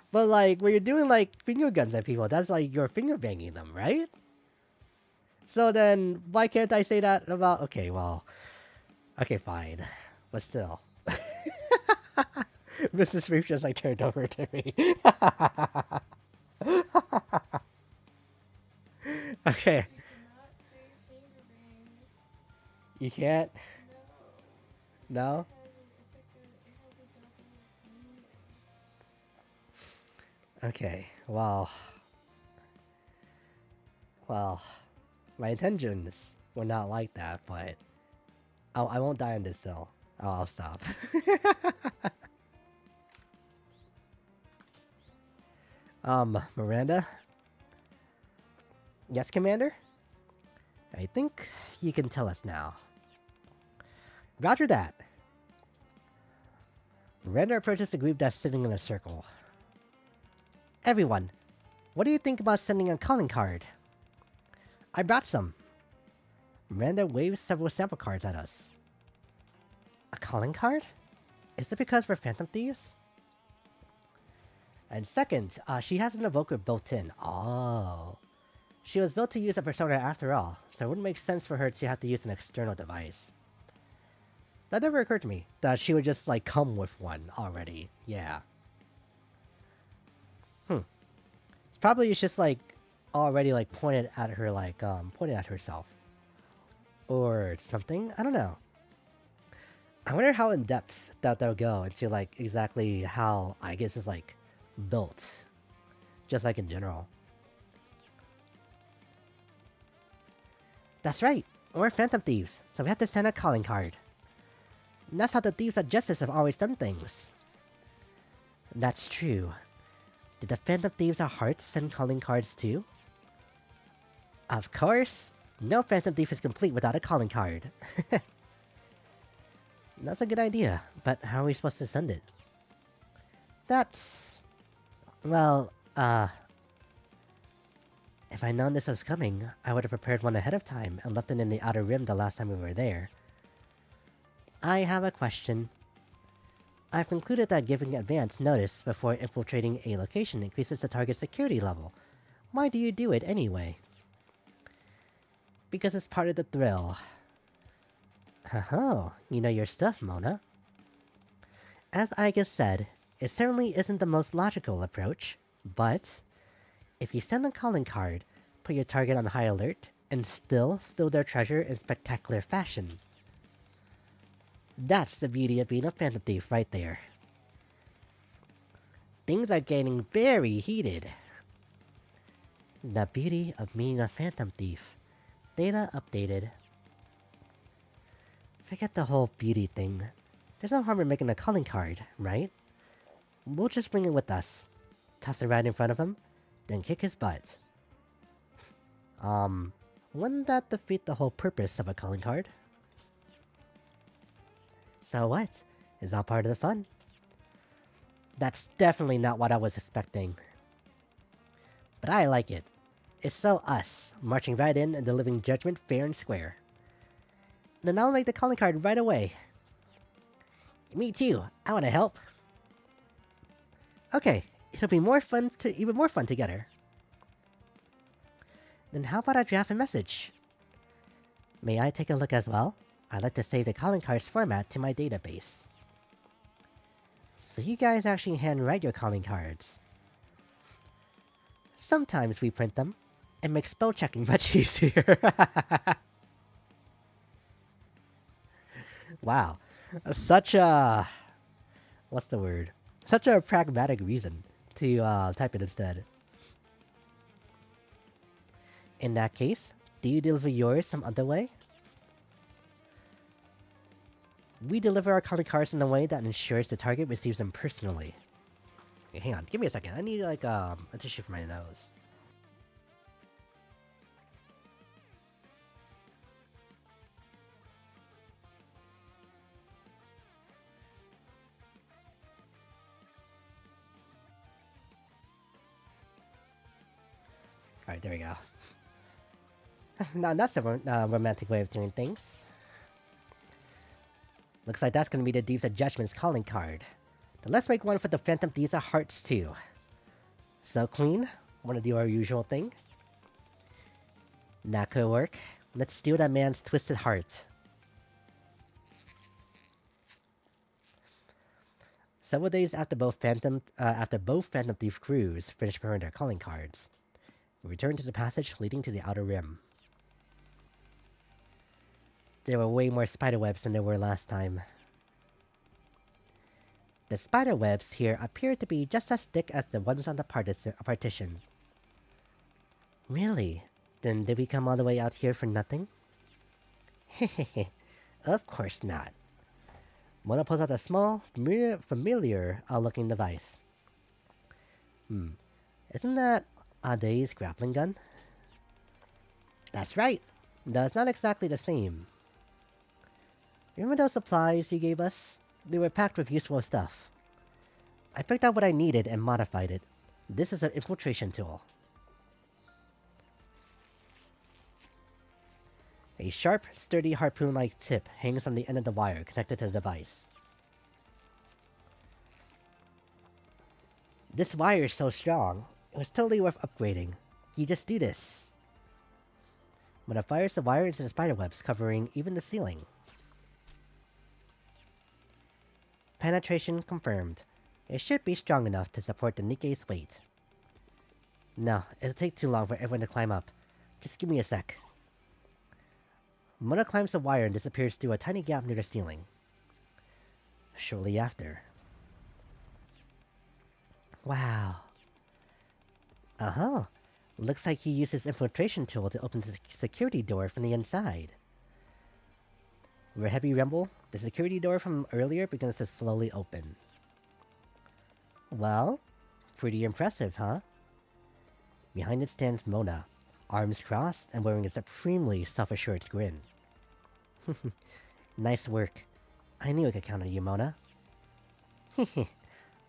But like, when you're doing like finger guns at people, that's like you're finger banging them, right? So then, why can't I say that about... Okay, well... Okay, fine. But still. Mrs. Reef just like turned over to me. Okay. You can't? No? Okay, well... Well... My intentions were not like that, but... I won't die on this hill. I'll stop. Miranda? Yes, Commander? I think you can tell us now. Roger that. Miranda approaches the group that's sitting in a circle. Everyone, what do you think about sending a calling card? I brought some. Miranda waves several sample cards at us. A calling card? Is it because we're phantom thieves? And second, she has an evoker built in. Oh. She was built to use a persona after all, so it wouldn't make sense for her to have to use an external device. That never occurred to me, that she would just, like, come with one already. Yeah. Probably it's just, like, already, like, pointed at her, like, pointed at herself. Or something? I don't know. I wonder how in-depth that they'll go into, like, exactly how Aegis is, like, built. Just, like, in general. That's right. We're phantom thieves, so we have to send a calling card. And that's how the thieves of justice have always done things. That's true. Did the phantom thieves of hearts send calling cards too? Of course. No phantom thief is complete without a calling card. That's a good idea, but how are we supposed to send it? That's... Well, if I'd known this was coming, I would have prepared one ahead of time and left it in the outer rim the last time we were there. I have a question. I've concluded that giving advance notice before infiltrating a location increases the target's security level. Why do you do it anyway? Because it's part of the thrill. Oh, you know your stuff, Mona. As Iga said, it certainly isn't the most logical approach, but if you send a calling card, put your target on high alert, and still steal their treasure in spectacular fashion. That's the beauty of being a Phantom Thief right there. Things are getting very heated. The beauty of being a Phantom Thief. Data updated. Forget the whole beauty thing. There's no harm in making a calling card, right? We'll just bring it with us. Toss it right in front of him, then kick his butt. Wouldn't that defeat the whole purpose of a calling card? So what? It's all part of the fun. That's definitely not what I was expecting. But I like it. It's so us, marching right in and delivering judgment fair and square. Then I'll make the calling card right away. Me too, I wanna help. Okay, it'll be even more fun together. Then how about I draft a message? May I take a look as well? I'd like to save the calling card's format to my database. So you guys actually handwrite your calling cards. Sometimes we print them. It makes spell checking much easier. Wow. Such a... What's the word? Such a pragmatic reason to type it instead. In that case, do you deliver yours some other way? We deliver our calling cards in a way that ensures the target receives them personally. Okay, hang on, give me a second. I need like a tissue for my nose. Alright, there we go. Now that's a romantic way of doing things. Looks like that's gonna be the Thieves of Judgment's calling card. Then let's make one for the Phantom Thieves of Hearts too. So, Queen, wanna do our usual thing? That could work. Let's steal that man's twisted heart. Several days after both Phantom Thief crews finished preparing their calling cards, we returned to the passage leading to the Outer Rim. There were way more spiderwebs than there were last time. The spiderwebs here appeared to be just as thick as the ones on the partition. Really? Then did we come all the way out here for nothing? Hehehe, of course not. Mona pulls out a small, familiar looking device. Isn't that Ade's grappling gun? That's right, though it's not exactly the same. Remember those supplies you gave us? They were packed with useful stuff. I picked out what I needed and modified it. This is an infiltration tool. A sharp, sturdy harpoon-like tip hangs from the end of the wire connected to the device. This wire is so strong, it was totally worth upgrading. You just do this. When it fires the wire into the spiderwebs covering even the ceiling. Penetration confirmed. It should be strong enough to support the Nikke's weight. No, it'll take too long for everyone to climb up. Just give me a sec. Mona climbs the wire and disappears through a tiny gap near the ceiling. Shortly after. Wow. Looks like he used his infiltration tool to open the security door from the inside. With a heavy rumble, the security door from earlier begins to slowly open. Well, pretty impressive, huh? Behind it stands Mona, arms crossed and wearing a supremely self-assured grin. Nice work. I knew I could count on you, Mona.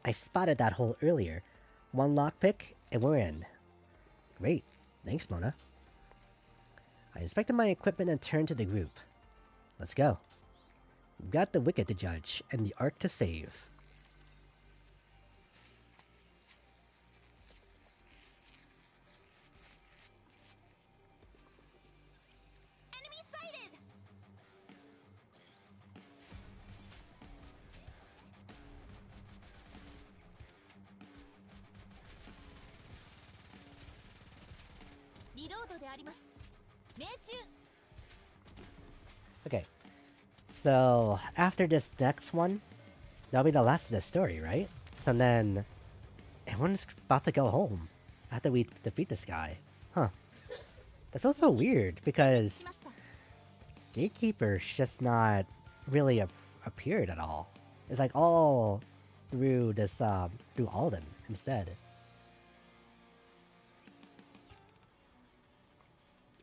I spotted that hole earlier. One lockpick, and we're in. Great. Thanks, Mona. I inspected my equipment and turned to the group. Let's go. We've got the Wicked to judge, and the Ark to save. Enemy sighted! Okay. So, after this next one, that'll be the last of the story, right? So then, everyone's about to go home after we defeat this guy. Huh. That feels so weird, because Gatekeeper's just not really appeared at all. It's like all through this, through Alden instead.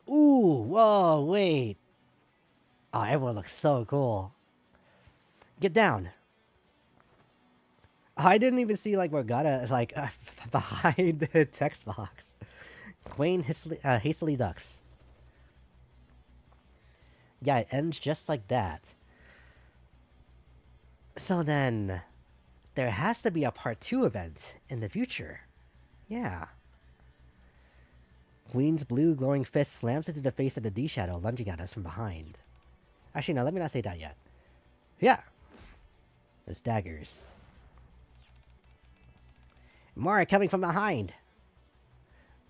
Ooh, whoa, wait. Oh, everyone looks so cool. Get down. I didn't even see, like, Morgana is, like, behind the text box. Queen hastily ducks. Yeah, it ends just like that. So then, there has to be a part 2 event in the future. Yeah. Queen's blue glowing fist slams into the face of the D-Shadow, lunging at us from behind. Actually, no, let me not say that yet. Yeah. It's daggers. More coming from behind.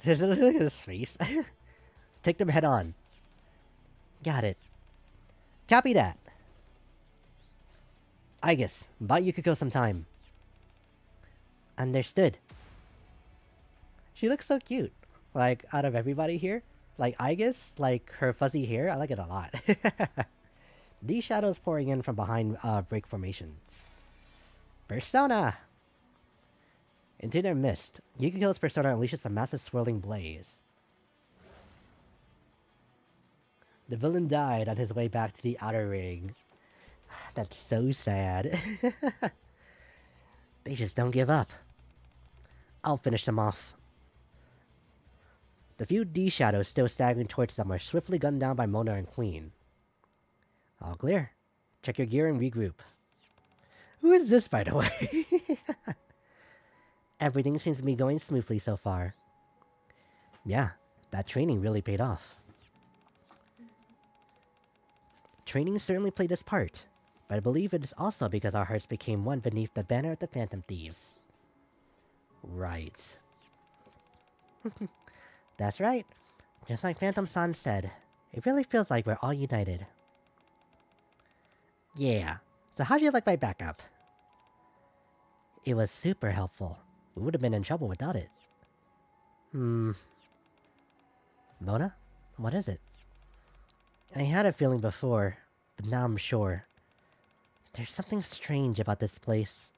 Look at his face. Take them head on. Got it. Copy that. Aigis, buy Yukiko some time. Understood. She looks so cute. Like, out of everybody here, like Aigis, like her fuzzy hair, I like it a lot. These shadows pouring in from behind break formation. Persona! Into their mist, Yukiko's persona unleashes a massive swirling blaze. The villain died on his way back to the outer ring. That's so sad. They just don't give up. I'll finish them off. The few D-Shadows still staggering towards them are swiftly gunned down by Mona and Queen. All clear. Check your gear and regroup. Who is this, by the way? Everything seems to be going smoothly so far. Yeah, that training really paid off. Training certainly played its part, but I believe it is also because our hearts became one beneath the banner of the Phantom Thieves. Right. That's right. Just like Phantom-san said, it really feels like we're all united. Yeah, so how'd you like my backup? It was super helpful. We would have been in trouble without it. Mona? What is it? I had a feeling before, but now I'm sure. There's something strange about this place.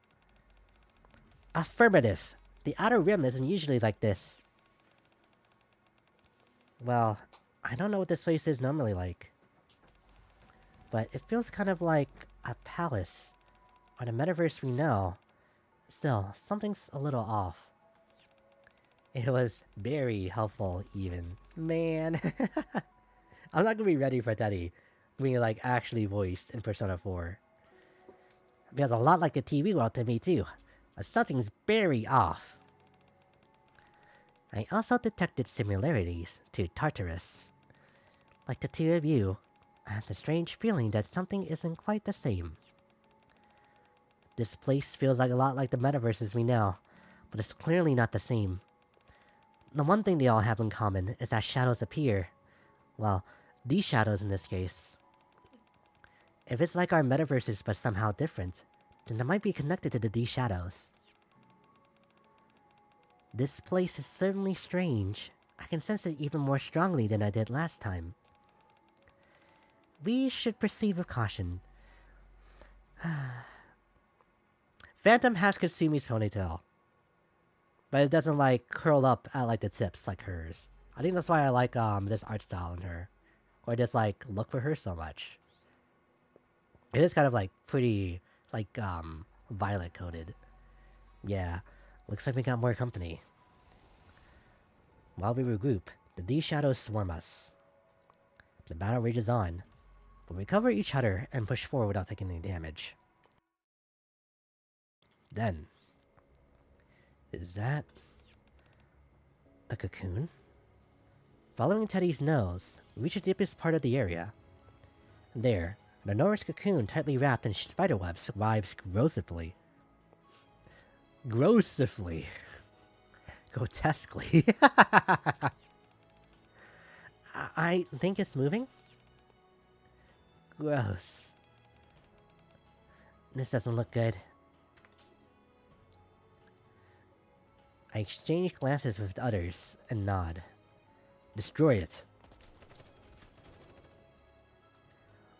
Affirmative. The Outer Rim isn't usually like this. Well, I don't know what this place is normally like. But it feels kind of like a palace. Or the metaverse we know. Still, something's a little off. It was very helpful, even. Man. I'm not gonna be ready for Teddy being, like, actually voiced in Persona 4. It feels a lot like the TV world to me, too. But something's very off. I also detected similarities to Tartarus. Like the two of you, I have the strange feeling that something isn't quite the same. This place feels like a lot like the metaverses we know, but it's clearly not the same. The one thing they all have in common is that shadows appear. Well, these shadows in this case. If it's like our metaverses but somehow different, then it might be connected to these shadows. This place is certainly strange. I can sense it even more strongly than I did last time. We should proceed with caution. Phantom has Kasumi's ponytail. But it doesn't, like, curl up at, like, the tips like hers. I think that's why I like, this art style in her. Or just, like, look for her so much. It is kind of, like, pretty, like, violet-coated. Yeah. Looks like we got more company. While we regroup, the D-Shadows swarm us. The battle rages on, but we cover each other and push forward without taking any damage. Then... is that... a cocoon? Following Teddy's nose, we reach the deepest part of the area. There, an enormous cocoon tightly wrapped in spiderwebs writhes grossively. Grossively. Grotesquely. I think it's moving. Gross. This doesn't look good. I exchange glances with others and nod. Destroy it.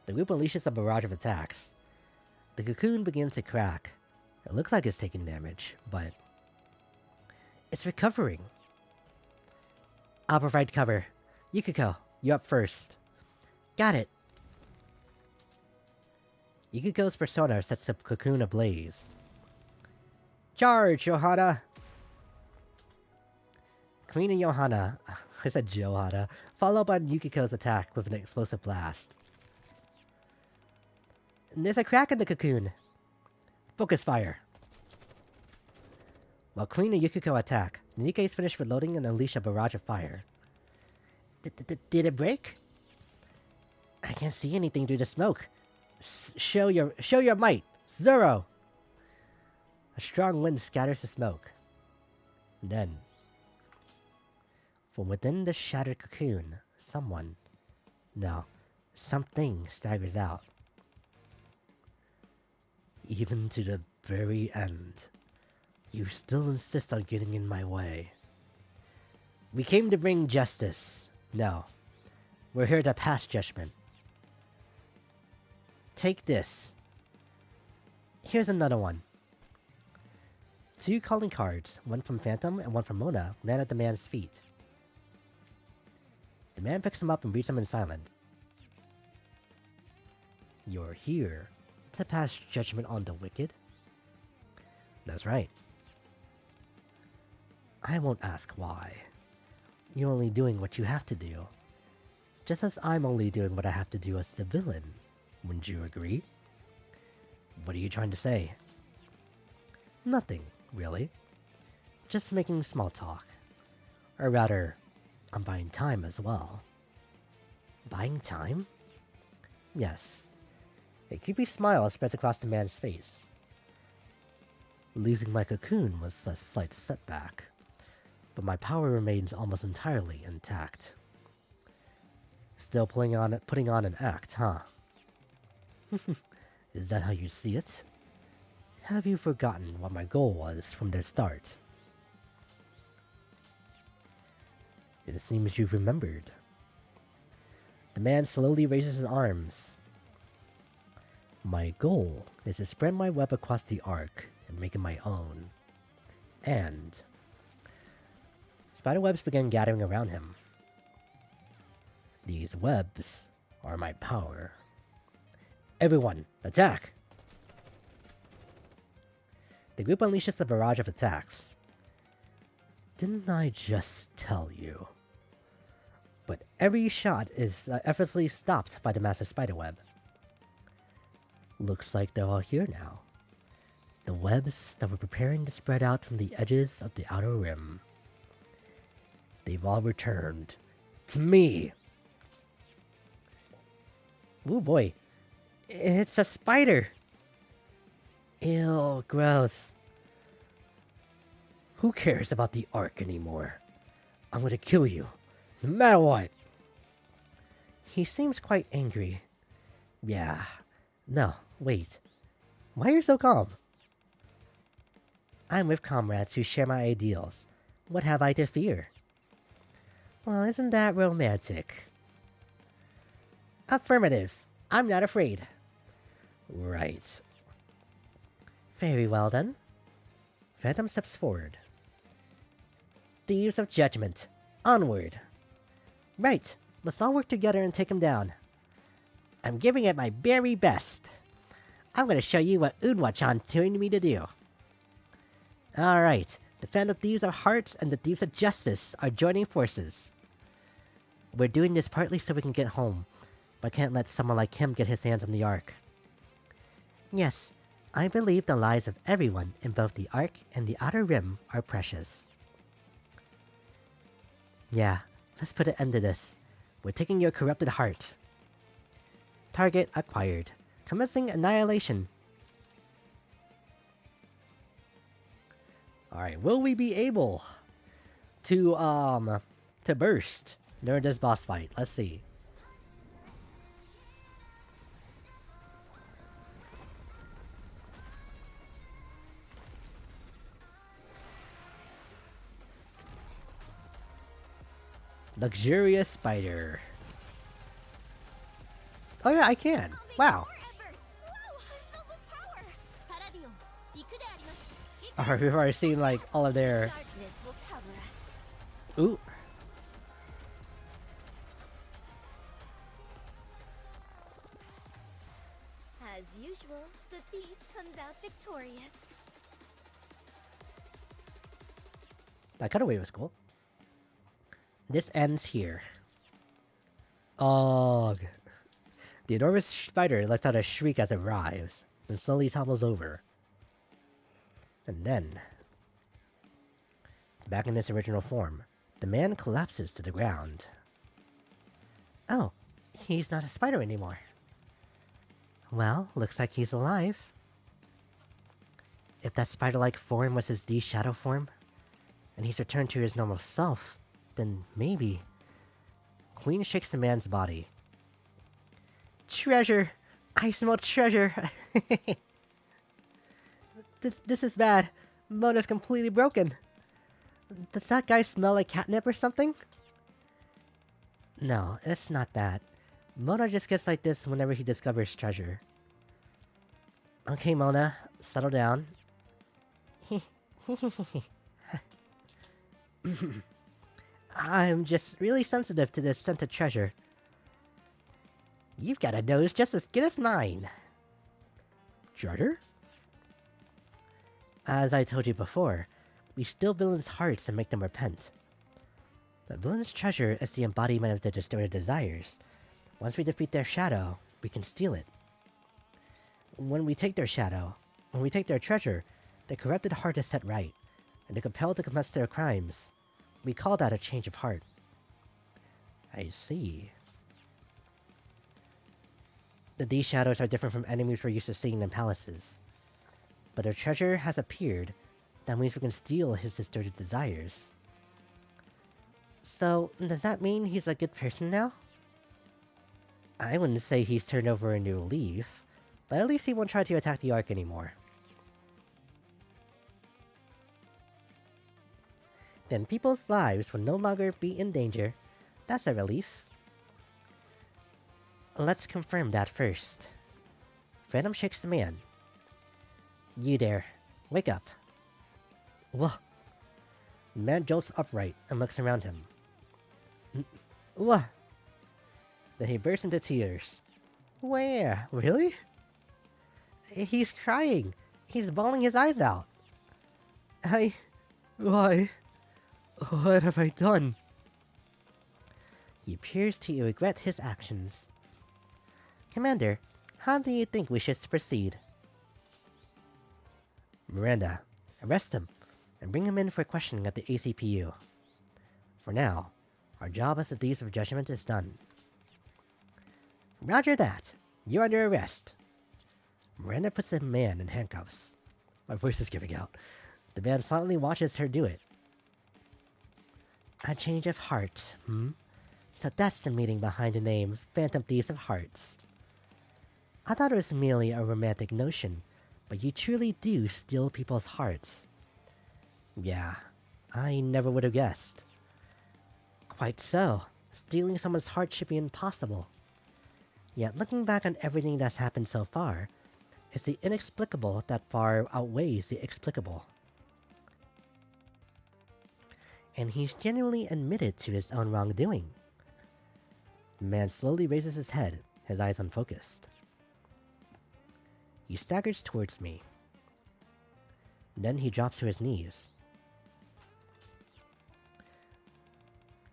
The group unleashes a barrage of attacks. The cocoon begins to crack. It looks like it's taking damage, but it's recovering. I'll provide cover. Yukiko, you're up first. Got it. Yukiko's persona sets the cocoon ablaze. Charge, Johanna! Queen and Johanna, I said Johanna, follow up on Yukiko's attack with an explosive blast. There's a crack in the cocoon. Focus fire. While Queen and Yukiko attack, Nikke is finished reloading and unleash a barrage of fire. Did it break? I can't see anything through the smoke. Show your might, Zoro! A strong wind scatters the smoke. Then, from within the shattered cocoon, something staggers out. Even to the very end, you still insist on getting in my way. We came to bring justice. No, we're here to pass judgment. Take this. Here's another one. 2 calling cards, one from Phantom and one from Mona, land at the man's feet. The man picks them up and reads them in silence. You're here to pass judgment on the wicked? That's right. I won't ask why. You're only doing what you have to do. Just as I'm only doing what I have to do as the villain. Wouldn't you agree? What are you trying to say? Nothing, really. Just making small talk. Or rather, I'm buying time as well. Buying time? Yes. A creepy smile spreads across the man's face. Losing my cocoon was a slight setback, but my power remains almost entirely intact. Still putting on an act, huh? Is that how you see it? Have you forgotten what my goal was from the start? It seems you've remembered. The man slowly raises his arms. My goal is to spread my web across the arc and make it my own. And spiderwebs began gathering around him. These webs are my power. Everyone, attack! The group unleashes a barrage of attacks. Didn't I just tell you? But every shot is effortlessly stopped by the massive spiderweb. Looks like they're all here now. The webs that were preparing to spread out from the edges of the outer rim. They've all returned to me. Ooh boy. It's a spider. Ew, gross. Who cares about the arc anymore? I'm gonna kill you, no matter what. He seems quite angry. Yeah. No, wait. Why are you so calm? I'm with comrades who share my ideals. What have I to fear? Well, isn't that romantic? Affirmative. I'm not afraid. Right. Very well then. Phantom steps forward. Thieves of Judgment. Onward. Right. Let's all work together and take him down. I'm giving it my very best. I'm going to show you what Unwa-chan's telling me to do. Alright. The Thieves of Hearts and the Thieves of Justice are joining forces. We're doing this partly so we can get home, but can't let someone like him get his hands on the Ark. Yes, I believe the lives of everyone in both the Ark and the Outer Rim are precious. Yeah, let's put an end to this. We're taking your corrupted heart. Target acquired. Commencing annihilation. Alright, will we be able to burst during this boss fight. Let's see. Luxurious spider. Oh yeah, I can. Wow. Alright, we've already seen like all of their. Ooh. As usual, the thief comes out victorious. That cutaway was cool. This ends here. Ugh. The enormous spider lets out a shriek as it arrives, and slowly topples over. And then, back in its original form, the man collapses to the ground. Oh, he's not a spider anymore. Well, looks like he's alive. If that spider-like form was his D-shadow form, and he's returned to his normal self, then maybe... Queen shakes the man's body. Treasure! I smell treasure! This is bad. Mona's completely broken. Does that guy smell like catnip or something? No, it's not that. Mona just gets like this whenever he discovers treasure. Okay, Mona, settle down. I'm just really sensitive to this scent of treasure. You've got a nose just as good as mine. Treasure? As I told you before, we steal villains' hearts and make them repent. The villain's treasure is the embodiment of their distorted desires. Once we defeat their shadow, we can steal it. When we take their treasure, their corrupted heart is set right, and they're compelled to confess their crimes. We call that a change of heart. I see. The D-shadows are different from enemies we're used to seeing in palaces. But our treasure has appeared, that means we can steal his distorted desires. So, does that mean he's a good person now? I wouldn't say he's turned over a new leaf, but at least he won't try to attack the Ark anymore. Then people's lives will no longer be in danger. That's a relief. Let's confirm that first. Phantom shakes the man. You there. Wake up. Whoa. The man jolts upright and looks around him. Whoa. Then he bursts into tears. Where? Really? He's crying. He's bawling his eyes out. Why? What have I done? He appears to regret his actions. Commander, how do you think we should proceed? Miranda, arrest him and bring him in for questioning at the ACPU. For now, our job as the Thieves of Judgment is done. Roger that. You're under arrest. Miranda puts the man in handcuffs. My voice is giving out. The man silently watches her do it. A change of heart, So that's the meaning behind the name Phantom Thieves of Hearts. I thought it was merely a romantic notion, but you truly do steal people's hearts. Yeah, I never would have guessed. Quite so. Stealing someone's heart should be impossible. Yet looking back on everything that's happened so far, it's the inexplicable that far outweighs the explicable. And he's genuinely admitted to his own wrongdoing. The man slowly raises his head, his eyes unfocused. He staggers towards me. Then he drops to his knees.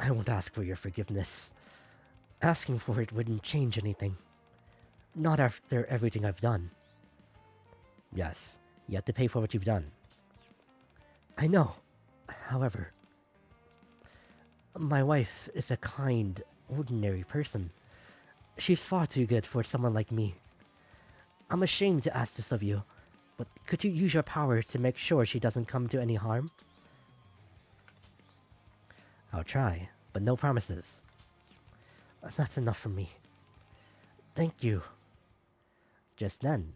I won't ask for your forgiveness. Asking for it wouldn't change anything. Not after everything I've done. Yes, you have to pay for what you've done. I know. However, my wife is a kind, ordinary person. She's far too good for someone like me. I'm ashamed to ask this of you, but could you use your power to make sure she doesn't come to any harm? I'll try, but no promises. That's enough for me. Thank you. Just then,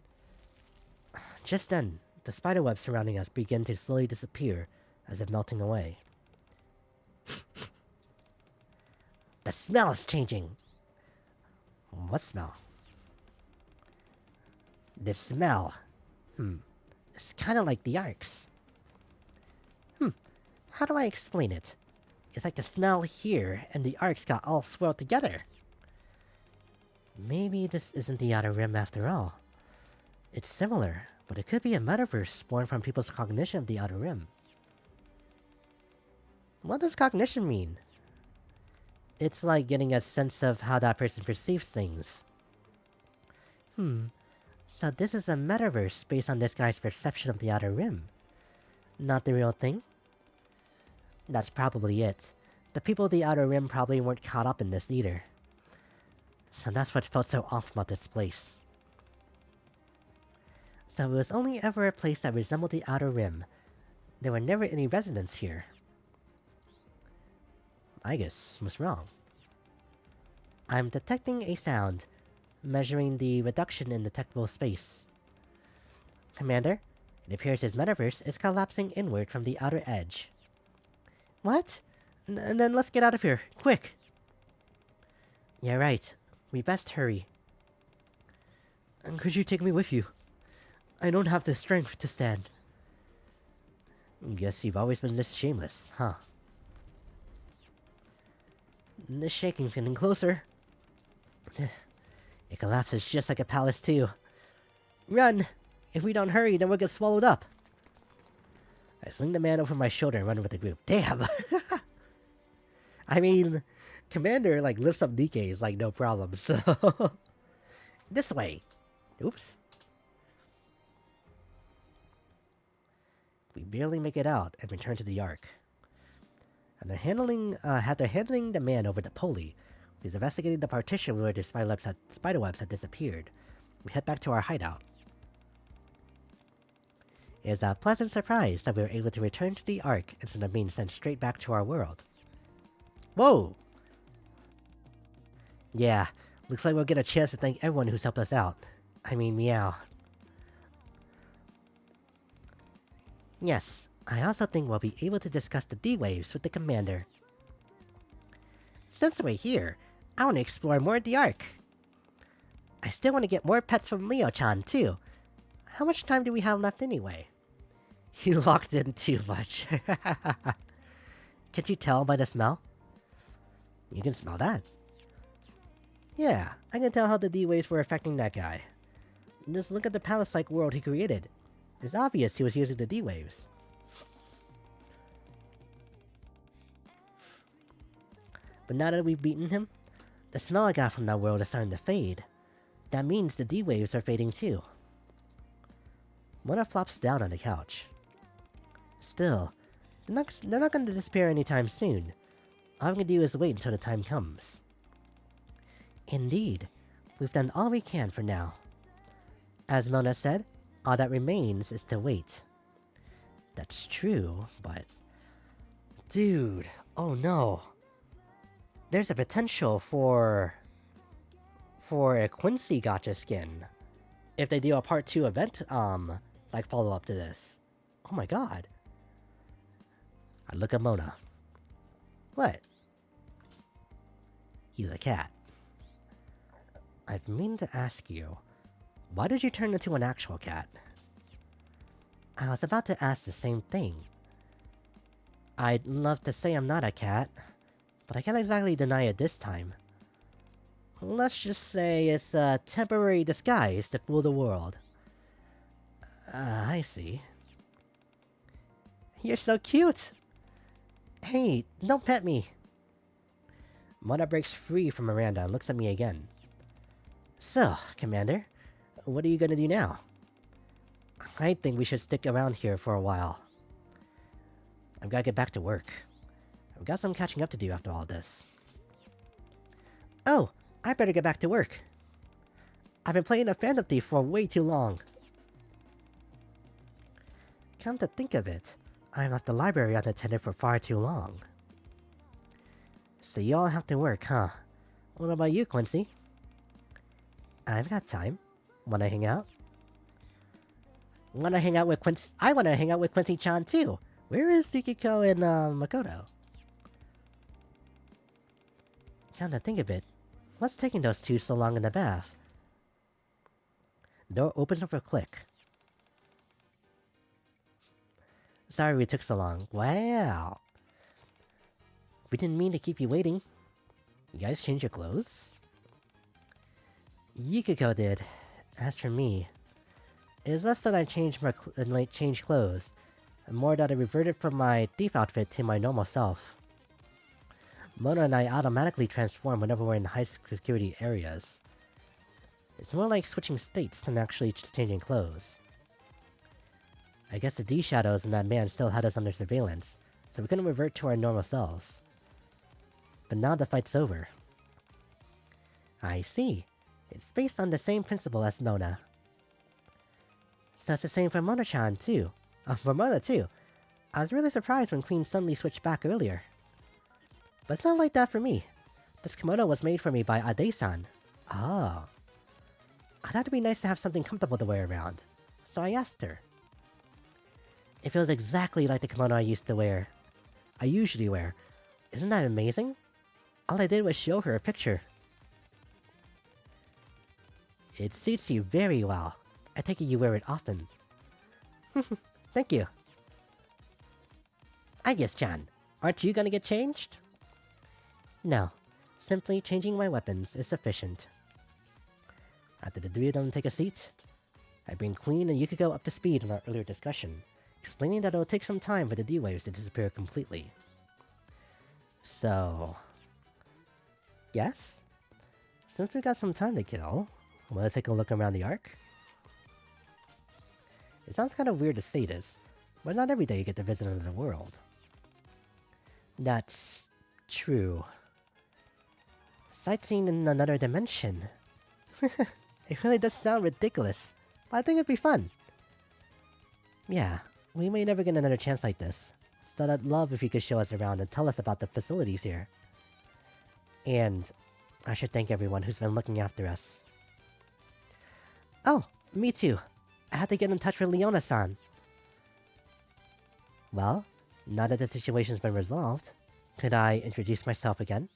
the spiderwebs surrounding us begin to slowly disappear as if melting away. The smell is changing. What smell? This smell. It's kind of like the arcs. How do I explain it? It's like the smell here and the arcs got all swirled together. Maybe this isn't the Outer Rim after all. It's similar, but it could be a metaverse born from people's cognition of the Outer Rim. What does cognition mean? It's like getting a sense of how that person perceives things. So this is a metaverse based on this guy's perception of the Outer Rim. Not the real thing? That's probably it. The people of the Outer Rim probably weren't caught up in this either. So that's what felt so off about this place. So it was only ever a place that resembled the Outer Rim. There were never any residents here. I guess I was wrong. I'm detecting a sound, measuring the reduction in detectable space. Commander, it appears his metaverse is collapsing inward from the outer edge. What? And then let's get out of here, quick! Yeah, right. We best hurry. And could you take me with you? I don't have the strength to stand. Guess you've always been this shameless, huh? This shaking's getting closer. It collapses just like a palace, too. Run! If we don't hurry, then we'll get swallowed up. I sling the man over my shoulder and run with the group. Damn! I mean, Commander, like, lifts up Nikke is like no problem, so... This way! Oops. We barely make it out and return to the Ark. And after handling the man over to Polly, who's investigating the partition where the spiderwebs had disappeared, we head back to our hideout. It is a pleasant surprise that we were able to return to the Ark instead of being sent straight back to our world. Whoa! Yeah, looks like we'll get a chance to thank everyone who's helped us out. I mean, meow. Yes, I also think we'll be able to discuss the D-Waves with the Commander. Since we're here, I want to explore more of the Ark. I still want to get more pets from Leo-chan, too. How much time do we have left anyway? He locked in too much. Can't you tell by the smell? You can smell that. Yeah, I can tell how the D-Waves were affecting that guy. Just look at the palace-like world he created. It's obvious he was using the D-Waves. But now that we've beaten him, the smell I got from that world is starting to fade. That means the D-Waves are fading too. Mona flops down on the couch. Still, they're not going to disappear anytime soon. All we can do is wait until the time comes. Indeed, we've done all we can for now. As Mona said, all that remains is to wait. That's true, but... Dude, oh no. There's a potential for a Quincy Gotcha skin. If they do a part 2 event, like follow-up to this. Oh my god. I look at Mona. What? He's a cat. I've meant to ask you, why did you turn into an actual cat? I was about to ask the same thing. I'd love to say I'm not a cat, but I can't exactly deny it this time. Let's just say it's a temporary disguise to fool the world. I see. You're so cute! Hey, don't pet me! Mona breaks free from Miranda and looks at me again. So, Commander, what are you gonna do now? I think we should stick around here for a while. I've gotta get back to work. I've got some catching up to do after all this. Oh, I better get back to work. I've been playing a Phantom Thief for way too long. Come to think of it, I left the library unattended for far too long. So you all have to work, huh? What about you, Quincy? I've got time. Wanna hang out? Wanna hang out with Quincy? I wanna hang out with Quincy-chan too. Where is Yukiko and Makoto? Come to think of it, what's taking those two so long in the bath? Door opens with a click. Sorry we took so long. Wow. We didn't mean to keep you waiting. You guys change your clothes? Yukiko did. As for me, it is less that I changed changed clothes, and more that I reverted from my thief outfit to my normal self. Mona and I automatically transform whenever we're in high security areas. It's more like switching states than actually changing clothes. I guess the D-shadows and that man still had us under surveillance, so we couldn't revert to our normal selves. But now the fight's over. I see. It's based on the same principle as Mona. So it's the same for Mona-chan too. For Mona too. I was really surprised when Queen suddenly switched back earlier. But it's not like that for me. This kimono was made for me by Ade-san. Oh. I thought it'd be nice to have something comfortable to wear around. So I asked her. It feels exactly like the kimono I usually wear. Isn't that amazing? All I did was show her a picture. It suits you very well. I take it you wear it often. Thank you. I guess, Chan, aren't you gonna get changed? No. Simply changing my weapons is sufficient. After the three of them take a seat, I bring Queen and Yukiko up to speed on our earlier discussion, explaining that it will take some time for the D-waves to disappear completely. So... yes? Since we got some time to kill, wanna take a look around the Ark? It sounds kind of weird to say this, but not every day you get to visit another world. That's... true. Sightseeing in another dimension. It really does sound ridiculous, but I think it'd be fun. Yeah, we may never get another chance like this, so I'd love if you could show us around and tell us about the facilities here. And I should thank everyone who's been looking after us. Oh, me too. I had to get in touch with Leona-san. Well, now that the situation's been resolved, could I introduce myself again?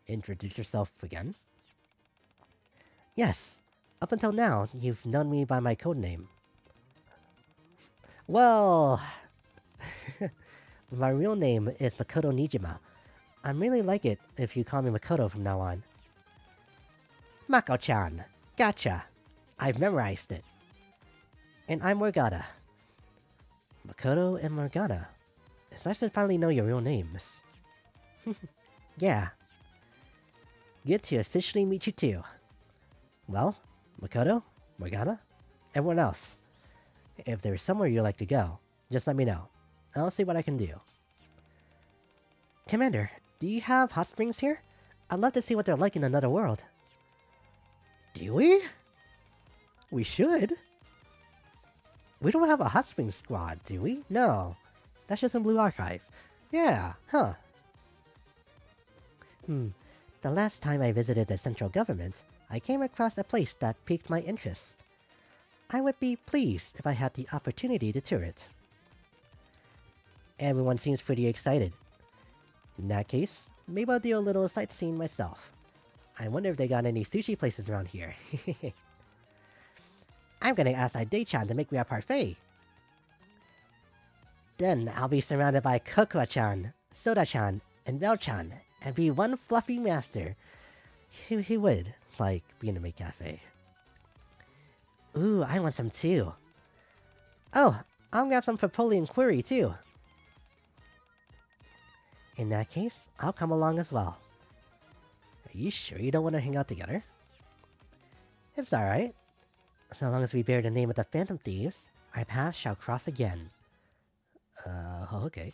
Introduce yourself again? Yes. Up until now, you've known me by my codename. Well... my real name is Makoto Nijima. I'm really like it if you call me Makoto from now on. Mako-chan. Gotcha. I've memorized it. And I'm Morgana. Makoto and Morgana. It's nice to finally know your real names. Yeah. Good to officially meet you too. Well, Makoto, Morgana, everyone else. If there's somewhere you'd like to go, just let me know. I'll see what I can do. Commander, do you have hot springs here? I'd love to see what they're like in another world. Do we? We should. We don't have a hot springs squad, do we? No. That's just in Blue Archive. Yeah, huh. The last time I visited the central government, I came across a place that piqued my interest. I would be pleased if I had the opportunity to tour it. Everyone seems pretty excited. In that case, maybe I'll do a little sightseeing myself. I wonder if they got any sushi places around here. I'm gonna ask Ide-chan to make me a parfait. Then I'll be surrounded by Kokura-chan, Soda-chan, and Bell-chan, and be one fluffy master. He would like being in a cafe. Ooh, I want some too. Oh, I'll grab some for Polly and Query too. In that case, I'll come along as well. Are you sure you don't want to hang out together? It's alright. So long as we bear the name of the Phantom Thieves, our paths shall cross again. Okay.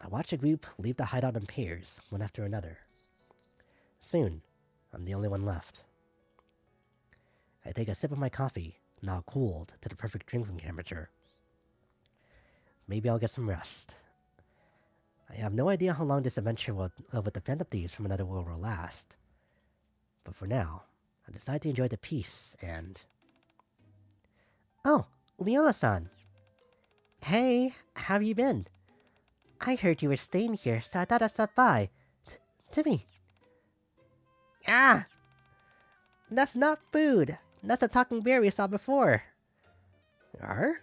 I watch a group leave the hideout in pairs, one after another. Soon, I'm the only one left. I take a sip of my coffee, now cooled to the perfect drinking temperature. Maybe I'll get some rest. I have no idea how long this adventure with the Phantom Thieves from Another World will last. But for now, I decided to enjoy the peace and... Oh, Leona-san! Hey, how have you been? I heard you were staying here, so I thought I'd stop by. Timmy! Ah! That's not food! That's the talking bear we saw before! Arr?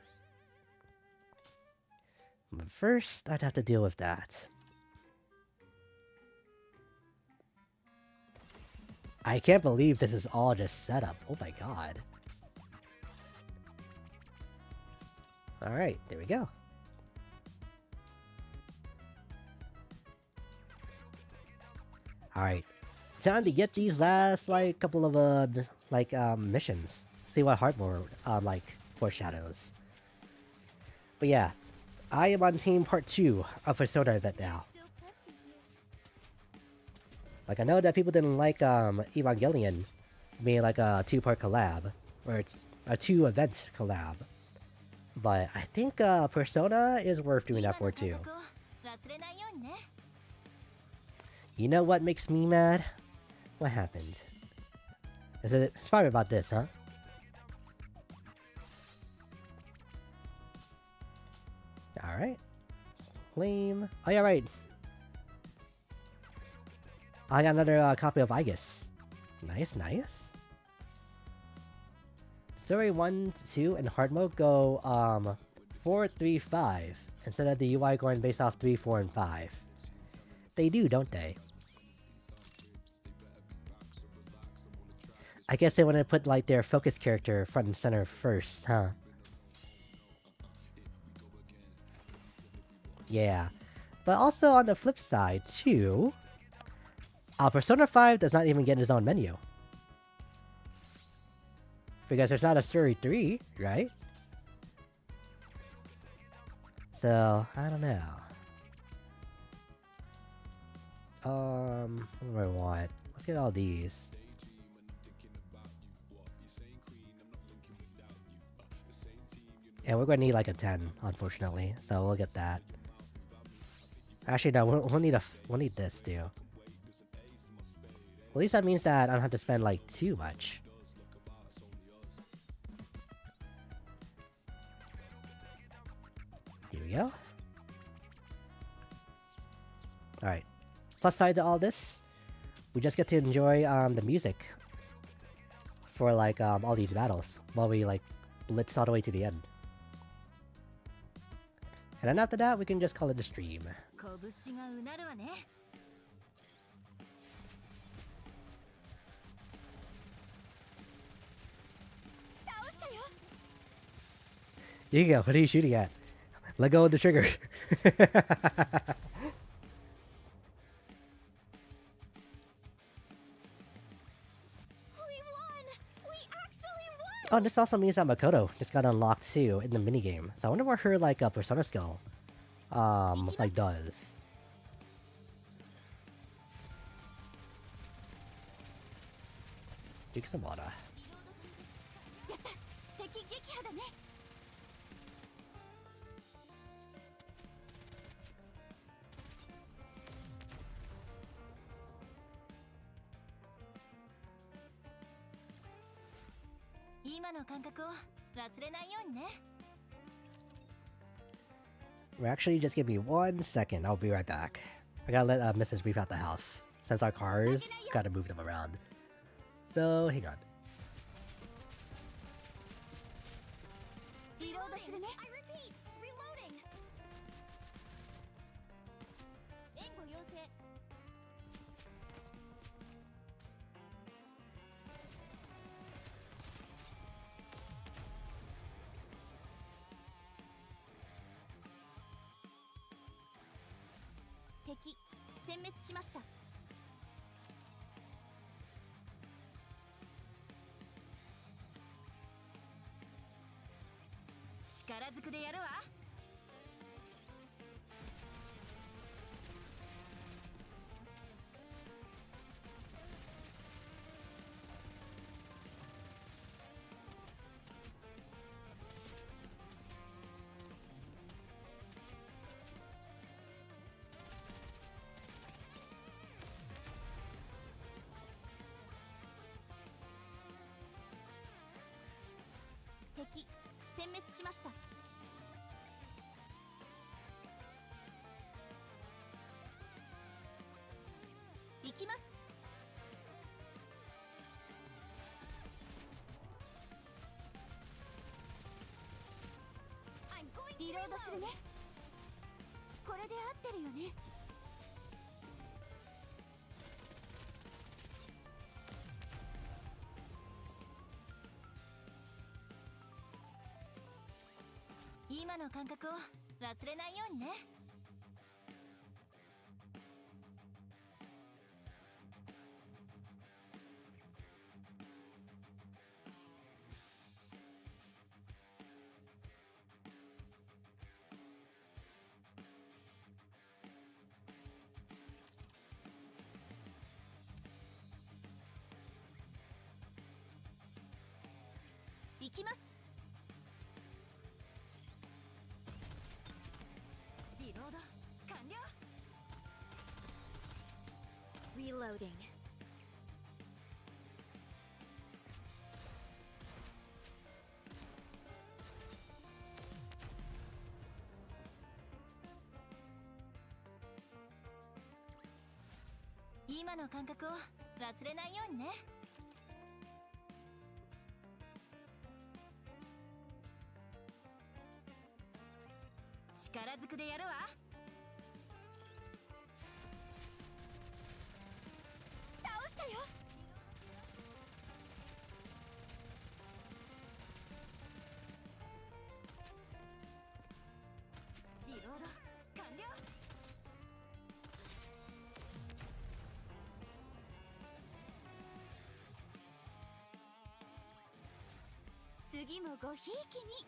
But first, I'd have to deal with that. I can't believe this is all just set up. Oh my god. Alright, there we go. Alright. Time to get these last, like, couple of, missions. See what Heartmore, foreshadows. But yeah. I am on team part 2 of Persona event now. Like, I know that people didn't like, Evangelion being like a 2-part collab. Or it's a 2-event collab. But I think, Persona is worth doing that for too. You know what makes me mad? What happened? It's probably about this, huh? Alright. Lame. Oh yeah, right. I got another copy of Aegis. Nice, nice. Story 1, 2, and hard mode go 4, 3, 5 instead of the UI going based off 3, 4, and 5. They do, don't they? I guess they want to put like their focus character front and center first, huh? Yeah. But also on the flip side, too, Persona 5 does not even get its own menu. Because there's not a Story 3, right? So, I don't know. What do I want? Let's get all these. And we're going to need like a 10, unfortunately. So we'll get that. Actually, no, we'll need this too. At least that means that I don't have to spend like too much. Here we go. Alright. Plus side to all this, we just get to enjoy the music for like all these battles while we like blitz all the way to the end. And then after that, we can just call it a stream. Yukiko, what are you shooting at? Let go of the trigger. Oh, this also means that Makoto just got unlocked too in the minigame. So I wonder what her like persona skill like does. Drink some water. Actually, just give me 1 second. I'll be right back. I gotta let Mrs. Reef out the house since our cars gotta move them around. So hang on. I repeat, reloading. 敵殲滅しました。行きます。リロードするね。これで合ってるよね。今の感覚を忘れないようにね。行きます。リロード完了。Reloading。今の感覚を忘れないようにね。力ずくでやるわ。倒したよ。リロード完了。次もごひいきに。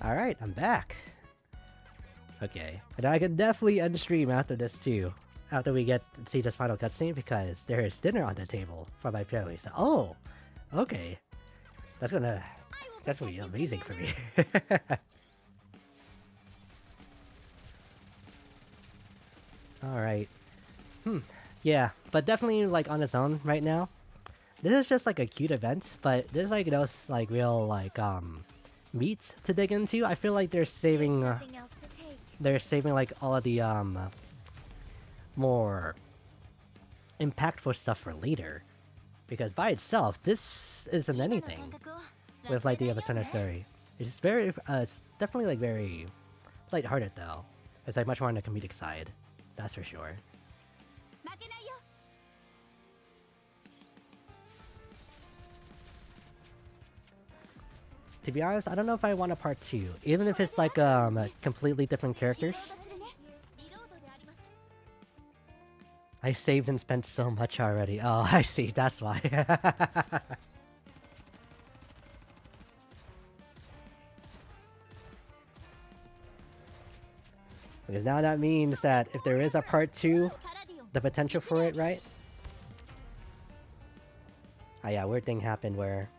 Alright, I'm back. Okay, and I can definitely end stream after this too. After we get to see this final cutscene, because there is dinner on the table for my family. So, oh, okay, that's gonna be amazing for me. Alright. Yeah, but definitely like on its own right now. This is just like a cute event, but there's like those like real like meat to dig into. I feel like they're saving like all of the more impactful stuff for later, because by itself this isn't anything with like the episode story. It's very it's definitely like very lighthearted though. It's like much more on the comedic side, that's for sure. to be honest, I don't know if I want a part 2. Even if it's like completely different characters. I saved and spent so much already. Oh, I see. That's why. Because now that means that if there is a part 2, the potential for it, right? Oh yeah, weird thing happened where...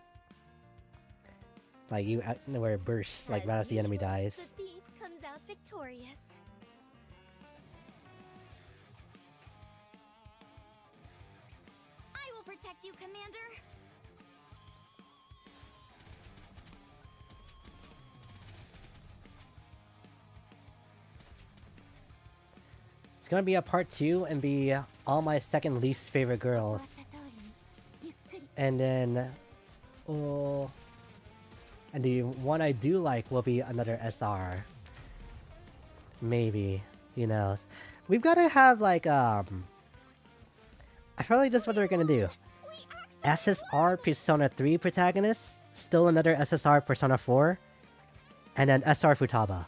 Like, where it bursts, like, right as the enemy dies. The thief comes out victorious. I will protect you, Commander. It's gonna be a part 2 and be all my second least favorite girls. And then... Oh... And the one I do like will be another SR. Maybe. Who knows? We've gotta have like, I feel like this is what we're gonna do. SSR Persona 3 protagonist, still another SSR Persona 4, and then SR Futaba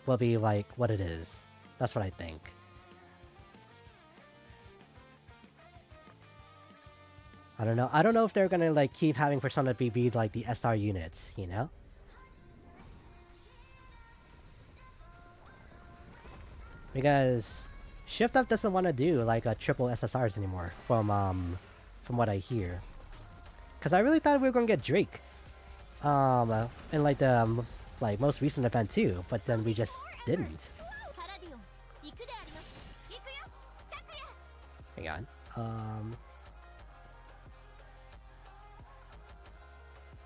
will be like what it is. That's what I think. I don't know. I don't know if they're gonna like keep having Persona BB like the SR units, you know? Because Shift Up doesn't want to do like a triple SSRs anymore from what I hear. Cause I really thought we were gonna get Drake, in like the like most recent event too, but then we just didn't. Hang on.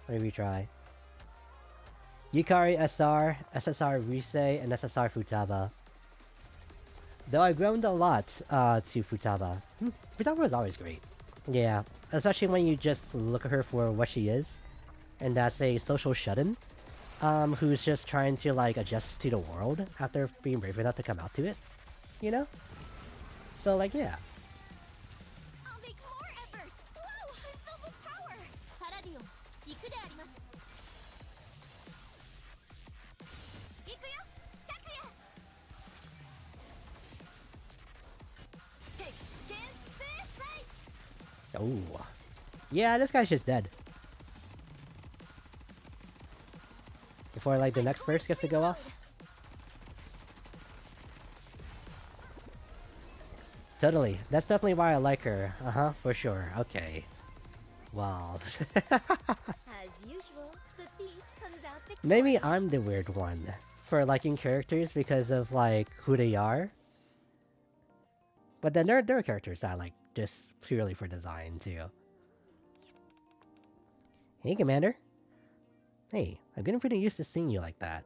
Let me retry. Yukari SR, SSR Risei, and SSR Futaba. Though I groaned a lot to Futaba. Futaba was always great. Yeah, especially when you just look at her for what she is. And that's a social shut-in. Who's just trying to like adjust to the world after being brave enough to come out to it. You know? So like, yeah. I'll make more efforts. Whoa, I'm filled with power. Oh. Yeah, this guy's just dead. Before like the next burst gets to go off. Totally. That's definitely why I like her. Uh-huh, for sure. Okay. Wow. As usual, the thief comes out victorious. Maybe I'm the weird one for liking characters because of like who they are. But then there are characters that I like just purely for design too. Hey, Commander. Hey, I'm getting pretty used to seeing you like that.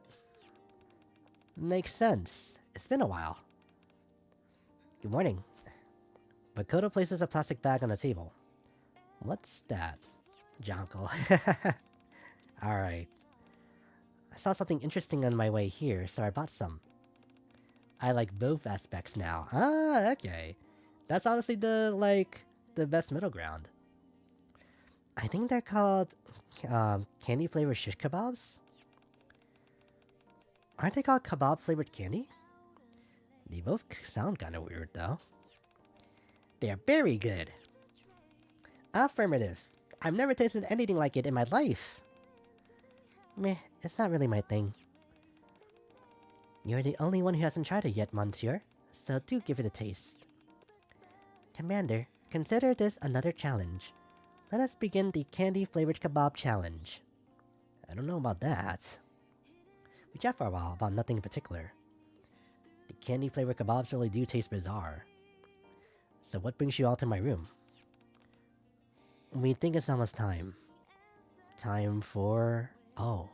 Makes sense. It's been a while. Good morning. Makoto places a plastic bag on the table. What's that? Jonkel. Alright. I saw something interesting on my way here, so I bought some. I like both aspects now. Ah, okay. That's honestly the best middle ground. I think they're called candy flavored shish kebabs? Aren't they called kebab flavored candy? They both sound kinda weird though. They're very good. Affirmative. I've never tasted anything like it in my life. Meh, it's not really my thing. You're the only one who hasn't tried it yet, Monsieur, so do give it a taste. Commander, consider this another challenge. Let us begin the candy-flavored kebab challenge. I don't know about that. We chat for a while about nothing in particular. The candy-flavored kebabs really do taste bizarre. So what brings you all to my room? We think it's almost time. Time for... oh.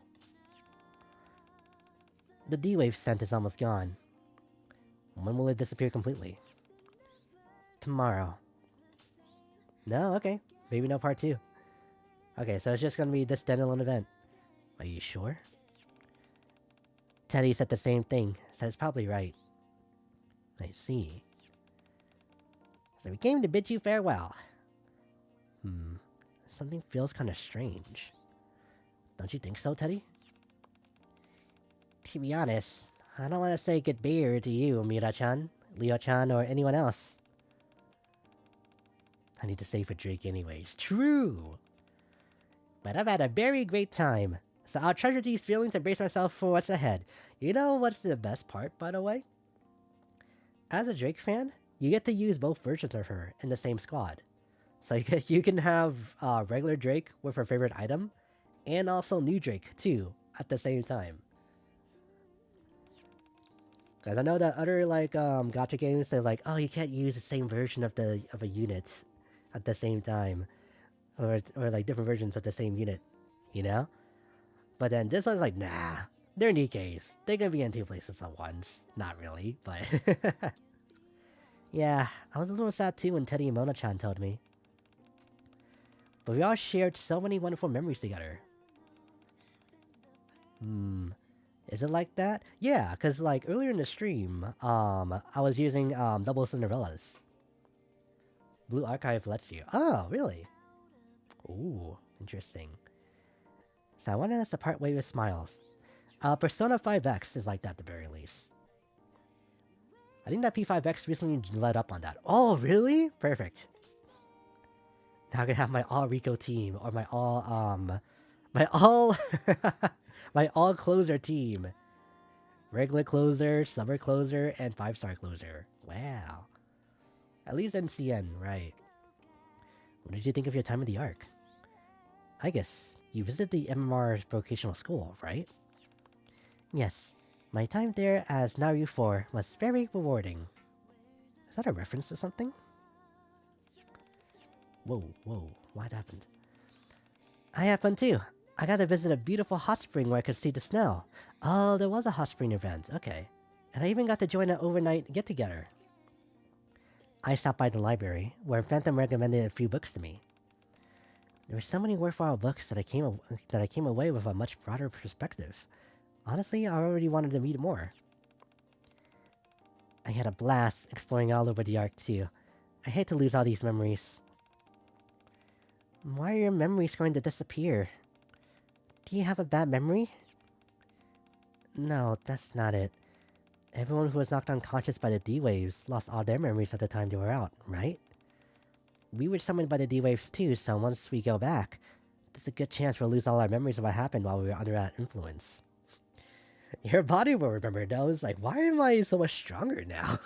The D-Wave scent is almost gone. When will it disappear completely? Tomorrow. No, okay. Maybe no part 2. Okay, so it's just gonna be this standalone event. Are you sure? Teddy said the same thing, so it's probably right. I see. So we came to bid you farewell. Something feels kinda strange. Don't you think so, Teddy? To be honest, I don't want to say good beer to you, Mira-chan, Leo-chan, or anyone else. I need to save for Drake anyways. True! But I've had a very great time, so I'll treasure these feelings and brace myself for what's ahead. You know what's the best part, by the way? As a Drake fan, you get to use both versions of her in the same squad. So you can have regular Drake with her favorite item, and also new Drake, too, at the same time. Because I know that other, like, gacha games, they're like, oh, you can't use the same version of a unit at the same time. Or like, different versions of the same unit, you know? But then this one's like, nah, they're Nikkes. They can be in two places at once. Not really, but... Yeah, I was a little sad too when Teddy and Mona-chan told me. But we all shared so many wonderful memories together. Is it like that? Yeah, because like earlier in the stream, I was using double Cinderellas. Blue Archive lets you. Oh, really? Ooh, interesting. So I wanted us to part way with smiles. Persona 5X is like that at the very least. I think that P5X recently led up on that. Oh, really? Perfect. Now I can have my all Rico team, or my all my all closer team. Regular closer, summer closer, and 5-star closer. Wow. At least NCN, right. What did you think of your time in the Ark? I guess you visited the MMR vocational school, right? Yes. My time there as Naru 4 was very rewarding. Is that a reference to something? Whoa, what happened? I had fun too. I got to visit a beautiful hot spring where I could see the snow. Oh, there was a hot spring event, okay. And I even got to join an overnight get-together. I stopped by the library, where Phantom recommended a few books to me. There were so many worthwhile books that I came away with a much broader perspective. Honestly, I already wanted to read more. I had a blast exploring all over the Ark too. I hate to lose all these memories. Why are your memories going to disappear? Do you have a bad memory? No, that's not it. Everyone who was knocked unconscious by the D-Waves lost all their memories at the time they were out, right? We were summoned by the D-Waves too, so once we go back, there's a good chance we'll lose all our memories of what happened while we were under that influence. Your body will remember those. Like, why am I so much stronger now?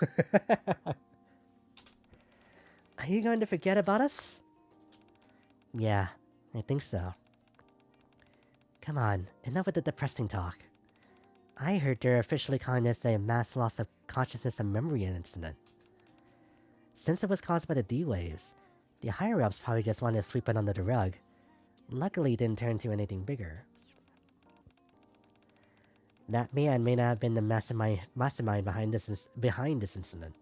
Are you going to forget about us? Yeah, I think so. Come on, enough with the depressing talk. I heard they're officially calling this a mass loss of consciousness and memory incident. Since it was caused by the D-Waves, the higher-ups probably just wanted to sweep it under the rug. Luckily, it didn't turn into anything bigger. That man may not have been the mastermind behind this incident.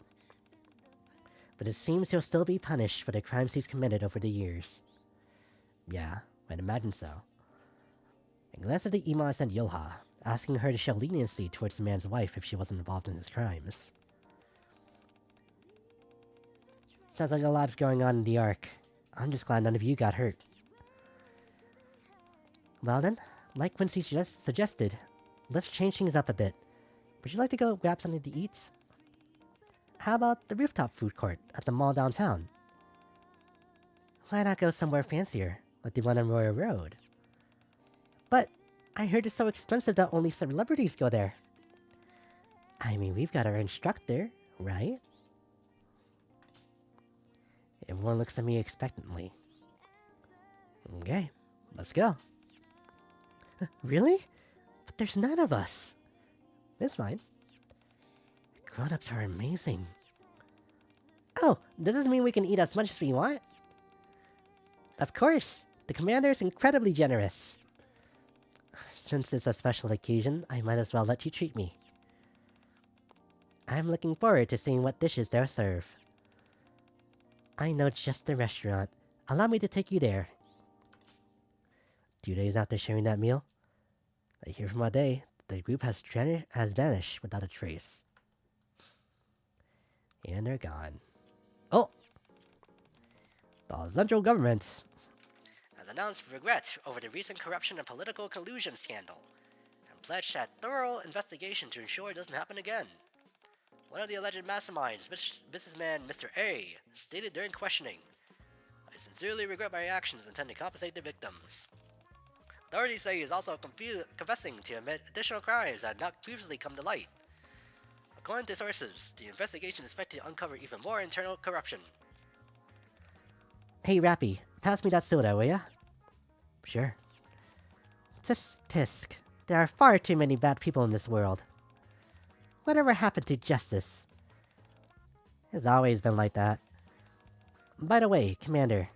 But it seems he'll still be punished for the crimes he's committed over the years. Yeah, I'd imagine so. I glanced at the email I sent Yoha, asking her to show leniency towards the man's wife if she wasn't involved in his crimes. Sounds like a lot's going on in the Ark. I'm just glad none of you got hurt. Well then, like Quincy suggested, let's change things up a bit. Would you like to go grab something to eat? How about the rooftop food court at the mall downtown? Why not go somewhere fancier, like the one on Royal Road? But I heard it's so expensive that only celebrities go there. I mean, we've got our instructor, right? Everyone looks at me expectantly. Okay, let's go. Really? But there's none of us. It's fine. Grown-ups are amazing. Oh, does this mean we can eat as much as we want? Of course! The commander is incredibly generous. Since it's a special occasion, I might as well let you treat me. I'm looking forward to seeing what dishes they'll serve. I know just the restaurant. Allow me to take you there. 2 days after sharing that meal, I hear from Ade the group has vanished without a trace. And they're gone. Oh! The central government has announced regret over the recent corruption and political collusion scandal, and pledged a thorough investigation to ensure it doesn't happen again. One of the alleged masterminds, businessman Mr. A, stated during questioning, "I sincerely regret my actions and intend to compensate the victims." Authorities say he is also confessing to admit additional crimes that had not previously come to light. According to sources, the investigation is expected to uncover even more internal corruption. Hey, Rappy, pass me that soda, will ya? Sure. Tisk. There are far too many bad people in this world. Whatever happened to justice? It's always been like that. By the way, Commander,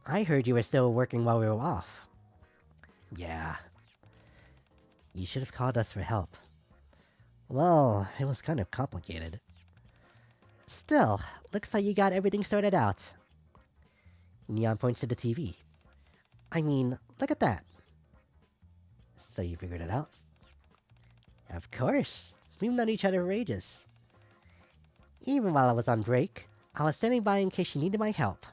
I heard you were still working while we were off. Yeah. You should have called us for help. Well, it was kind of complicated. Still, looks like you got everything sorted out. Neon points to the TV. I mean, look at that. So you figured it out? Of course. We've known each other for ages. Even while I was on break, I was standing by in case you needed my help.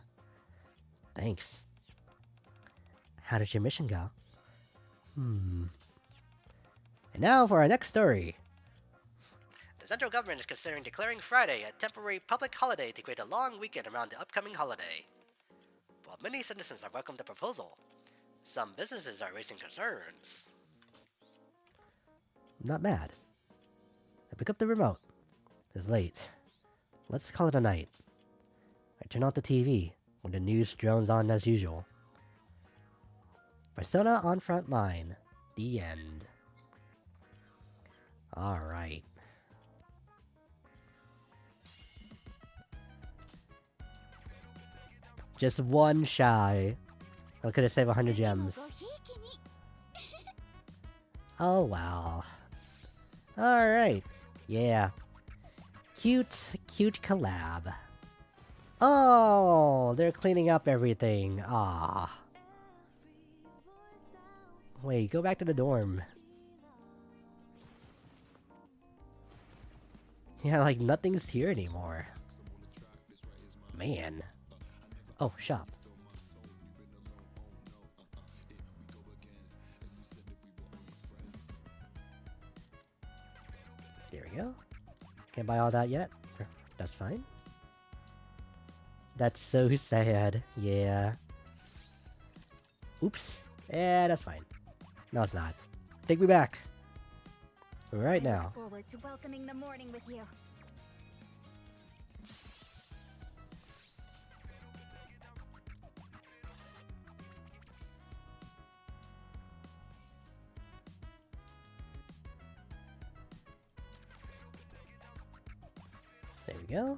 Thanks. How did your mission go? And now for our next story. The central government is considering declaring Friday a temporary public holiday to create a long weekend around the upcoming holiday. While many citizens have welcomed the proposal, some businesses are raising concerns. Not bad. I pick up the remote. It's late. Let's call it a night. I turn off the TV when the news drones on as usual. Persona on front line. The end. Alright. Just one shy. I could have saved 100 gems. Oh wow. Alright. Yeah. Cute collab. Oh, they're cleaning up everything. Ah. Wait, go back to the dorm. Yeah, like nothing's here anymore. Man. Oh, shop. There we go. Can't buy all that yet. That's fine. That's so sad. Yeah. Oops. Yeah, that's fine. No, it's not. Take me back. Right now. Forward to welcoming the morning with you. There we go.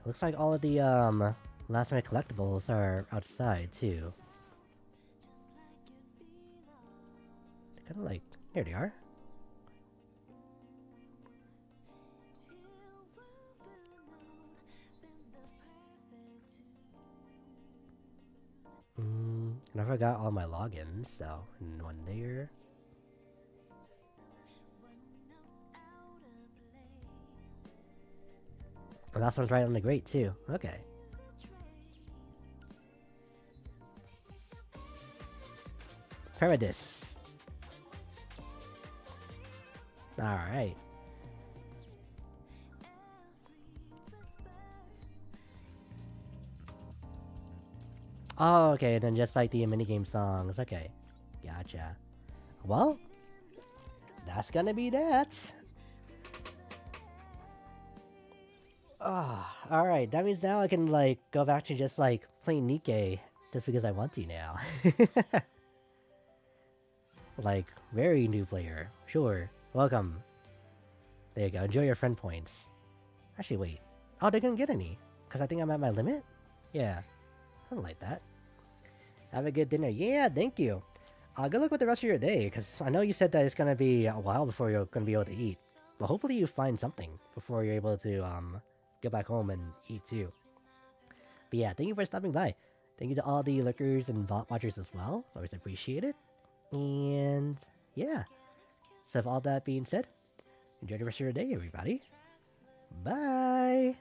Looks like all of the last minute collectibles are outside too. Kind of like, here they are. And I forgot all my logins, so one there. The last one's right on the grate too. Okay. Paradis. Alright. Oh, okay, then just like the minigame songs. Okay. Gotcha. Well, that's gonna be that. Alright, that means now I can, like, go back to just, like, playing Nikke just because I want to now. Like, very new player. Sure. Welcome. There you go. Enjoy your friend points. Actually, wait. Oh, they didn't get any. Because I think I'm at my limit? Yeah. I don't like that. Have a good dinner. Yeah, thank you. Good luck with the rest of your day, because I know you said that it's going to be a while before you're going to be able to eat. But hopefully you find something before you're able to, get back home and eat too. But yeah, thank you for stopping by. Thank you to all the lurkers and bot watchers as well. Always appreciate it. And yeah. So with all that being said, enjoy the rest of your day, everybody. Bye!